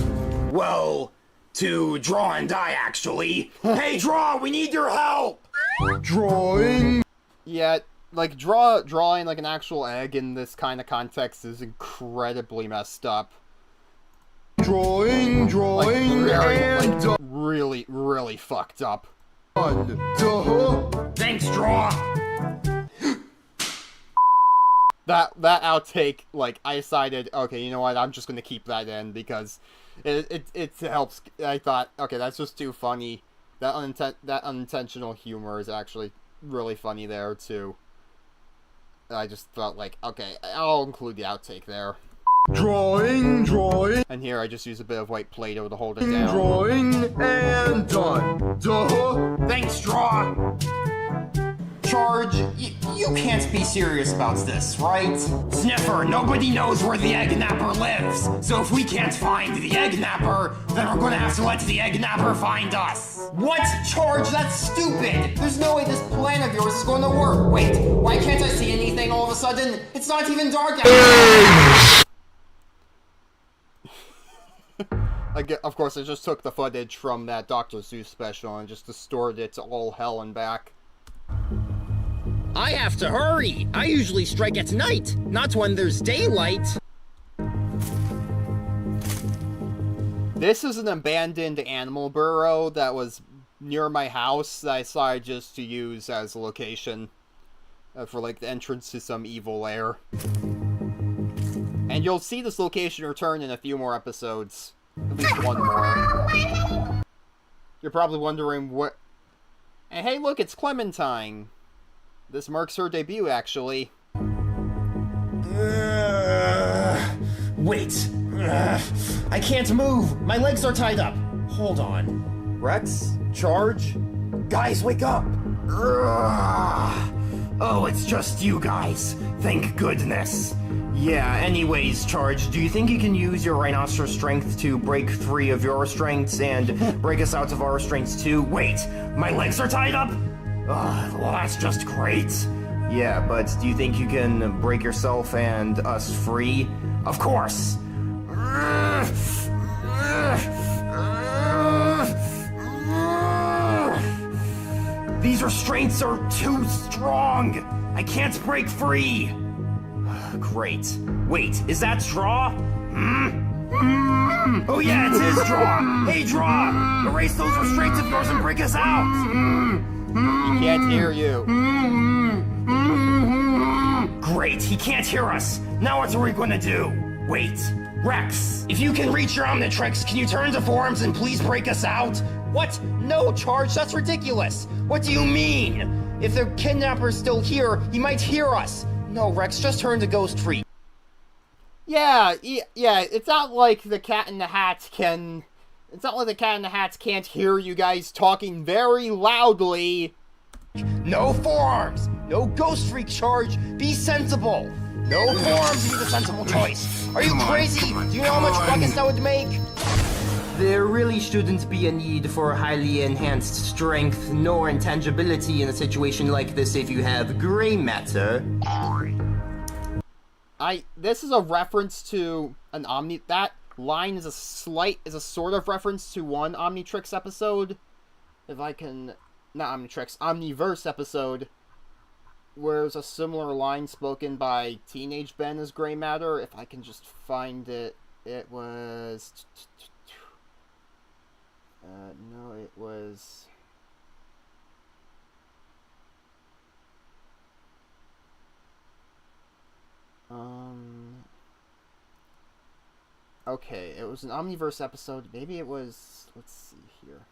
Well, to Draw and I, actually. Hey, Draw, we need your help! Drawing. Yeah, like, drawing like an actual egg in this kind of context is incredibly messed up. Drawing, and really, really fucked up. Thanks, Draw! That outtake, like, I decided, okay, you know what, I'm just gonna keep that in, because it helps. I thought, okay, that's just too funny. That unintentional humor is actually really funny there, too. I just felt like, okay, I'll include the outtake there. Drawing. And here I just use a bit of white Play-Doh to hold it down. Drawing, and done. Thanks, Draw! Charge, you can't be serious about this, right? Sniffer, nobody knows where the egg napper lives. So if we can't find the egg napper, then we're gonna have to let the egg napper find us. What? Charge, that's stupid! There's no way this plan of yours is going to work. Wait, why can't I see anything all of a sudden? It's not even dark out. Of course, I just took the footage from that Dr. Seuss special and just distorted it to all hell and back. I have to hurry. I usually strike at night, not when there's daylight. This is an abandoned animal burrow that was near my house that I decided just to use as a location for, like, the entrance to some evil lair. And you'll see this location return in a few more episodes. At least one more. You're probably wondering what... And hey, look, it's Clementine. This marks her debut, actually. Wait. I can't move. My legs are tied up. Hold on. Rex? Charge? Guys, wake up! Oh, it's just you guys. Thank goodness. Yeah, anyways, Charge, do you think you can use your rhinoceros strength to break free of your strengths and break us out of our strengths too? Wait, my legs are tied up? Well, that's just great. Yeah, but do you think you can break yourself and us free? Of course! These restraints are too strong! I can't break free! Great. Wait, is that Draw? Oh yeah, it is Draw! Hey, Draw! Erase those restraints of yours and break us out! He can't hear you. Great, he can't hear us! Now what are we gonna do? Wait, Rex, if you can reach your Omnitrix, can you turn to forms and please break us out? What? No, Charge, that's ridiculous! What do you mean? If the kidnapper's still here, he might hear us! No, Rex, just turn to Ghost Freak. Yeah, it's not like the Cat in the Hat can... It's not like the Cat in the Hat can't hear you guys talking very loudly. No forearms! No Ghost Freak, Charge! Be sensible! No forearms be the sensible choice! Are you crazy? Do you know how much ruckus that would make? There really shouldn't be a need for highly enhanced strength nor intangibility in a situation like this if you have gray matter. This is a reference to an that line is a sort of reference to one Omnitrix episode. If I can, not Omnitrix, Omniverse episode, where there's a similar line spoken by Teenage Ben as gray matter. If I can just find it, it was... no, it was... Okay, it was an Omniverse episode. Maybe it was... Let's see here.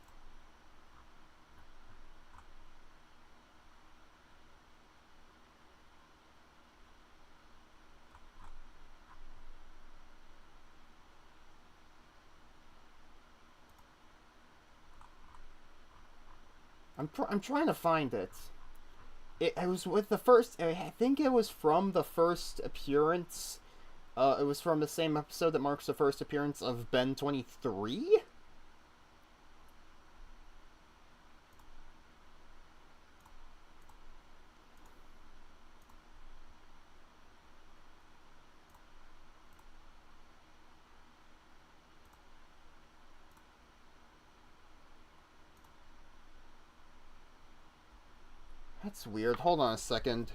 I'm trying to find it. It was with the first. I think it was from the first appearance. It was from the same episode that marks the first appearance of Ben 23. That's weird. Hold on a second.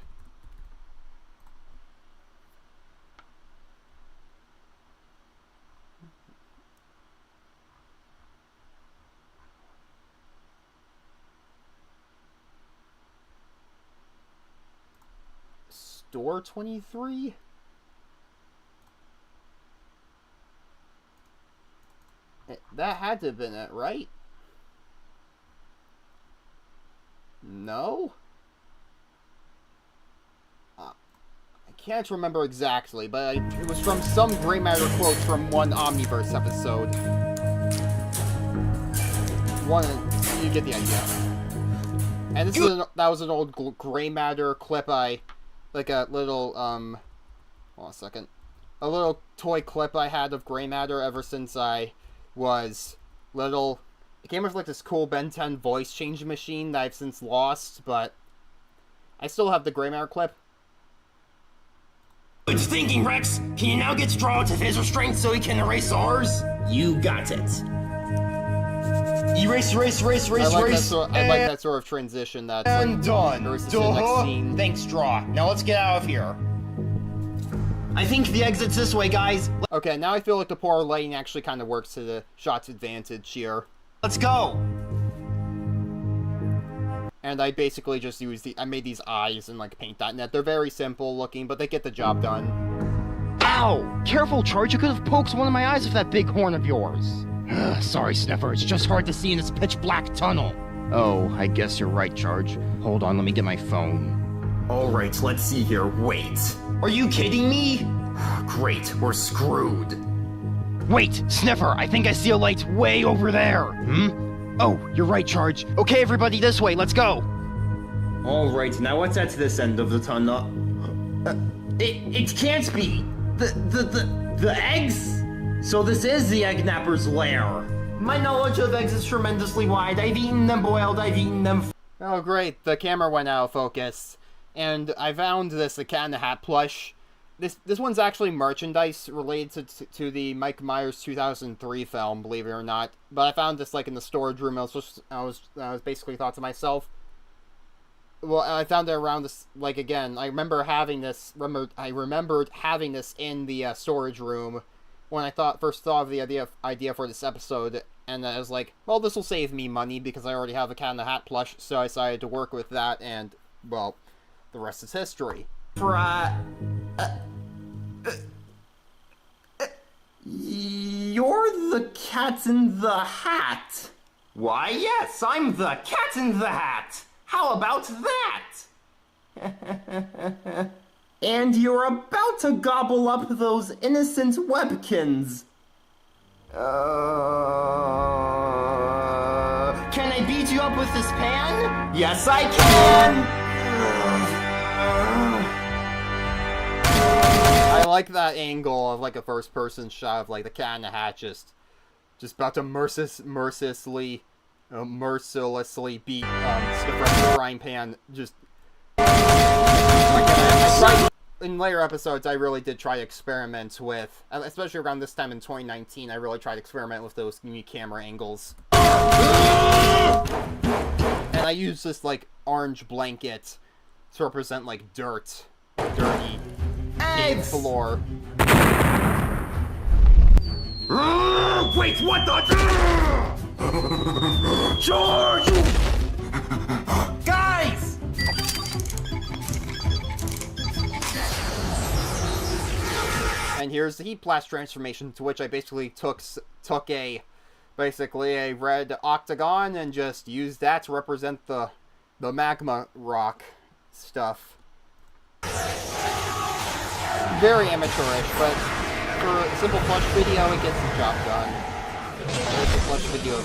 Store 23? That had to have been it, right? No? I can't remember exactly, but it was from some Gray Matter quotes from one Omniverse episode. You get the idea. And this is that was an old Gray Matter clip like a little, hold on a second. A little toy clip I had of Gray Matter ever since I was little. It came with like this cool Ben 10 voice changing machine that I've since lost, but I still have the Gray Matter clip. Good thinking, Rex. Can you now get Straw to his restraint so he can erase ours? You got it. Erase. I like that sort of transition. That's and like, done. Next scene. Thanks, Straw. Now let's get out of here. I think the exit's this way, guys. Okay, now I feel like the poor lighting actually kind of works to the shot's advantage here. Let's go. And I basically just used I made these eyes and like paint that in it. They're very simple looking, but they get the job done. Ow! Careful, Charge. You could have poked one of my eyes with that big horn of yours. Sorry, Sniffer. It's just hard to see in this pitch black tunnel. Oh, I guess you're right, Charge. Hold on, let me get my phone. Alright, let's see here. Wait. Are you kidding me? Great, we're screwed. Wait, Sniffer, I think I see a light way over there. Oh, you're right, Charge. Okay, everybody, this way, let's go. Alright, now what's at this end of the tunnel? It can't be. The eggs? So this is the egg napper's lair. My knowledge of eggs is tremendously wide. I've eaten them boiled, I've eaten them... Oh great, the camera went out of focus. And I found this The Cat in the Hat plush. This one's actually merchandise related to the Mike Myers 2003 film, believe it or not. But I found this like in the storage room. I was basically thought to myself, well, I found it around this, like, again, I remembered having this in the storage room when I first thought of the idea for this episode, and I was like, well, this will save me money because I already have a Cat in the Hat plush, so I decided to work with that, and, well, the rest is history. You're the Cat in the Hat. Why, yes, I'm the Cat in the Hat. How about that? And you're about to gobble up those innocent Webkinz. Can I beat you up with this pan? Yes, I can! I like that angle of like a first-person shot of like the Cat in the Hat just about to mercilessly beat Sniffer in the frying pan. Just in later episodes, I really did try to experiment with, especially around this time in 2019. I really tried to experiment with those unique camera angles, and I used this like orange blanket to represent like dirty floor. Wait, what the? George! Guys! And here's the heat blast transformation, to which I basically took a red octagon and just used that to represent the magma rock stuff. Very amateurish, but for a simple plush video, it gets the job done.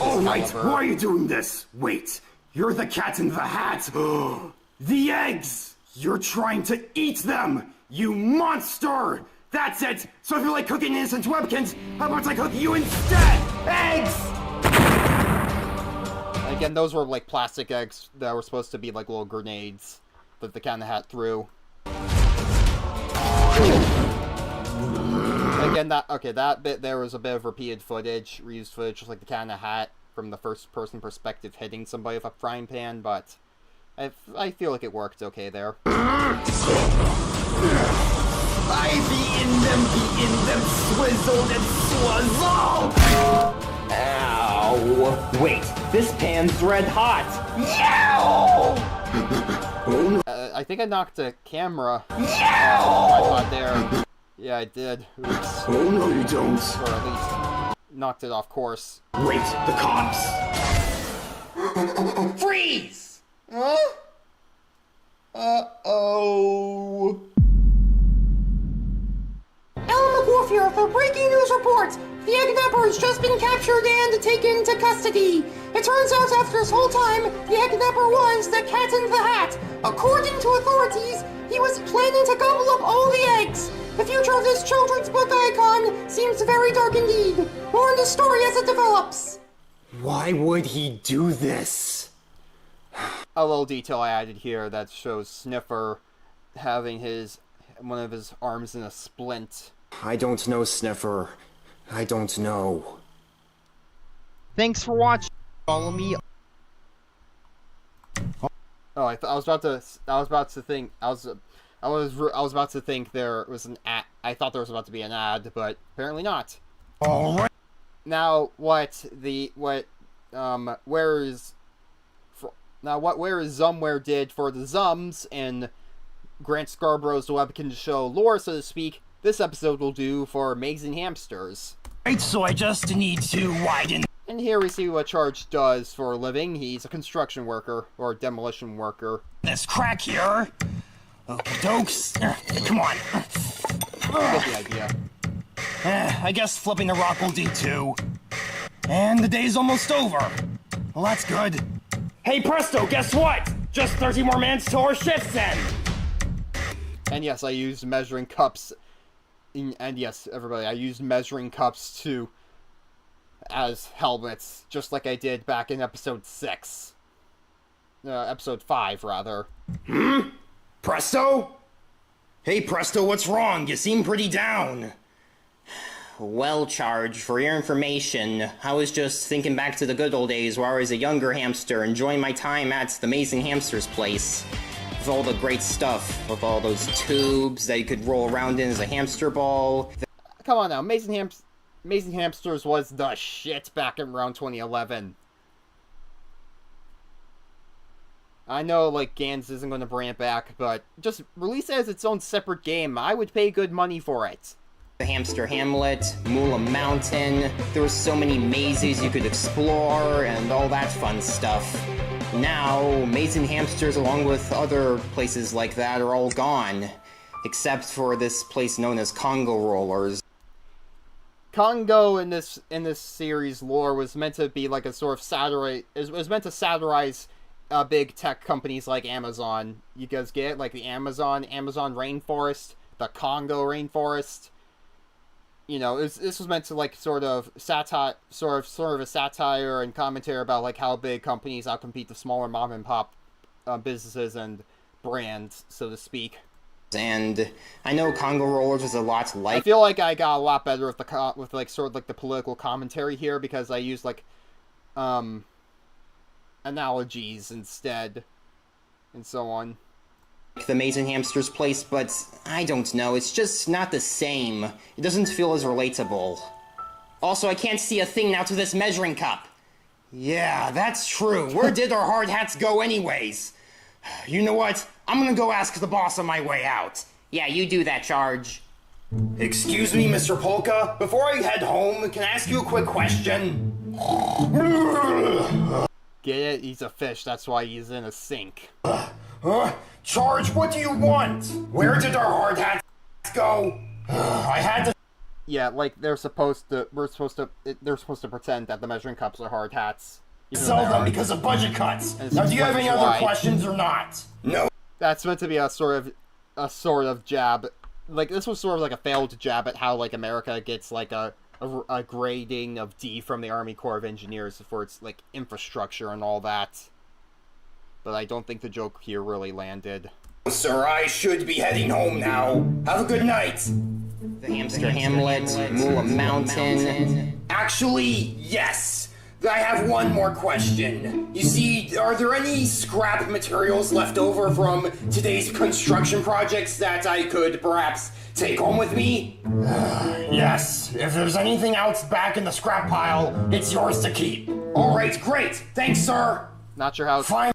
Alright, why are you doing this? Wait, You're the Cat in the Hat! The eggs! You're trying to eat them! You monster! That's it! So if you like cooking innocent Webkinz, how about I cook you instead? Eggs! Again, those were like plastic eggs that were supposed to be like little grenades that the Cat in the Hat threw. Again, that bit there was a bit of repeated footage, reused footage, just like the Cat in the Hat from the first-person perspective hitting somebody with a frying pan, but I feel like it worked okay there. I've eaten them, swizzled and swazzled! Ow! Wait, this pan's red hot! Yow! I think I knocked the camera. Yow! I thought there. Yeah, I did. Oops. Oh, no you don't. Or at least knocked it off course. Wait, the cops! Freeze! Huh? Uh-oh. Element Warfare for breaking news report. The kidnapper has just been captured and taken to custody. It turns out after this whole time, the kidnapper was the Cat in the Hat. According to authorities, he was planning to gobble up all the eggs. The future of this children's book icon seems very dark indeed. More in the story as it develops. Why would he do this? A little detail I added here that shows Sniffer having one of his arms in a splint. I don't know, Sniffer. I don't know. Thanks for watching. Follow me. Oh, I was about to think there was an ad. I thought there was about to be an ad, but apparently not. All right. Now where is Zumware did for the Zums in Grant Scarborough's The Webkinz Show lore, so to speak, this episode will do for Amazing Hamsters. Right, so I just need to widen. And here we see what Charge does for a living. He's a construction worker, or a demolition worker. This crack here. Dokes. Come on. You get the idea. I guess flipping the rock will do too. And the day's almost over. Well, that's good. Hey, presto, guess what? Just 30 more minutes till our shift's end. And yes, I used measuring cups. And yes, everybody, I used measuring cups as helmets, just like I did back in episode 6. Episode 5, rather. Presto? Hey, Presto, what's wrong? You seem pretty down. Well, Charge, for your information, I was just thinking back to the good old days where I was a younger hamster, enjoying my time at the Amazing Hamsters place. With all the great stuff, with all those tubes that you could roll around in as a hamster ball. Come on now, Amazing Hamsters was the shit back in around 2011. I know, like, Gans isn't going to bring it back, but just release it as its own separate game. I would pay good money for it. The Hamster Hamlet, Moolah Mountain, there were so many mazes you could explore, and all that fun stuff. Now, Amazing Hamsters, along with other places like that, are all gone. Except for this place known as Congo Rollers. Congo in this series lore was meant to be like a sort of satire. It was meant to satirize big tech companies like Amazon. You guys get it? Like the Amazon rainforest, the Congo rainforest. You know, this was meant to like sort of a satire and commentary about like how big companies outcompete the smaller mom and pop businesses and brands, so to speak. And I know Congo Rollers was a lot like. I feel like I got a lot better with like sort of like the political commentary here because I used like analogies instead, and so on. The Amazing Hamsters place, but I don't know, it's just not the same. It doesn't feel as relatable. Also, I can't see a thing now to this measuring cup. Yeah, that's true. Where did our hard hats go anyways? You know what? I'm gonna go ask the boss on my way out. Yeah, you do that, Charge. Excuse me, Mr. Polka. Before I head home, can I ask you a quick question? Get it? He's a fish, that's why he's in a sink. Charge, what do you want? Where did our hard hats go? I had to... Yeah, like they're supposed to pretend that the measuring cups are hard hats. Sell them because of budget cuts. Now, do you have any other questions or not? No. That's meant to be a sort of jab. Like, this was sort of like a failed jab at how, like, America gets, like, a grading of D from the Army Corps of Engineers for its, like, infrastructure and all that. But I don't think the joke here really landed. Sir, I should be heading home now. Have a good night. The Hamster Hamlet, Moolah Mountain. Actually, yes. I have one more question. You see, are there any scrap materials left over from today's construction projects that I could perhaps take home with me? Yes. If there's anything else back in the scrap pile, it's yours to keep. Alright, great. Thanks, sir. Not sure how... Fine.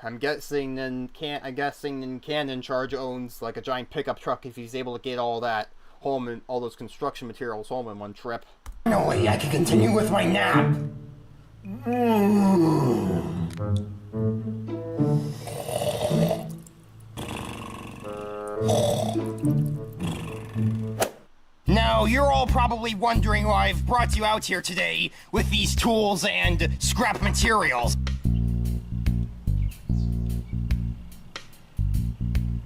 I'm guessing Ken in charge owns like a giant pickup truck if he's able to get all that home and all those construction materials home in one trip. Finally, I can continue with my nap. Now, you're all probably wondering why I've brought you out here today with these tools and scrap materials.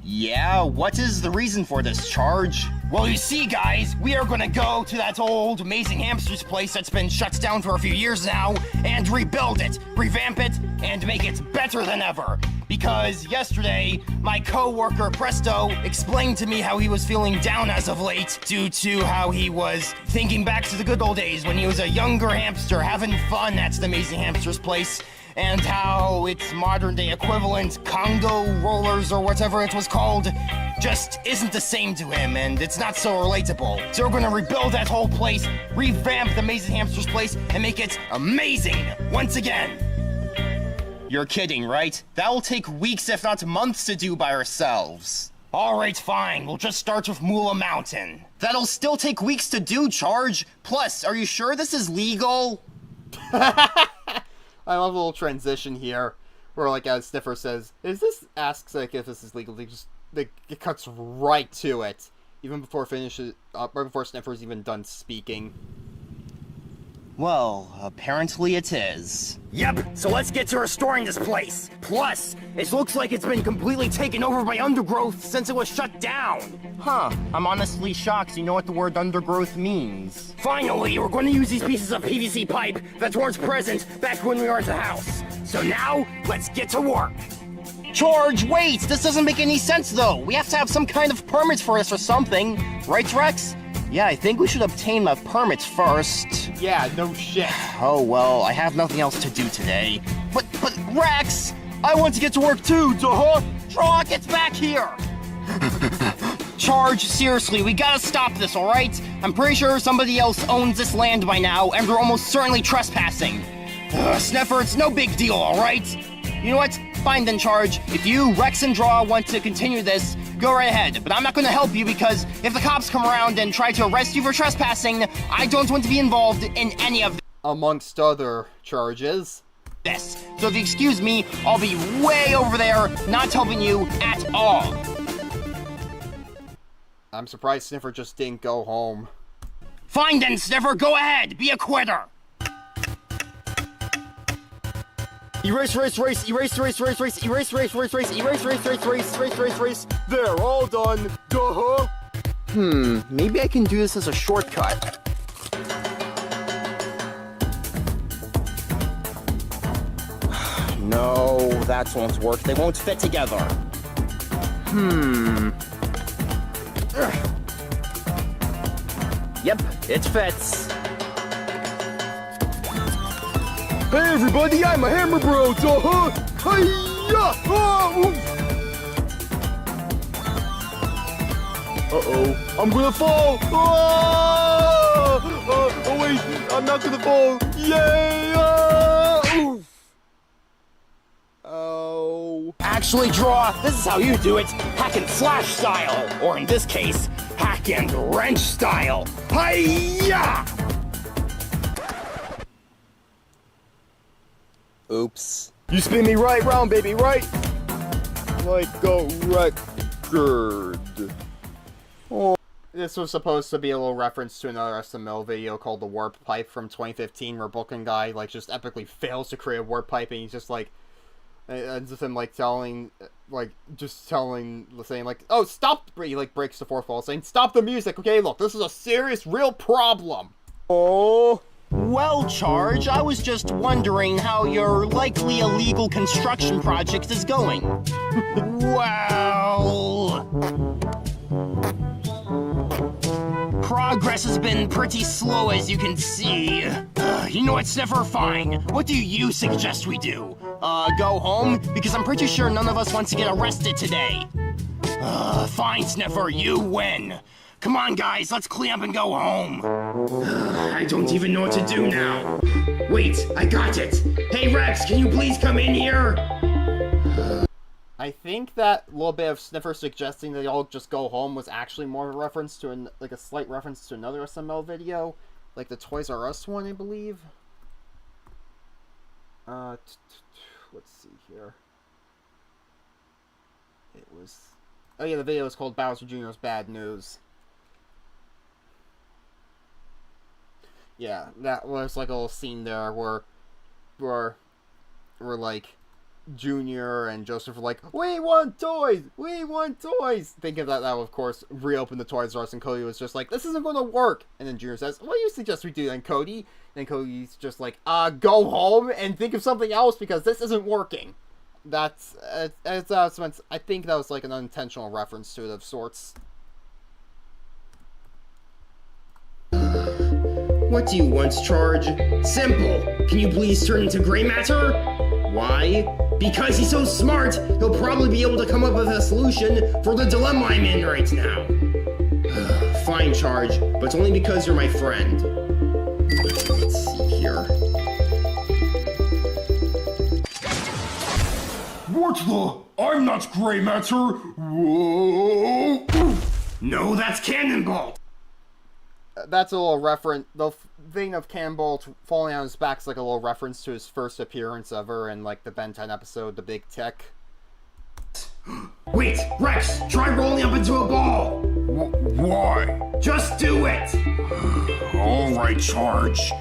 Yeah, what is the reason for this charge? Well, you see, guys, we are gonna go to that old Amazing Hamsters place that's been shut down for a few years now and rebuild it, revamp it, and make it better than ever. Because yesterday, my co-worker Presto explained to me how he was feeling down as of late due to how he was thinking back to the good old days when he was a younger hamster having fun at the Amazing Hamsters place, and how its modern-day equivalent, Congo rollers or whatever it was called, just isn't the same to him, and it's not so relatable. So we're gonna rebuild that whole place, revamp the Amazing Hamsters place, and make it amazing once again. You're kidding, right? That will take weeks, if not months, to do by ourselves. Alright, fine. We'll just start with Moolah Mountain. That'll still take weeks to do, Charge. Plus, are you sure this is legal? I love a little transition here, where, like, as Sniffer says, asks, like, if this is legal, it cuts right to it, even before right before Sniffer's even done speaking. Well, apparently it is. Yep, so let's get to restoring this place. Plus, it looks like it's been completely taken over by undergrowth since it was shut down. Huh, I'm honestly shocked you know what the word undergrowth means. Finally, we're going to use these pieces of PVC pipe that weren't present back when we were at the house. So now, let's get to work. George, wait! This doesn't make any sense, though! We have to have some kind of permit for this or something. Right, Rex? Yeah, I think we should obtain a permit first. Yeah, no shit. Oh, well, I have nothing else to do today. But Rex! I want to get to work too, duh! Draw, get back here! Charge, seriously, we gotta stop this, alright? I'm pretty sure somebody else owns this land by now, and they're almost certainly trespassing. Sniffer, it's no big deal, alright? You know what? Fine then, Charge. If you, Rex, and Draw want to continue this, go right ahead. But I'm not going to help you because if the cops come around and try to arrest you for trespassing, I don't want to be involved in any of amongst other charges. This. So if you excuse me, I'll be way over there, not helping you at all. I'm surprised Sniffer just didn't go home. Fine then, Sniffer, go ahead. Be a quitter. Erase, erase, erase, erase, erase, erase, erase, erase, erase, erase, erase, erase, erase, erase, erase, erase, erase, erase. There, all done. Duh. Maybe I can do this as a shortcut. No, that won't work. They won't fit together. Yep, it fits. Hey everybody, I'm a hammer bro. Duh. Hi-ya! Uh-oh, I'm gonna fall. Oh wait, I'm not gonna fall. Yay! Oof. Oh. Actually, Draw, this is how you do it. Hack and slash style. Or in this case, hack and wrench style. Hi-ya! Oops. You spin me right round, baby, right? Like a record. Oh. This was supposed to be a little reference to another SML video called The Warp Pipe from 2015, where Vulcan guy, like, just epically fails to create a warp pipe, and he's just, like, ends with him, like, saying, like, oh, stop, he, like, breaks the fourth wall, saying, stop the music, okay, look, this is a serious, real problem. Oh, well, Charge, I was just wondering how your likely illegal construction project is going. Well... progress has been pretty slow, as you can see. You know what, Sniffer? Fine. What do you suggest we do? Go home? Because I'm pretty sure none of us wants to get arrested today. Fine, Sniffer, you win. Come on, guys, let's clean up and go home. I don't even know what to do now. Wait, I got it. Hey, Rex, can you please come in here? I think that little bit of Sniffer suggesting that y'all just go home was actually more of a reference to, like, a slight reference to another SML video. Like the Toys R Us one, I believe. Let's see here. It was... oh yeah, the video is called Bowser Jr.'s Bad News. Yeah, that was like a little scene there where like... Junior and Joseph were like, we want toys! We want toys! Thinking that would, of course, reopen the Toys R Us, and Cody was just like, this isn't going to work! And then Junior says, what do you suggest we do then, Cody? And Cody's just like, go home and think of something else because this isn't working. That's, I think that was like an unintentional reference to it of sorts. What do you want, Charge? Simple. Can you please turn into gray matter? Why? Because he's so smart, he'll probably be able to come up with a solution for the dilemma I'm in right now. Fine, Charge, but only because you're my friend. Let's see here. What the? I'm not gray matter! Whoa! No, that's Cannonball! That's a little reference. The thing of Cannonball falling on his back is like a little reference to his first appearance ever in like the Ben 10 episode, The Big Tech. Wait, Rex, try rolling up into a ball! Why? Just do it! Alright, Charge.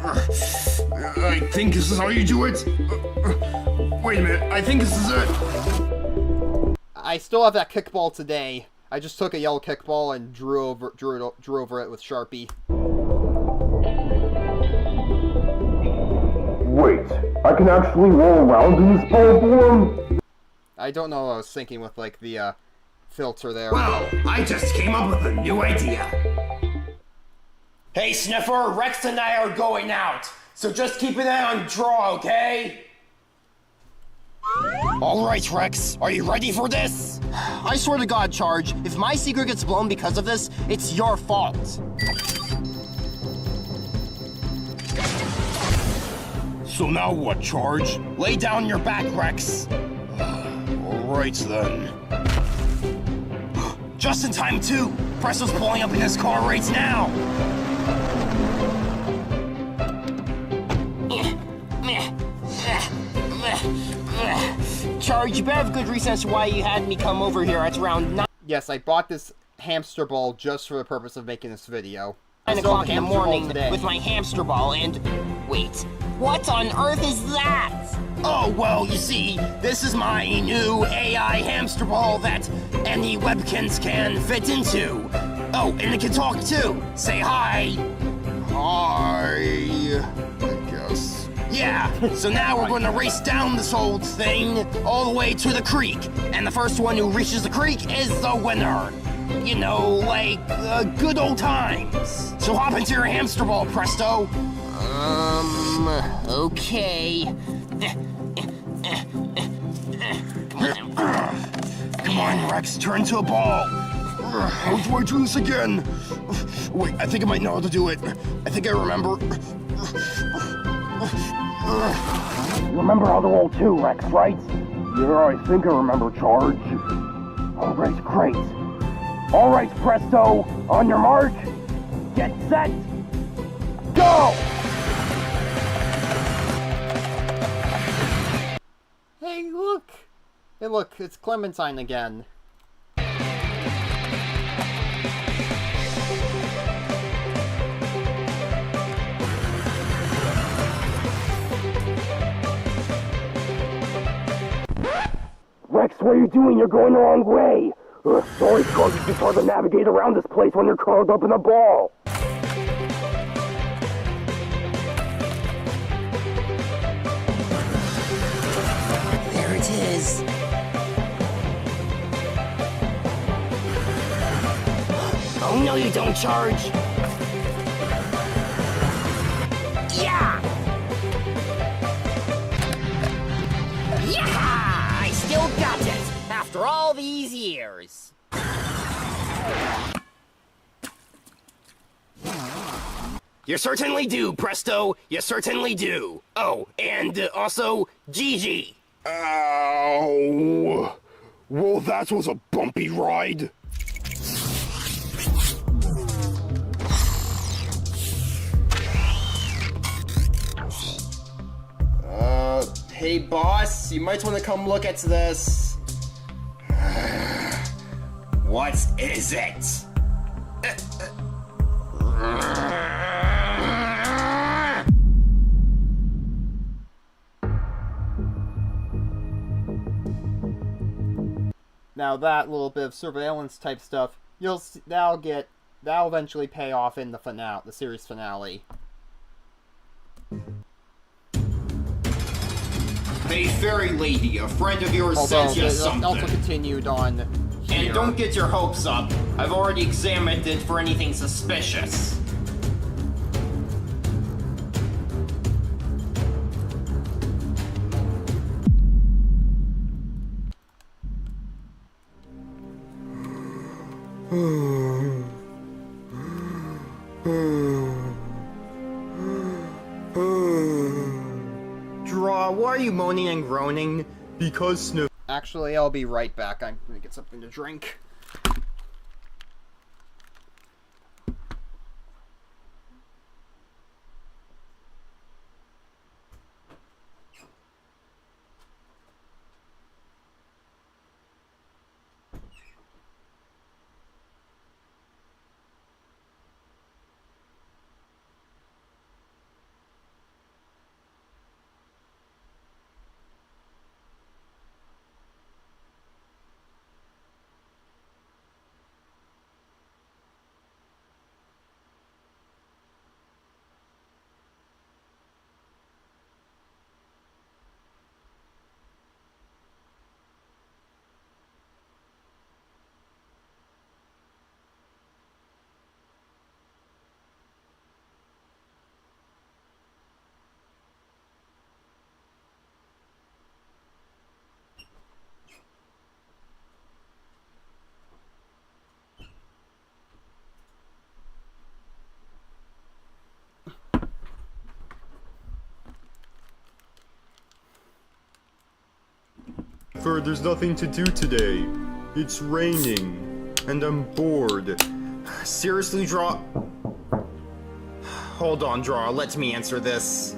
I think this is how you do it. Wait a minute, I think this is it. I still have that kickball today. I just took a yellow kickball and drew over it with Sharpie. Wait, I can actually roll around in this ball form? I don't know what I was thinking with like the filter there. Well, I just came up with a new idea. Hey Sniffer, Rex and I are going out, so just keep an eye on Draw, okay? Alright, Rex, are you ready for this? I swear to God, Charge, if my secret gets blown because of this, it's your fault. So now what, Charge? Lay down your back, Rex. Alright then. Just in time, too. Presto's pulling up in his car right now. Charge, you better have good reason as to why you had me come over here at around 9. Yes, I bought this hamster ball just for the purpose of making this video. 9 o'clock in the morning with my hamster ball and... wait, what on earth is that? Oh, well, you see, this is my new AI hamster ball that any Webkinz can fit into. Oh, and it can talk too. Say hi. Hi, I guess. Yeah, so now we're going to race down this old thing all the way to the creek. And the first one who reaches the creek is the winner. You know, like, good old times. So hop into your hamster ball, Presto. Okay. Come on, Rex, turn to a ball. How do I do this again? Wait, I think I might know how to do it. I think I remember. Remember how to roll too, Rex, right? Yeah, I think I remember, Charge. Alright, great. Alright, Presto, on your mark, get set, go! Hey, look! Hey, look, it's Clementine again. what are you doing? You're going the wrong way. Sorry, Charge, it's just hard to navigate around this place when you're curled up in a ball. There it is. Oh no, you don't, Charge. Yeah! Yeah! I still got it, after all these years. You certainly do, Presto. You certainly do. Oh, and also, Gigi. Ow! Well, that was a bumpy ride. Hey boss, you might want to come look at this. What is it? Now that little bit of surveillance type stuff, that'll eventually pay off in the series finale. Hey, fairy lady, a friend of yours Although, sent you something. also continued on here. And don't get your hopes up. I've already examined it for anything suspicious. Draw, why are you moaning and groaning? Because Sniff. Actually, I'll be right back. I'm gonna get something to drink. There's nothing to do today. It's raining, and I'm bored. Seriously, Draw? Hold on, Draw, let me answer this.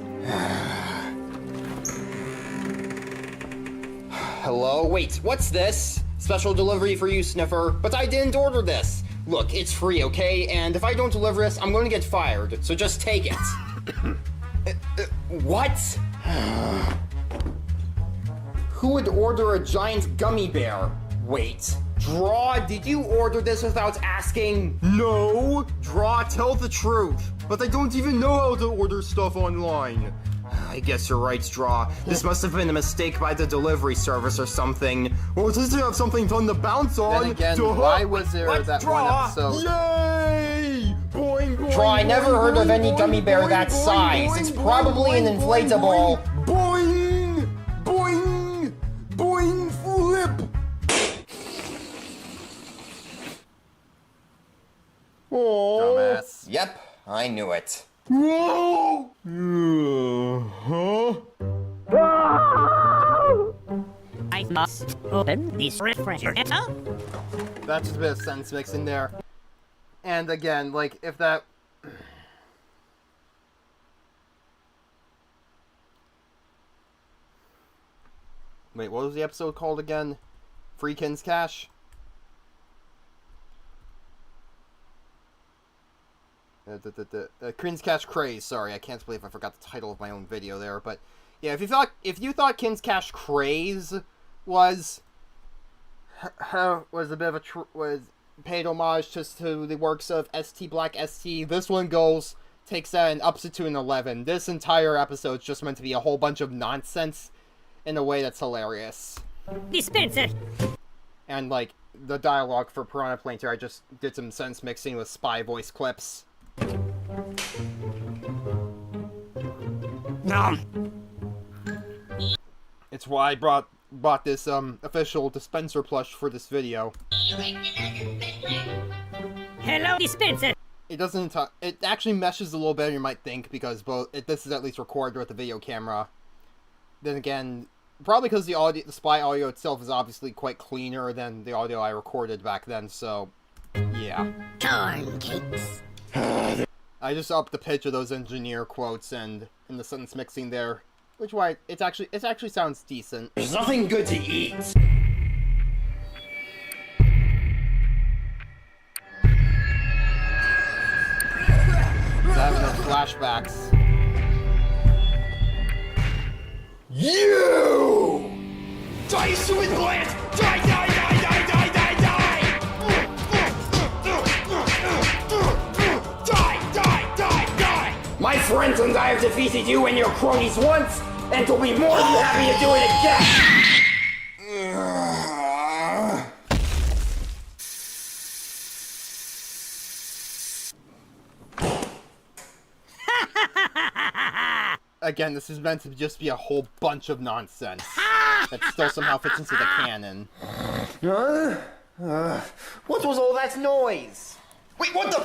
Hello? Wait, what's this? Special delivery for you, Sniffer. But I didn't order this. Look, it's free, okay? And if I don't deliver this, I'm going to get fired. So just take it. What? Who would order a giant gummy bear? Wait, Draw, did you order this without asking? No! Draw, tell the truth. But I don't even know how to order stuff online. I guess you're right, Draw. This must have been a mistake by the delivery service or something. Or at least you have something fun to bounce on. Then again, why was there that Draw? one episode? Yay! Boing, boing, Draw, I never boing, heard of boing, any boing, gummy bear boing, that boing, size. boing, It's boing, probably an boing, inflatable. Boing! Boing! Boing! Flip! Oh! Dumbass. Yep, I knew it. Whoa! Huh? I must open this refrigerator. That's just a bit of sense mixing there. And again, like, if that... Wait, what was the episode called again? Webkinz Cash? Kinz Cash Craze, sorry, I can't believe I forgot the title of my own video there, but yeah, if you thought Kinz Cash Craze was was a bit of was paid homage just to the works of ST Black ST. This one takes that and ups it to an 11. This entire episode is just meant to be a whole bunch of nonsense in a way that's hilarious. Dispenser! And, like, the dialogue for Piranha Plant here, I just did some sense mixing with spy voice clips. No. It's why I bought this, official dispenser plush for this video. Hello, dispenser! It doesn't. It actually meshes a little better than you might think because this is at least recorded with the video camera. Then again, probably because the spy audio itself is obviously quite cleaner than the audio I recorded back then. So, yeah. Corn cakes. I just upped the pitch of those engineer quotes and in the sentence mixing there, which why it actually sounds decent. There's nothing good to eat. Having those flashbacks. You! Die, stupid plant! Die, die, die, die, die, die, die! Die, die, die, die! My friends and I have defeated you and your cronies once, and will be more than happy to do it again! Again, this is meant to just be a whole bunch of nonsense that still somehow fits into the canon. What was all that noise? Wait, what the?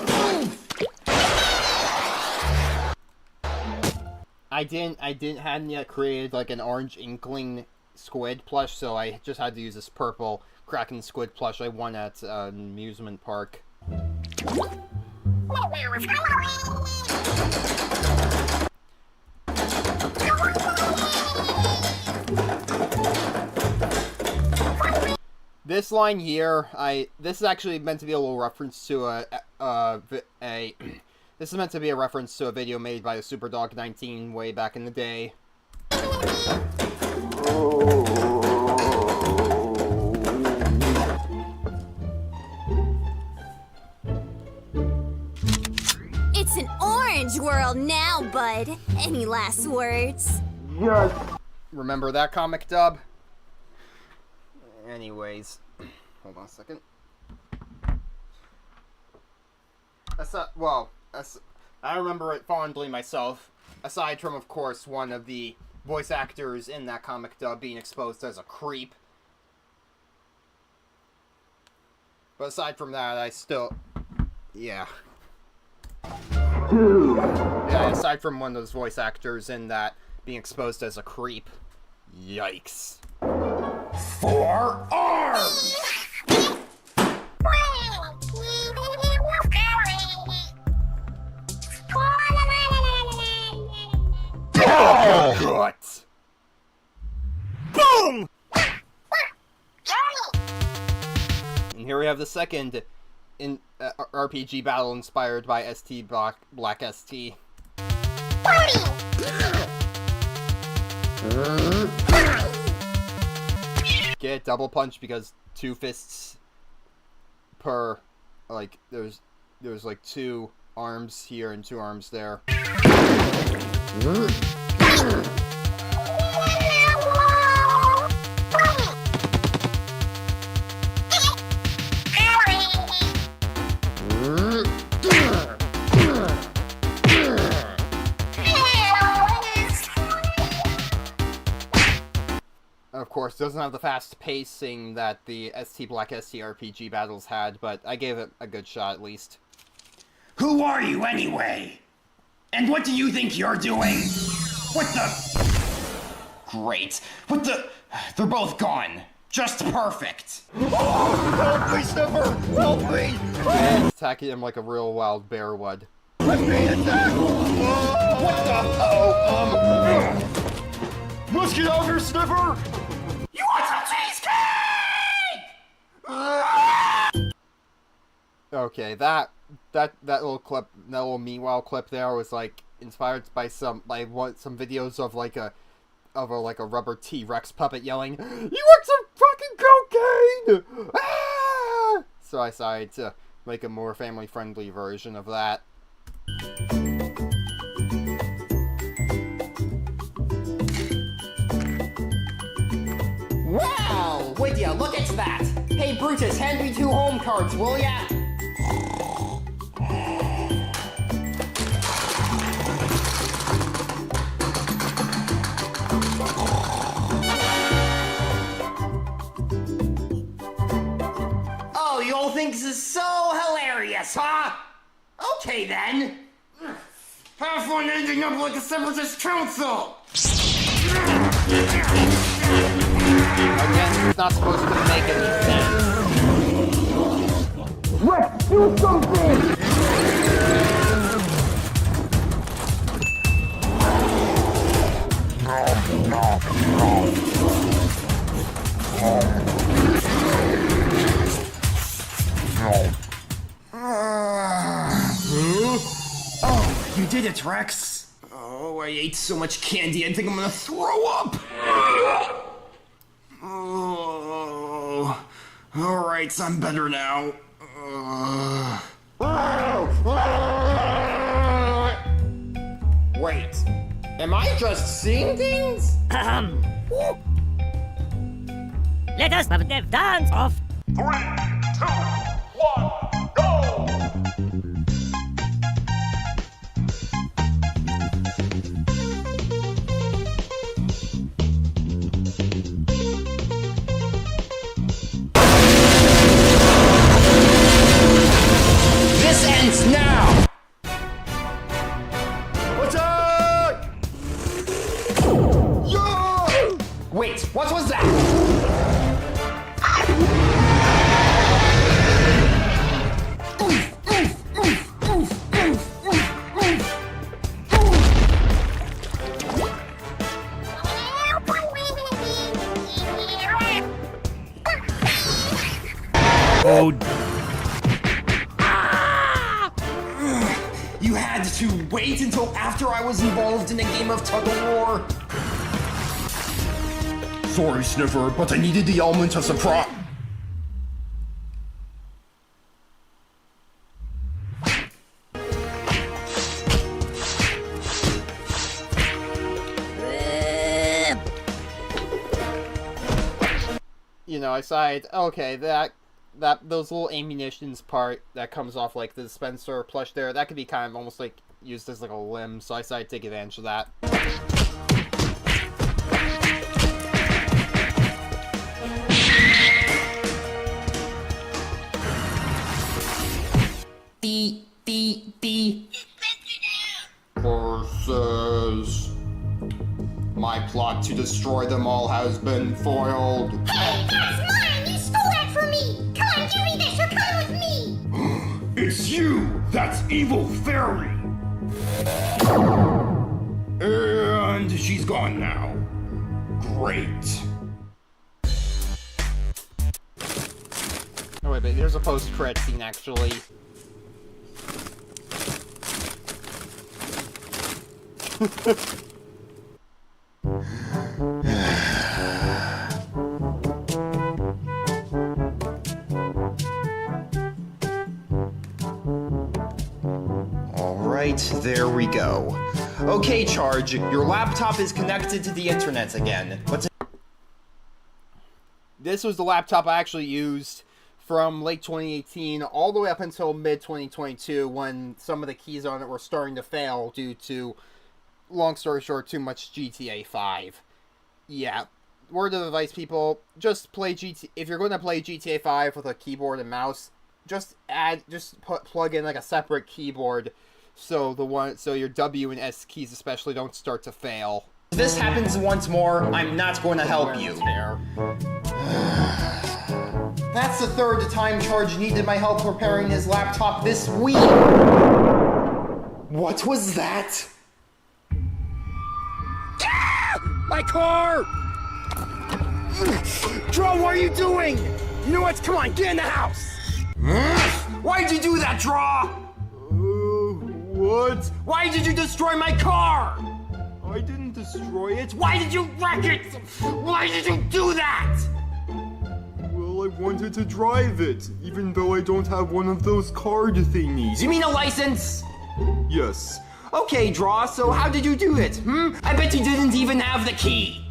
hadn't yet created like an orange inkling squid plush, so I just had to use this purple Kraken squid plush I won at an amusement park. This line here, this is actually meant to be a little reference to this is meant to be a reference to a video made by the Superdog 19 way back in the day. It's an orange world now, bud. Any last words? Yes. Remember that comic, Dub? Anyways, hold on a second. I remember it fondly myself, aside from, of course, one of the voice actors in that comic dub being exposed as a creep. But aside from that, I still... Yeah. Yeah, aside from one of those voice actors in that being exposed as a creep. Yikes. 4 arms! Gut! Boom! And here we have the second RPG battle inspired by ST Black ST. Get double punch because 2 fists per, like, there's like 2 arms here and 2 arms there. Of course, it doesn't have the fast pacing that the ST Black ST RPG battles had, but I gave it a good shot at least. Who are you anyway? And what do you think you're doing? What the? Great. What the? They're both gone. Just perfect. Oh, help me, Sniffer! Help me! Attacking him like a real wild bear would. I'm being attacked! What the? Let's get out here, Sniffer! You want some cheesecake? Okay, that little clip, that little meanwhile clip there was like inspired by some videos of like a rubber T-Rex puppet yelling, "You want some fucking doing cocaine! Ah! So I decided to make a more family-friendly version of that. Wow! Would ya look at that? Hey Brutus, hand me 2 home cards, will ya? Oh, you all think this is so hilarious, huh? Okay then. Have fun ending up like a separatist council! Again, it's not supposed to make any sense. Rex, do something! Oh, you did it, Rex. Oh, I ate so much candy, I think I'm gonna throw up. Oh, alright, I'm better now. Wait, am I just seeing things? Let us have the dance off. 3, 2, 1, go! This ends now! Attack! Yeah! Wait, what was that? Oh. You had to wait until after I was involved in a game of tug-of-war? Sorry, Sniffer, but I needed the element of surprise. You know, I decided, okay, those little ammunitions part that comes off like the dispenser plush there, that could be kind of almost like used as like a limb, so I decided to take advantage of that. Horses. My plot to destroy them all has been foiled. Hey, that's mine! You stole that from me! Come on, give me this, you're coming with me! It's you, that's evil fairy. And she's gone now. Great. Oh wait, but there's a post-credit scene actually. Alright, there we go. Okay, Charge, your laptop is connected to the internet again. This was the laptop I actually used from late 2018 all the way up until mid-2022 when some of the keys on it were starting to fail due to, long story short, too much GTA 5. Yeah, word of advice, people, just play if you're going to play GTA 5 with a keyboard and mouse, just plug in like a separate keyboard so your W and S keys especially don't start to fail. If this happens once more, I'm not going to help you. That's the third time Charge needed my help repairing his laptop this week. What was that? My car! Draw, what are you doing? You know what? Come on, get in the house! Why'd you do that, Draw? What? Why did you destroy my car? I didn't destroy it. Why did you wreck it? Why did you do that? wanted to drive it, even though I don't have one of those card thingies. You mean a license? Yes. Okay, Draw, so how did you do it, I bet you didn't even have the key.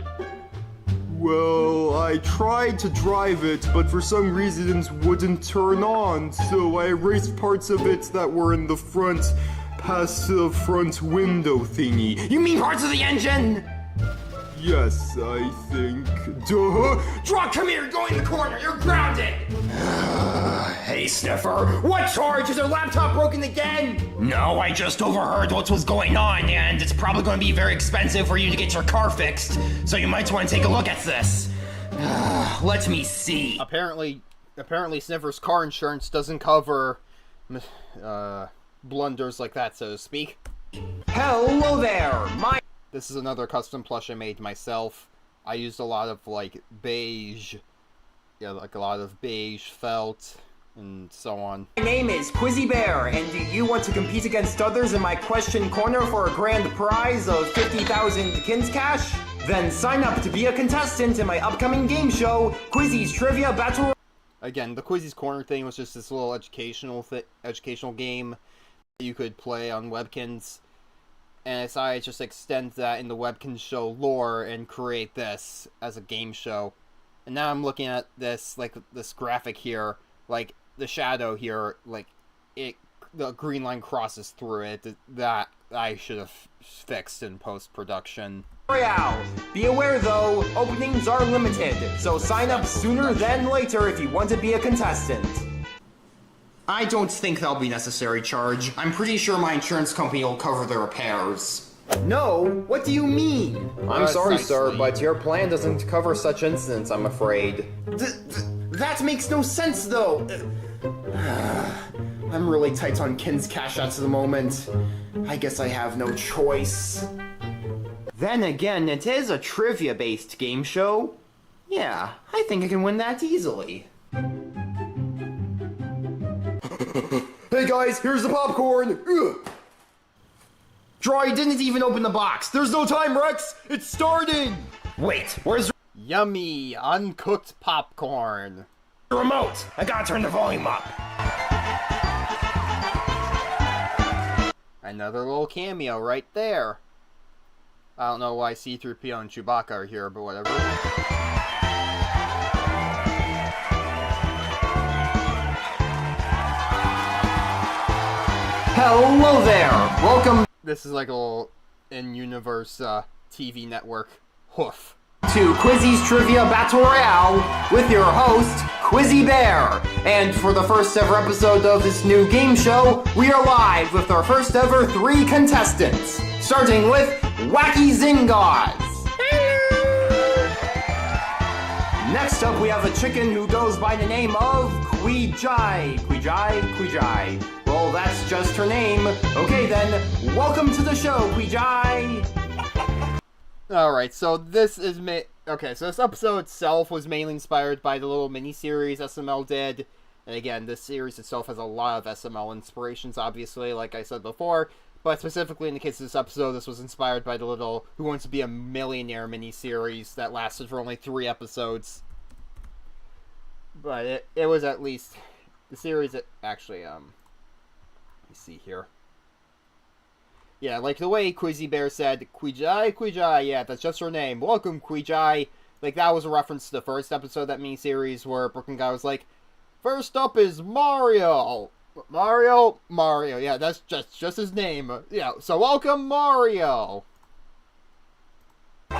Well, I tried to drive it, but for some reasons wouldn't turn on, so I erased parts of it that were in the front, past the front window thingy. You mean parts of the engine? Yes, I think. Duh! Draw, come here, go in the corner, you're grounded! Hey, Sniffer, what charge? Is your laptop broken again? No, I just overheard what was going on, and it's probably going to be very expensive for you to get your car fixed, so you might want to take a look at this. Let me see. Apparently Sniffer's car insurance doesn't cover, blunders like that, so to speak. Hello there, This is another custom plush I made myself. I used a lot of, like, beige, like a lot of beige felt, and so on. My name is Quizzy Bear, and do you want to compete against others in my question corner for a grand prize of 50,000 Kins cash? Then sign up to be a contestant in my upcoming game show, Quizzy's Trivia Battle. Again, the Quizzy's Corner thing was just this little educational game that you could play on Webkinz. And I decided to just extend that in the Webkinz show lore and create this as a game show. And now I'm looking at this, like, this graphic here, like, the shadow here, like, the green line crosses through it, that I should have fixed in post-production. Royale. Be aware though, openings are limited, so sign up sooner than later if you want to be a contestant. I don't think that'll be necessary, Charge. I'm pretty sure my insurance company will cover the repairs. No? What do you mean? I'm sorry, sir, but your plan doesn't cover such incidents, I'm afraid. That makes no sense, though. I'm really tight on Kin's cash outs at the moment. I guess I have no choice. Then again, it is a trivia-based game show. Yeah, I think I can win that easily. Hey guys, here's the popcorn! Ugh. Draw, you didn't even open the box! There's no time, Rex! It's starting! Wait, where's Yummy, uncooked popcorn. the remote? I gotta turn the volume up. Another little cameo right there. I don't know why C-3PO and Chewbacca are here, but whatever. Hello there! Welcome This is like a little in-universe TV network hoof. to Quizzy's Trivia Battle Royale with your host, Quizzy Bear. And for the first ever episode of this new game show, we are live with our first ever 3 contestants. Starting with Wacky Zingoz. Next up, we have a chicken who goes by the name of Queejai. Queejai. Well, that's just her name. Okay then, welcome to the show, Queejai. Alright, so this is okay, so this episode itself was mainly inspired by the little mini-series SML did. And again, this series itself has a lot of SML inspirations, obviously, like I said before. But specifically in the case of this episode, this was inspired by the little Who Wants to Be a Millionaire mini-series that lasted for only 3 episodes. But it was at least... The series, actually, let me see here. Yeah, like the way Quizzy Bear said, Queejai, yeah, that's just her name. Welcome, Queejai. Like, that was a reference to the first episode of that mini-series where Brooklyn Guy was like, first up is Mario. Mario, yeah, that's just his name. Yeah, so welcome, Mario. But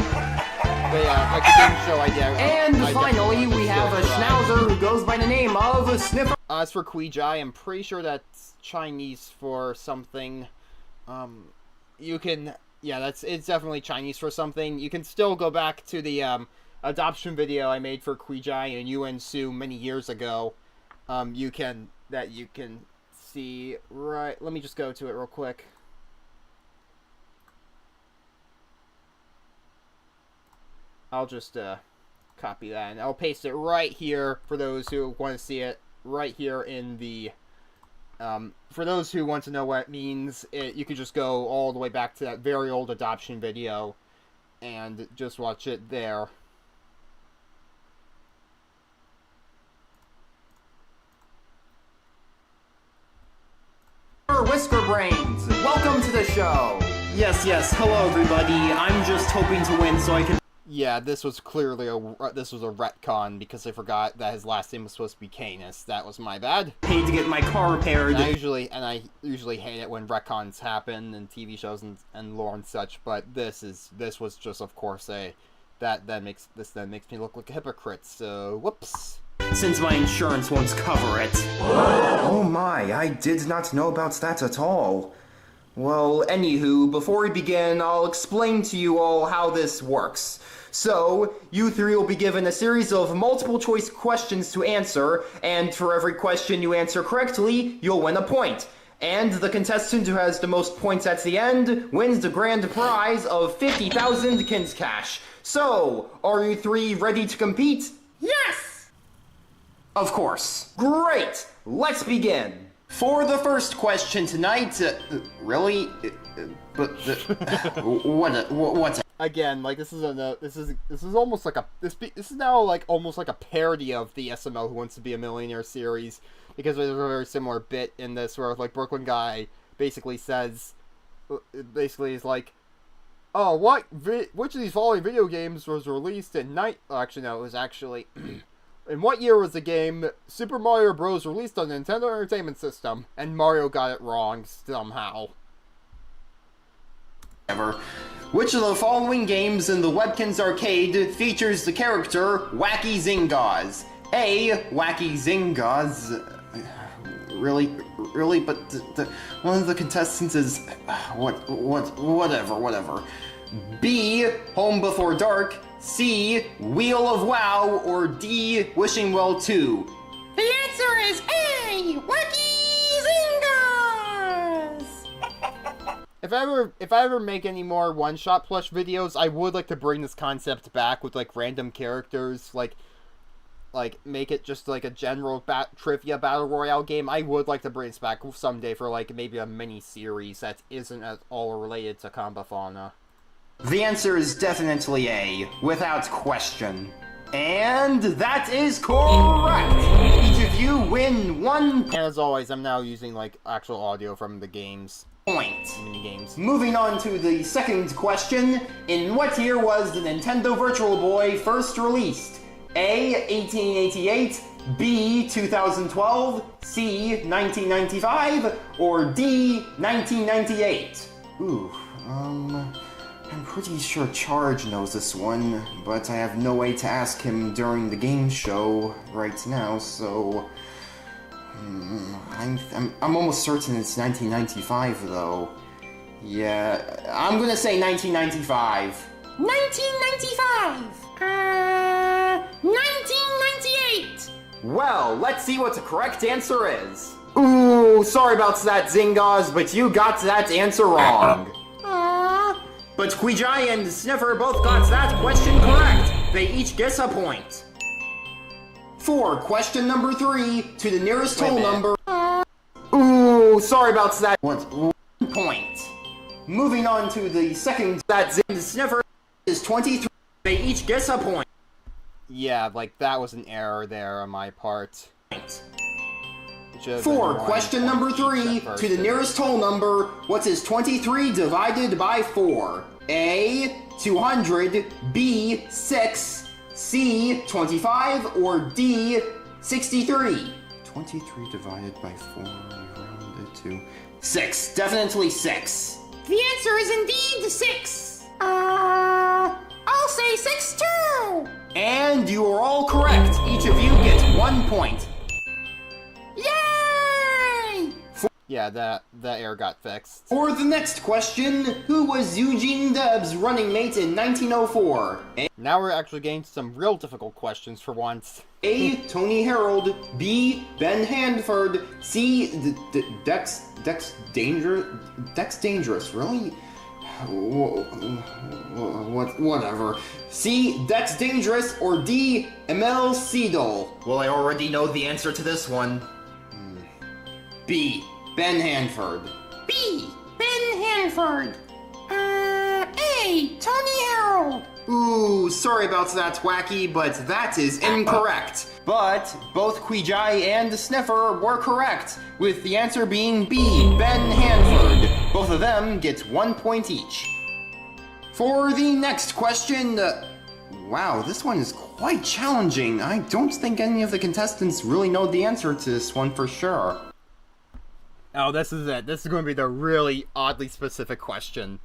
yeah, like the game show idea. And finally, we have a schnauzer who goes by the name of Sniffer. As for Queejai, I'm pretty sure that's Chinese for something. You can, yeah, it's definitely Chinese for something. You can still go back to the adoption video I made for Queejai and Yuan Su many years ago. You can see right. Let me just go to it real quick. I'll just copy that and I'll paste it right here for those who want to see it right here in the for those who want to know what it means, you could just go all the way back to that very old adoption video and just watch it there. show. Yes, hello everybody. I'm just hoping to win so I can... Yeah, this was clearly a retcon because I forgot that his last name was supposed to be Canis. That was my bad. Paid to get my car repaired. And I usually hate it when retcons happen in TV shows and lore and such, but this was just, of course, that makes me look like a hypocrite. So whoops. Since my insurance won't cover it. Oh my, I did not know about that at all. Well, anywho, before we begin, I'll explain to you all how this works. So, you three will be given a series of multiple choice questions to answer, and for every question you answer correctly, you'll win a point. And the contestant who has the most points at the end wins the grand prize of 50,000 Kinz cash. So, are you three ready to compete? Yes! Of course. Great! Let's begin. For the first question tonight, really? What? Again, like this is almost like this is now like almost like a parody of the SML Who Wants to Be a Millionaire series, because there's a very similar bit in this where like Brooklyn guy basically is like, oh, which of these following video games was released in actually no, it was actually in what year was the game Super Mario Bros. Released on the Nintendo Entertainment System? And Mario got it wrong somehow. Which of the following games in the Webkinz arcade features the character Wacky Zingaz? A. Wacky Zingaz. Really? But one of the contestants is... Whatever. B. Home Before Dark. C. Wheel of WoW. Or D. Wishing Well 2. The answer is A! Webkinz! If I ever make any more one-shot plush videos, I would like to bring this concept back with like random characters, like make it just like a general trivia battle royale game. I would like to bring this back someday for like maybe a mini series that isn't at all related to Comba Fauna. The answer is definitely A, without question. And that is correct! Each of you win 1 point. And as always, I'm now using like actual audio from the games. Mini games. Moving on to the second question. In what year was the Nintendo Virtual Boy first released? A. 1888, B. 2012, C. 1995, or D. 1998? I'm pretty sure Charge knows this one, but I have no way to ask him during the game show right now, so... I'm almost certain it's 1995, though. Yeah, I'm gonna say 1995. 1995! 1998! Well, let's see what the correct answer is. Ooh, sorry about that, Zingaz, but you got that answer wrong. But Quijai and Sniffer both got that question correct. They each get a point. For question number 3, to the nearest whole number... Ooh, sorry about that. 1 point. Moving on to the second, that Sniffer is 23. They each get a point. Yeah, like that was an error there on my part. For question number 3, to the nearest whole number, what is 23 divided by 4? A. 200, B. 6, C. 25, or D. 63? 23 divided by 4, rounded to... 6, definitely 6. The answer is indeed 6. I'll say 6 too! And you are all correct. Each of you gets 1 point. Yay! Yeah, that error got fixed. For the next question, who was Eugene Debs' running mate in 1904? Now we're actually getting some real difficult questions for once. A. Tony Harold. B. Ben Handford. C. Dex Dangerous, really? Whatever. C. Dex Dangerous, or D. Emil Seidel? Well, I already know the answer to this one. B. Ben Handford. B. Ben Handford. A. Tony Harold. Ooh, sorry about that, Wacky, but that is incorrect. But both Quijai and Sniffer were correct, with the answer being B. Ben Handford. Both of them get 1 point each. For the next question, wow, this one is quite challenging. I don't think any of the contestants really know the answer to this one for sure. Oh, this is it. This is going to be the really oddly specific question.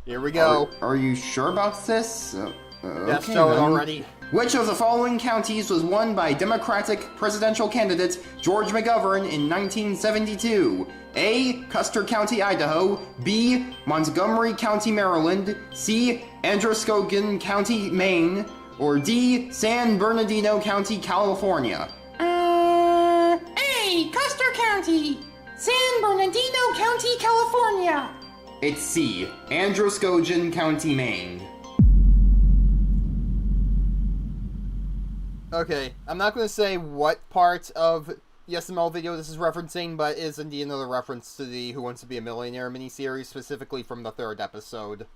Here we go. Are you sure about this? Yes, show it already. Which of the following counties was won by Democratic presidential candidate George McGovern in 1972? A. Custer County, Idaho. B. Montgomery County, Maryland. C. Androscoggin County, Maine. Or D. San Bernardino County, California. A. Custer County. San Bernardino County, California. It's C. Androscoggin County, Maine. Okay, I'm not going to say what part of the SML video this is referencing, but it is indeed another reference to the Who Wants to Be a Millionaire miniseries, specifically from the 3rd episode.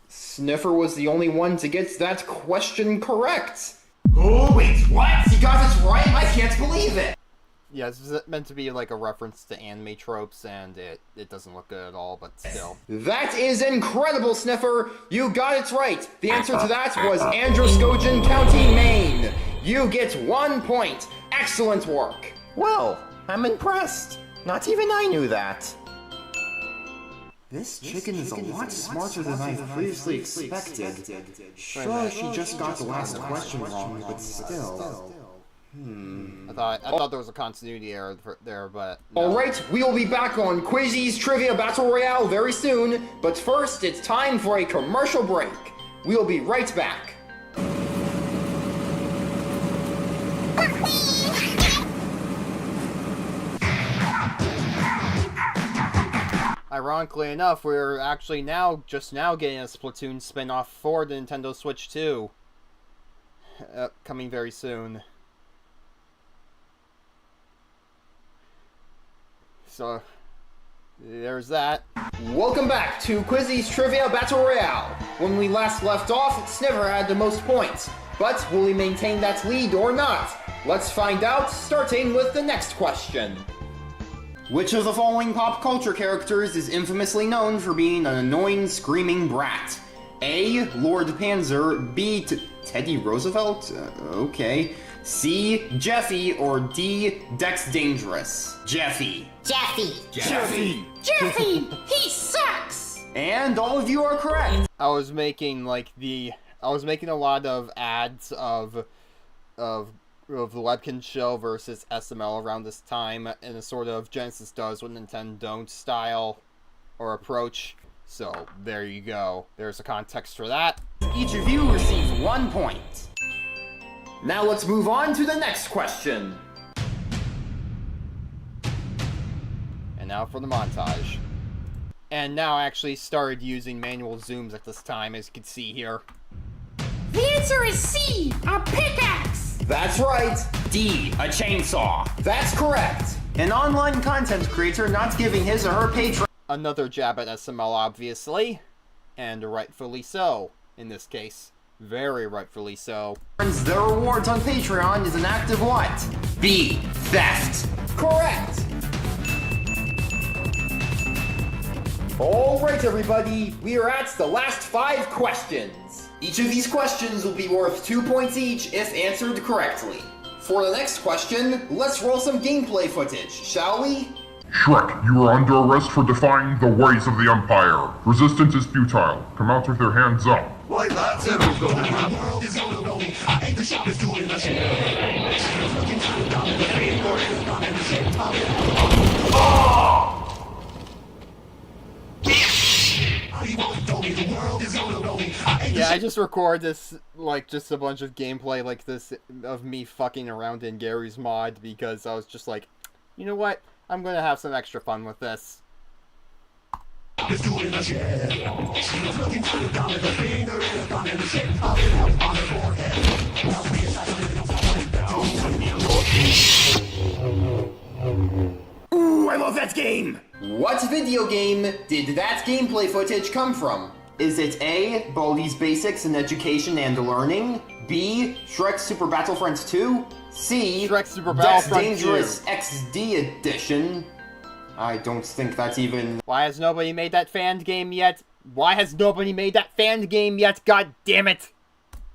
Sniffer was the only one to get that question correct. Oh, wait, what? He got this right? I can't believe it! Yeah, this is meant to be like a reference to anime tropes, and it doesn't look good at all, but still. That is incredible, Sniffer! You got it right! The answer to that was Androscoggin County, Maine! You get 1 point! Excellent work! Well, I'm impressed. Not even I knew that. This chicken is a lot smarter than I previously expected. Sure, she just got the last question wrong, but still. I thought there was a continuity error there, but no. Alright, we will be back on Quizzy's Trivia Battle Royale very soon, but first it's time for a commercial break. We'll be right back. Ironically enough, we're actually just now getting a Splatoon spin-off for the Nintendo Switch 2. Coming very soon. So, there's that. Welcome back to Quizzy's Trivia Battle Royale. When we last left off, Sniffer had the most points. But will he maintain that lead or not? Let's find out, starting with the next question. Which of the following pop culture characters is infamously known for being an annoying, screaming brat? A. Lord Panzer. B. Teddy Roosevelt? Okay. C. Jeffy. Or D. Dex Dangerous? Jeffy. Jeffy. Jeffy! Jeffy! He sucks! And all of you are correct! I was making a lot of ads of the Webkinz show versus SML around this time in a sort of Genesis does what Nintendo don't style or approach. So there you go. There's a context for that. Each of you receives 1 point. Now let's move on to the next question. And now for the montage. And now I actually started using manual zooms at this time, as you can see here. The answer is C, a pickaxe! That's right. D. A chainsaw. That's correct. An online content creator not giving his or her patron Another jab at SML, obviously. And rightfully so, in this case. Very rightfully so. Their rewards on Patreon is an act of what? B. Theft. Correct. Alright everybody, we are at the last 5 questions. Each of these questions will be worth 2 points each if answered correctly. For the next question, let's roll some gameplay footage, shall we? Shrek, you are under arrest for defying the ways of the Empire. Resistance is futile. Come out with your hands up. Why, that's it. Yeah, I just record this, like, just a bunch of gameplay like this of me fucking around in Gary's mod because I was just like, you know what? I'm gonna have some extra fun with this. Ooh, I love that game! What video game did that gameplay footage come from? Is it A. Baldi's Basics in Education and Learning? B. Shrek Super Battlefront 2? C. Shrek Super Dex Battlefront Dangerous 2. XD Edition? I don't think that's even... Why has nobody made that fan game yet? Why has nobody made that fan game yet? God damn it!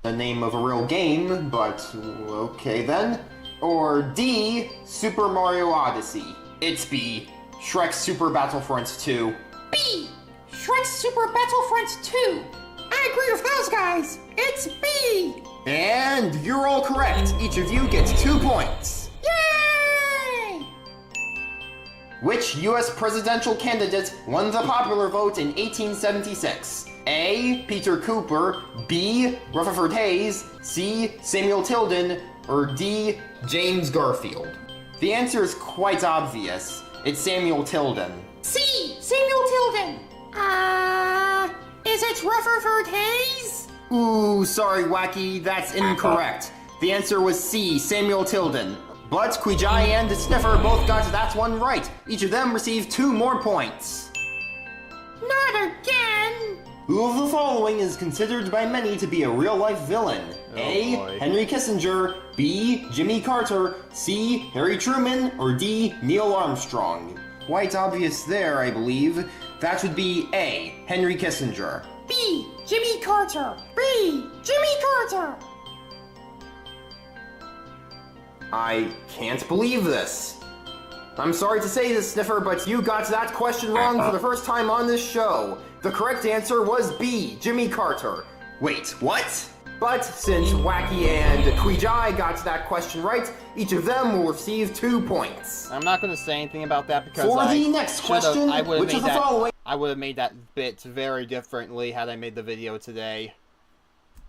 the name of a real game, but okay then. Or D, Super Mario Odyssey. It's B, Shrek's Super Battlefront 2. B, Shrek's Super Battlefront 2. I agree with those guys. It's B. And you're all correct. Each of you gets 2 points. Yay! Which U.S. presidential candidate won the popular vote in 1876? A, Peter Cooper, B, Rutherford Hayes, C, Samuel Tilden, or D, James Garfield? The answer is quite obvious. It's Samuel Tilden. C, Samuel Tilden. Is it Rutherford Hayes? Ooh, sorry, Wacky, that's incorrect. The answer was C, Samuel Tilden. But Quijai and Sniffer both got that one right. Each of them received 2 more points. Not again! Who of the following is considered by many to be a real-life villain? A, Henry Kissinger, B, Jimmy Carter, C, Harry Truman, or D, Neil Armstrong? Quite obvious there, I believe. That would be A, Henry Kissinger. B, Jimmy Carter. B, Jimmy Carter. I can't believe this. I'm sorry to say this, Sniffer, but you got that question wrong for the first time on this show. The correct answer was B, Jimmy Carter. Wait, what? But since Wacky and Quijai got that question right, each of them will receive 2 points. I'm not going to say anything about that because for the next question, which of the following I would have made that bit very differently had I made the video today.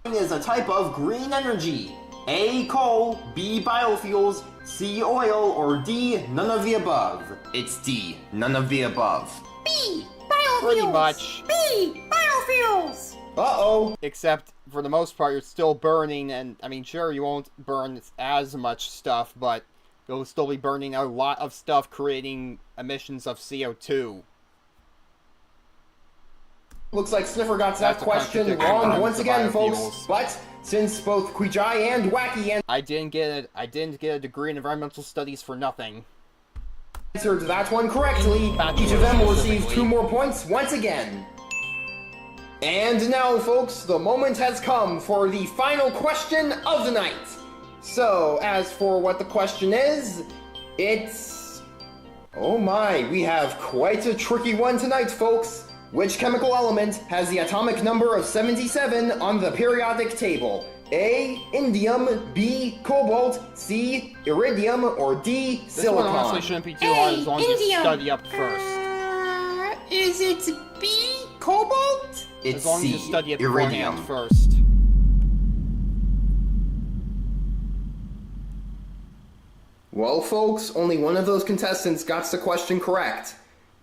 Is a type of green energy? A, coal, B, biofuels, C, oil, or D, none of the above? It's D, none of the above. B, biofuels. Pretty much. B, biofuels. Uh-oh. Except, for the most part, you're still burning, and, I mean, sure, you won't burn as much stuff, but you'll still be burning a lot of stuff, creating emissions of CO2. Looks like Sniffer got that question wrong once again, folks. But since both Quijai and Wacky and I didn't get a degree in environmental studies for nothing. Answered that one correctly, each of them will receive 2 more points once again. And now, folks, the moment has come for the final question of the night. So, as for what the question is, it's... oh my, we have quite a tricky one tonight, folks. Which chemical element has the atomic number of 77 on the periodic table? A, indium, B, cobalt, C, iridium, or D, silicon? This one honestly shouldn't be too hard as long as you study up first. Is it B, cobalt? It's as long C, as you study it iridium. beforehand first. Well, folks, only one of those contestants got the question correct.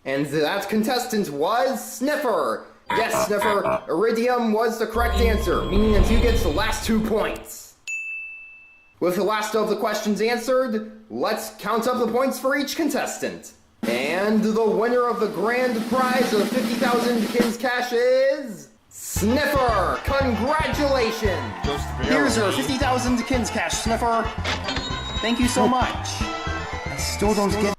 And that contestant was Sniffer! Yes, Sniffer, iridium was the correct answer, meaning that you get the last 2 points. With the last of the questions answered, let's count up the points for each contestant. And the winner of the grand prize of 50,000 Webkinz cash is... Sniffer! Congratulations! Here's your 50,000 Webkinz cash, Sniffer. Thank you so much. I still don't get...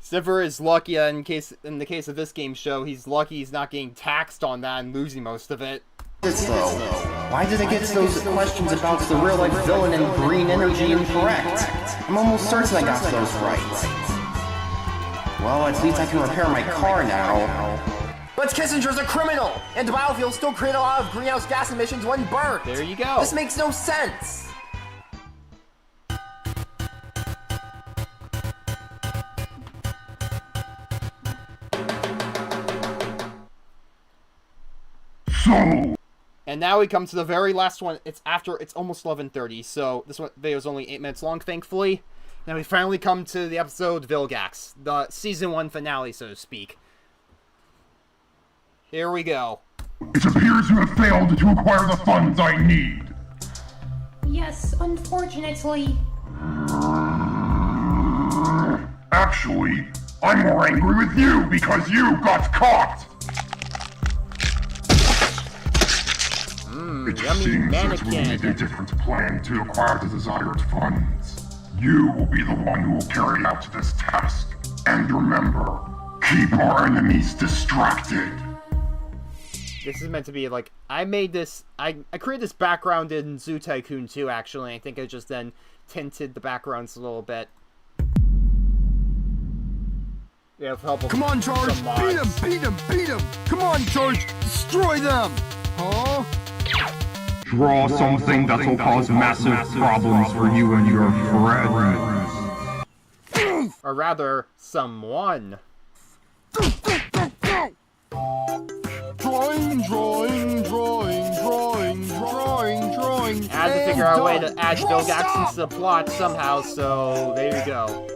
Sniffer is lucky in the case of this game show, he's lucky he's not getting taxed on that and losing most of it. Why did I get those questions about the real-life villain and green energy incorrect? I'm almost certain I got those right. Well, at least I can repair my car now. But Kissinger's a criminal, and biofuels still create a lot of greenhouse gas emissions when burnt. There you go. This makes no sense. And now we come to the very last one. It's almost 11:30, so this video is only 8 minutes long, thankfully. Now we finally come to the episode Vilgax, the season 1 finale, so to speak. Here we go. It appears you have failed to acquire the funds I need. Yes, unfortunately. Actually, I'm more angry with you because you got caught. It seems that we need a different plan to acquire the desired funds. You will be the one who will carry out this task. And remember, Keep our enemies distracted. This is meant to be like, I made this, I created this background in Zoo Tycoon 2, actually. I think I just then tinted the backgrounds a little bit. Yeah, with help of Come on, Charge! Beat him! Beat him! Beat him! Come on, Charge! Destroy them! Huh? Draw something that will cause massive problems for you and your friends. Or rather, someone. Drawing. I had to figure out a way to add Vilgax into the plot somehow, so there you go.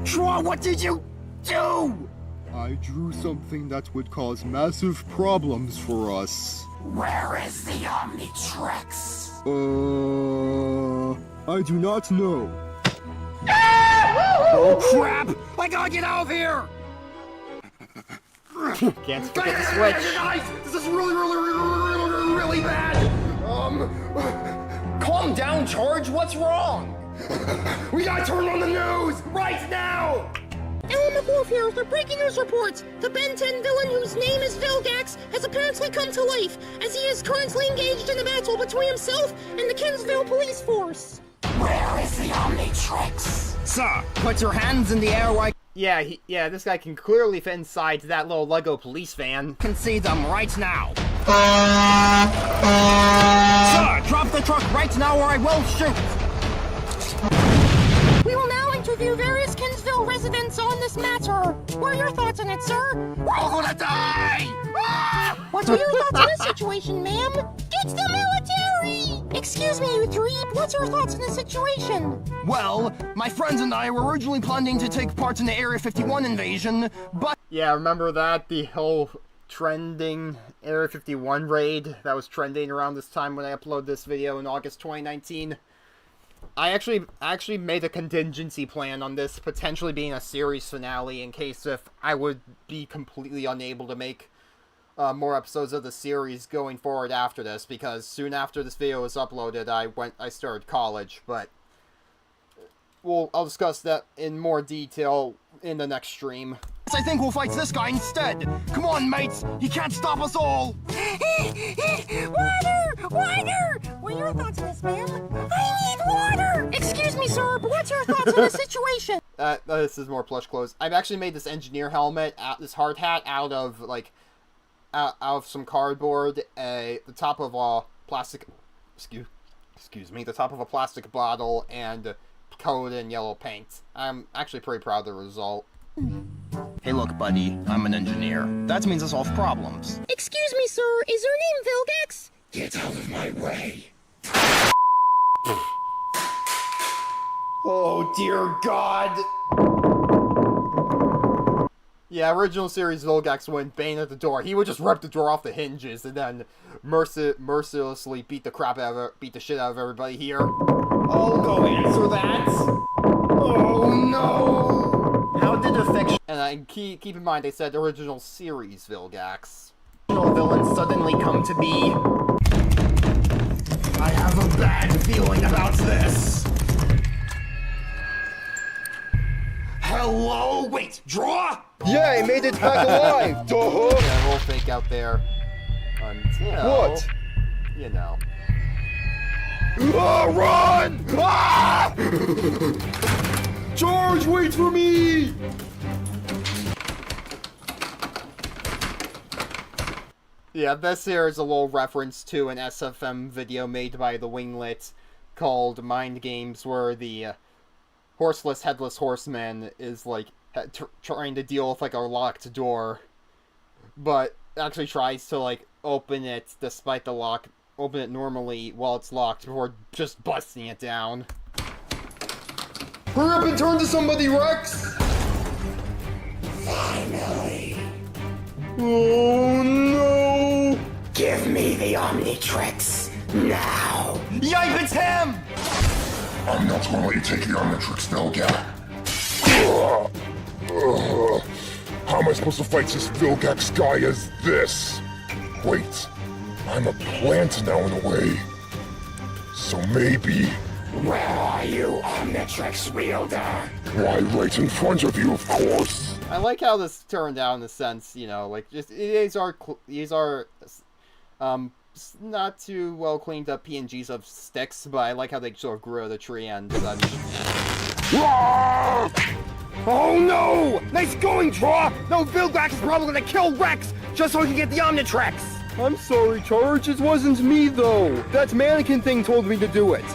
Draw, what did you do? I drew something that would cause massive problems for us. Where is the Omnitrix? I do not know. Oh crap! I gotta get out of here! Can't forget the switch. Guys, this is really bad. Calm down, Charge. What's wrong? We gotta turn on the news right now. Element Warfare, they're breaking news reports. The Ben 10 villain, whose name is Vilgax, has apparently come to life, as he is currently engaged in a battle between himself and the Kinsville police force. Where is the Omnitrix? Sir, put your hands in the air while Yeah, this guy can clearly fit inside that little Lego police van. I can see them right now. Sir, drop the truck right now or I will shoot. We will now interview various Kinsville residents on this matter. What are your thoughts on it, sir? We're all gonna die! What are your thoughts on this situation, ma'am? It's the military! Excuse me, you three, what's your thoughts on this situation? Well, my friends and I were originally planning to take part in the Area 51 invasion, but... Yeah, remember that? The whole trending Area 51 raid that was trending around this time when I uploaded this video in August 2019. I actually made a contingency plan on this potentially being a series finale in case if I would be completely unable to make more episodes of the series going forward after this, because soon after this video was uploaded, I started college, but I'll discuss that in more detail in the next stream. I think we'll fight this guy instead. Come on, mates. He can't stop us all. Water! What are your thoughts on this, ma'am? I need water! Excuse me, sir, but what's your thoughts on this situation? This is more plush clothes. I've actually made this engineer helmet, this hard hat, out of, like, out of some cardboard, the top of a plastic, excuse me, the top of a plastic bottle, and coated in yellow paint. I'm actually pretty proud of the result. Hey look, buddy, I'm an engineer. That means I solve problems. Excuse me, sir, is your name Vilgax? Get out of my way. Oh dear God. Yeah, original series Vilgax went bang at the door. He would just rip the door off the hinges and then mercilessly beat the shit out of everybody here. I'll go answer that. Oh no. How did the fiction... And keep in mind, they said original series Vilgax. Villains suddenly come to be. I have a bad feeling about this. Hello? Wait, draw? Yeah, I made it back alive! Duh! Yeah, we'll fake out there. Until... What? You know. Ah, run! Ah! Charge, wait for me! Yeah, this here is a little reference to an SFM video made by the Winglet called Mind Games, where the horseless, headless horseman is, like, trying to deal with, like, a locked door, but actually tries to, like, open it despite the lock, open it normally while it's locked before just busting it down. Hurry up and turn to somebody, Rex! Finally. Oh no! Give me the Omnitrix now. Yipe, it's him! I'm not gonna let you take the Omnitrix, Vilgax. How am I supposed to fight this Vilgax guy as this? Wait, I'm a plant now in a way. So maybe... Where are you, Omnitrix wielder? Why, right in front of you, of course. I like how this turned out in the sense, you know, like, just, these are not too well cleaned up PNGs of sticks, but I like how they sort of grew out of the tree and such. Oh no! Nice going, Draw! No, Vilgax is probably gonna kill Rex just so he can get the Omnitrix! I'm sorry, Charge. It wasn't me, though. That mannequin thing told me to do it.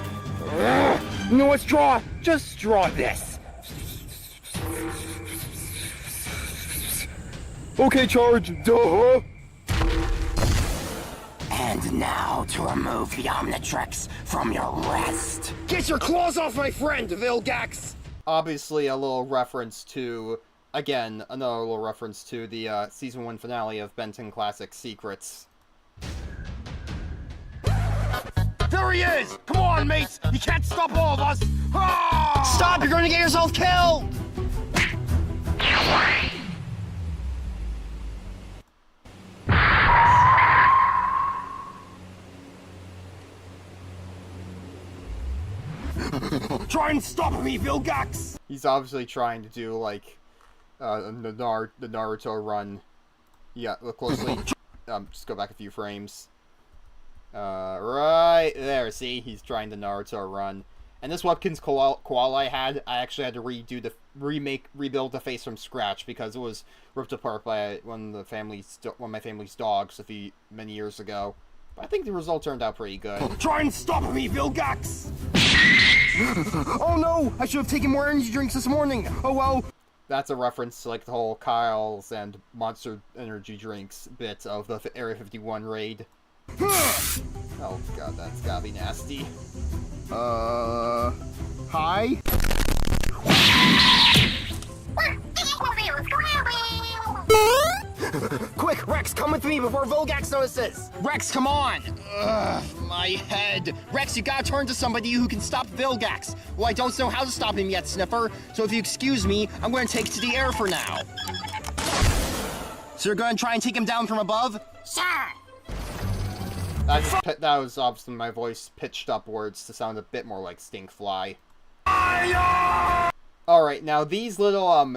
You know what's Draw? Just draw this. Okay, Charge. Duh. And now to remove the Omnitrix from your wrist. Get your claws off my friend, Vilgax! Obviously, a little reference to, again, another little reference to the Season 1 finale of Ben 10 Classic Secrets. There he is! Come on, mates! You can't stop all of us! Ah! Stop! You're gonna get yourself killed! Try and stop me, Vilgax! He's obviously trying to do, like, the Naruto run. Yeah, look closely. Just go back a few frames. Right there, see? He's trying the Naruto run. And this Webkinz koala I actually had to rebuild the face from scratch because it was ripped apart by one of my family's dogs many years ago. But I think the result turned out pretty good. Try and stop me, Vilgax! Oh no! I should have taken more energy drinks this morning! Oh well! That's a reference to, like, the whole Kyle's and Monster Energy Drinks bit of the Area 51 raid. Oh god, that's gotta be nasty. Hi? Quick, Rex, come with me before Vilgax notices! Rex, come on! Ugh, my head. Rex, you gotta turn to somebody who can stop Vilgax. Well, I don't know how to stop him yet, Sniffer, so if you excuse me, I'm gonna take to the air for now. So you're gonna try and take him down from above? Sure. That was obviously my voice pitched upwards to sound a bit more like Stinkfly. Alright, now these little,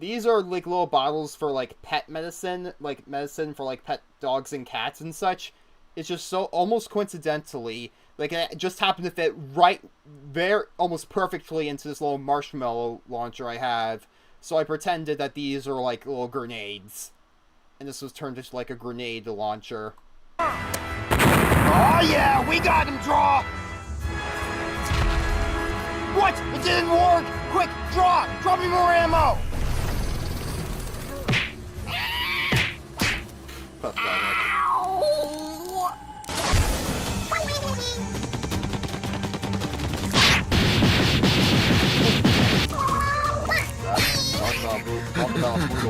these are, like, little bottles for, like, pet medicine, like, medicine for, like, pet dogs and cats and such. It's just so, almost coincidentally, like, it just happened to fit right there, almost perfectly into this little marshmallow launcher I have. So I pretended that these are, like, little grenades. And this was turned into, like, a grenade launcher. Oh yeah, we got him, Draw! What? It didn't work! Quick, Draw! Drop me more ammo!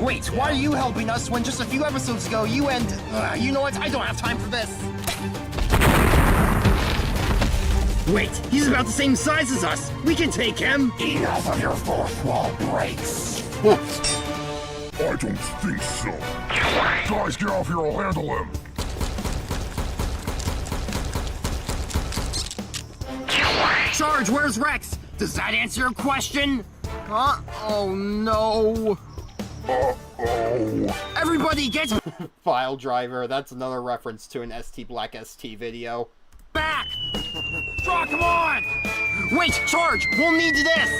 Wait, why are you helping us when just a few episodes ago you and... you know what? I don't have time for this. Wait, he's about the same size as us! We can take him! Enough of your fourth wall breaks. I don't think so. Guys, get off here, I'll handle him. Charge, where's Rex? Does that answer your question? Huh? Oh no. Uh-oh. Everybody get File driver, that's another reference to an ST Black ST video. back! Draw, come on! Wait, Charge! We'll need this!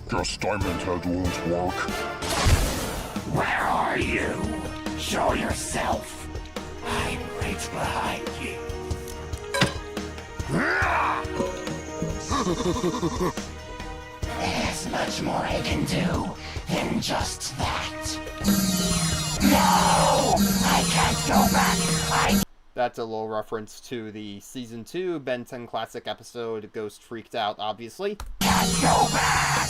Guess Diamond Head won't work. Where are you? Show yourself. I'm right behind you. There's much more I can do than just that. No! I can't go back. That's a little reference to the Season 2 Ben 10 Classic episode Ghost Freaked Out, obviously. Can't go back!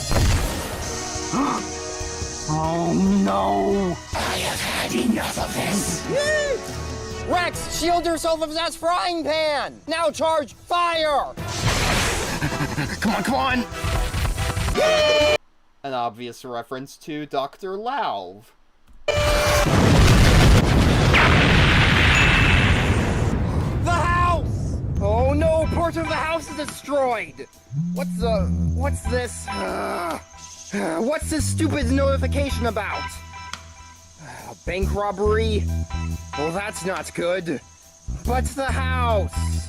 Oh no! I have had enough of this. Rex, shield yourself with that frying pan! Now Charge, fire! Come on, come on! An obvious reference to Dr. Lauv. The house! Oh no, part of the house is destroyed! What's this? What's this stupid notification about? A bank robbery? Well, that's not good. But the house!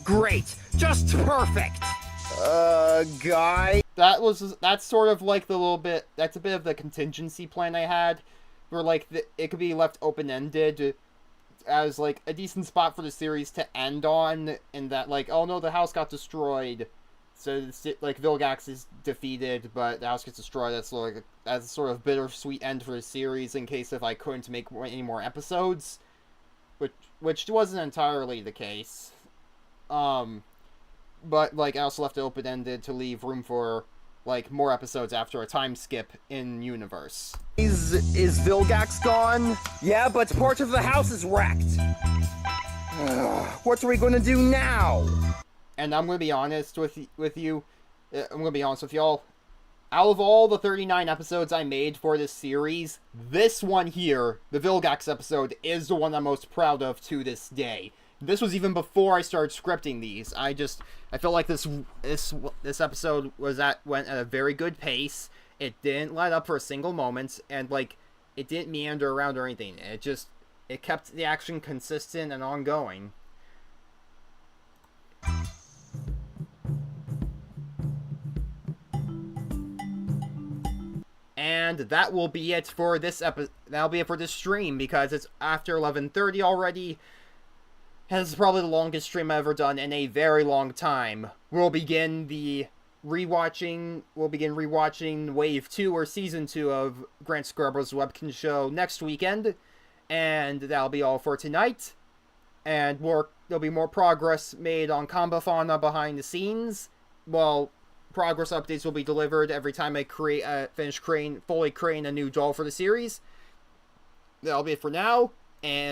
Great! Just perfect! Guy? That's sort of like that's a bit of the contingency plan I had, where like it could be left open-ended as like a decent spot for the series to end on, in that like, oh no, the house got destroyed, so like Vilgax is defeated, but the house gets destroyed. That's like as a sort of bittersweet end for the series in case if I couldn't make any more episodes, which wasn't entirely the case. But, like, I also left it open-ended to leave room for, like, more episodes after a time skip in universe. Is Vilgax gone? Yeah, but part of the house is wrecked. What are we gonna do now? And I'm gonna be honest with you. I'm gonna be honest with y'all. Out of all the 39 episodes I made for this series, this one here, the Vilgax episode, is the one I'm most proud of to this day. This was even before I started scripting these. I felt like this episode went at a very good pace. It didn't let up for a single moment, and like it didn't meander around or anything. It kept the action consistent and ongoing. And that will be it for this that'll be it for this stream, because it's after 11:30 already. This is probably the longest stream I've ever done in a very long time. We'll begin rewatching Wave 2 or Season 2 of Grant Scarborough's Webkinz show next weekend. And that'll be all for tonight. And there'll be more progress made on Combafauna behind the scenes. Well, progress updates will be delivered every time I finish fully creating a new doll for the series. That'll be it for now. And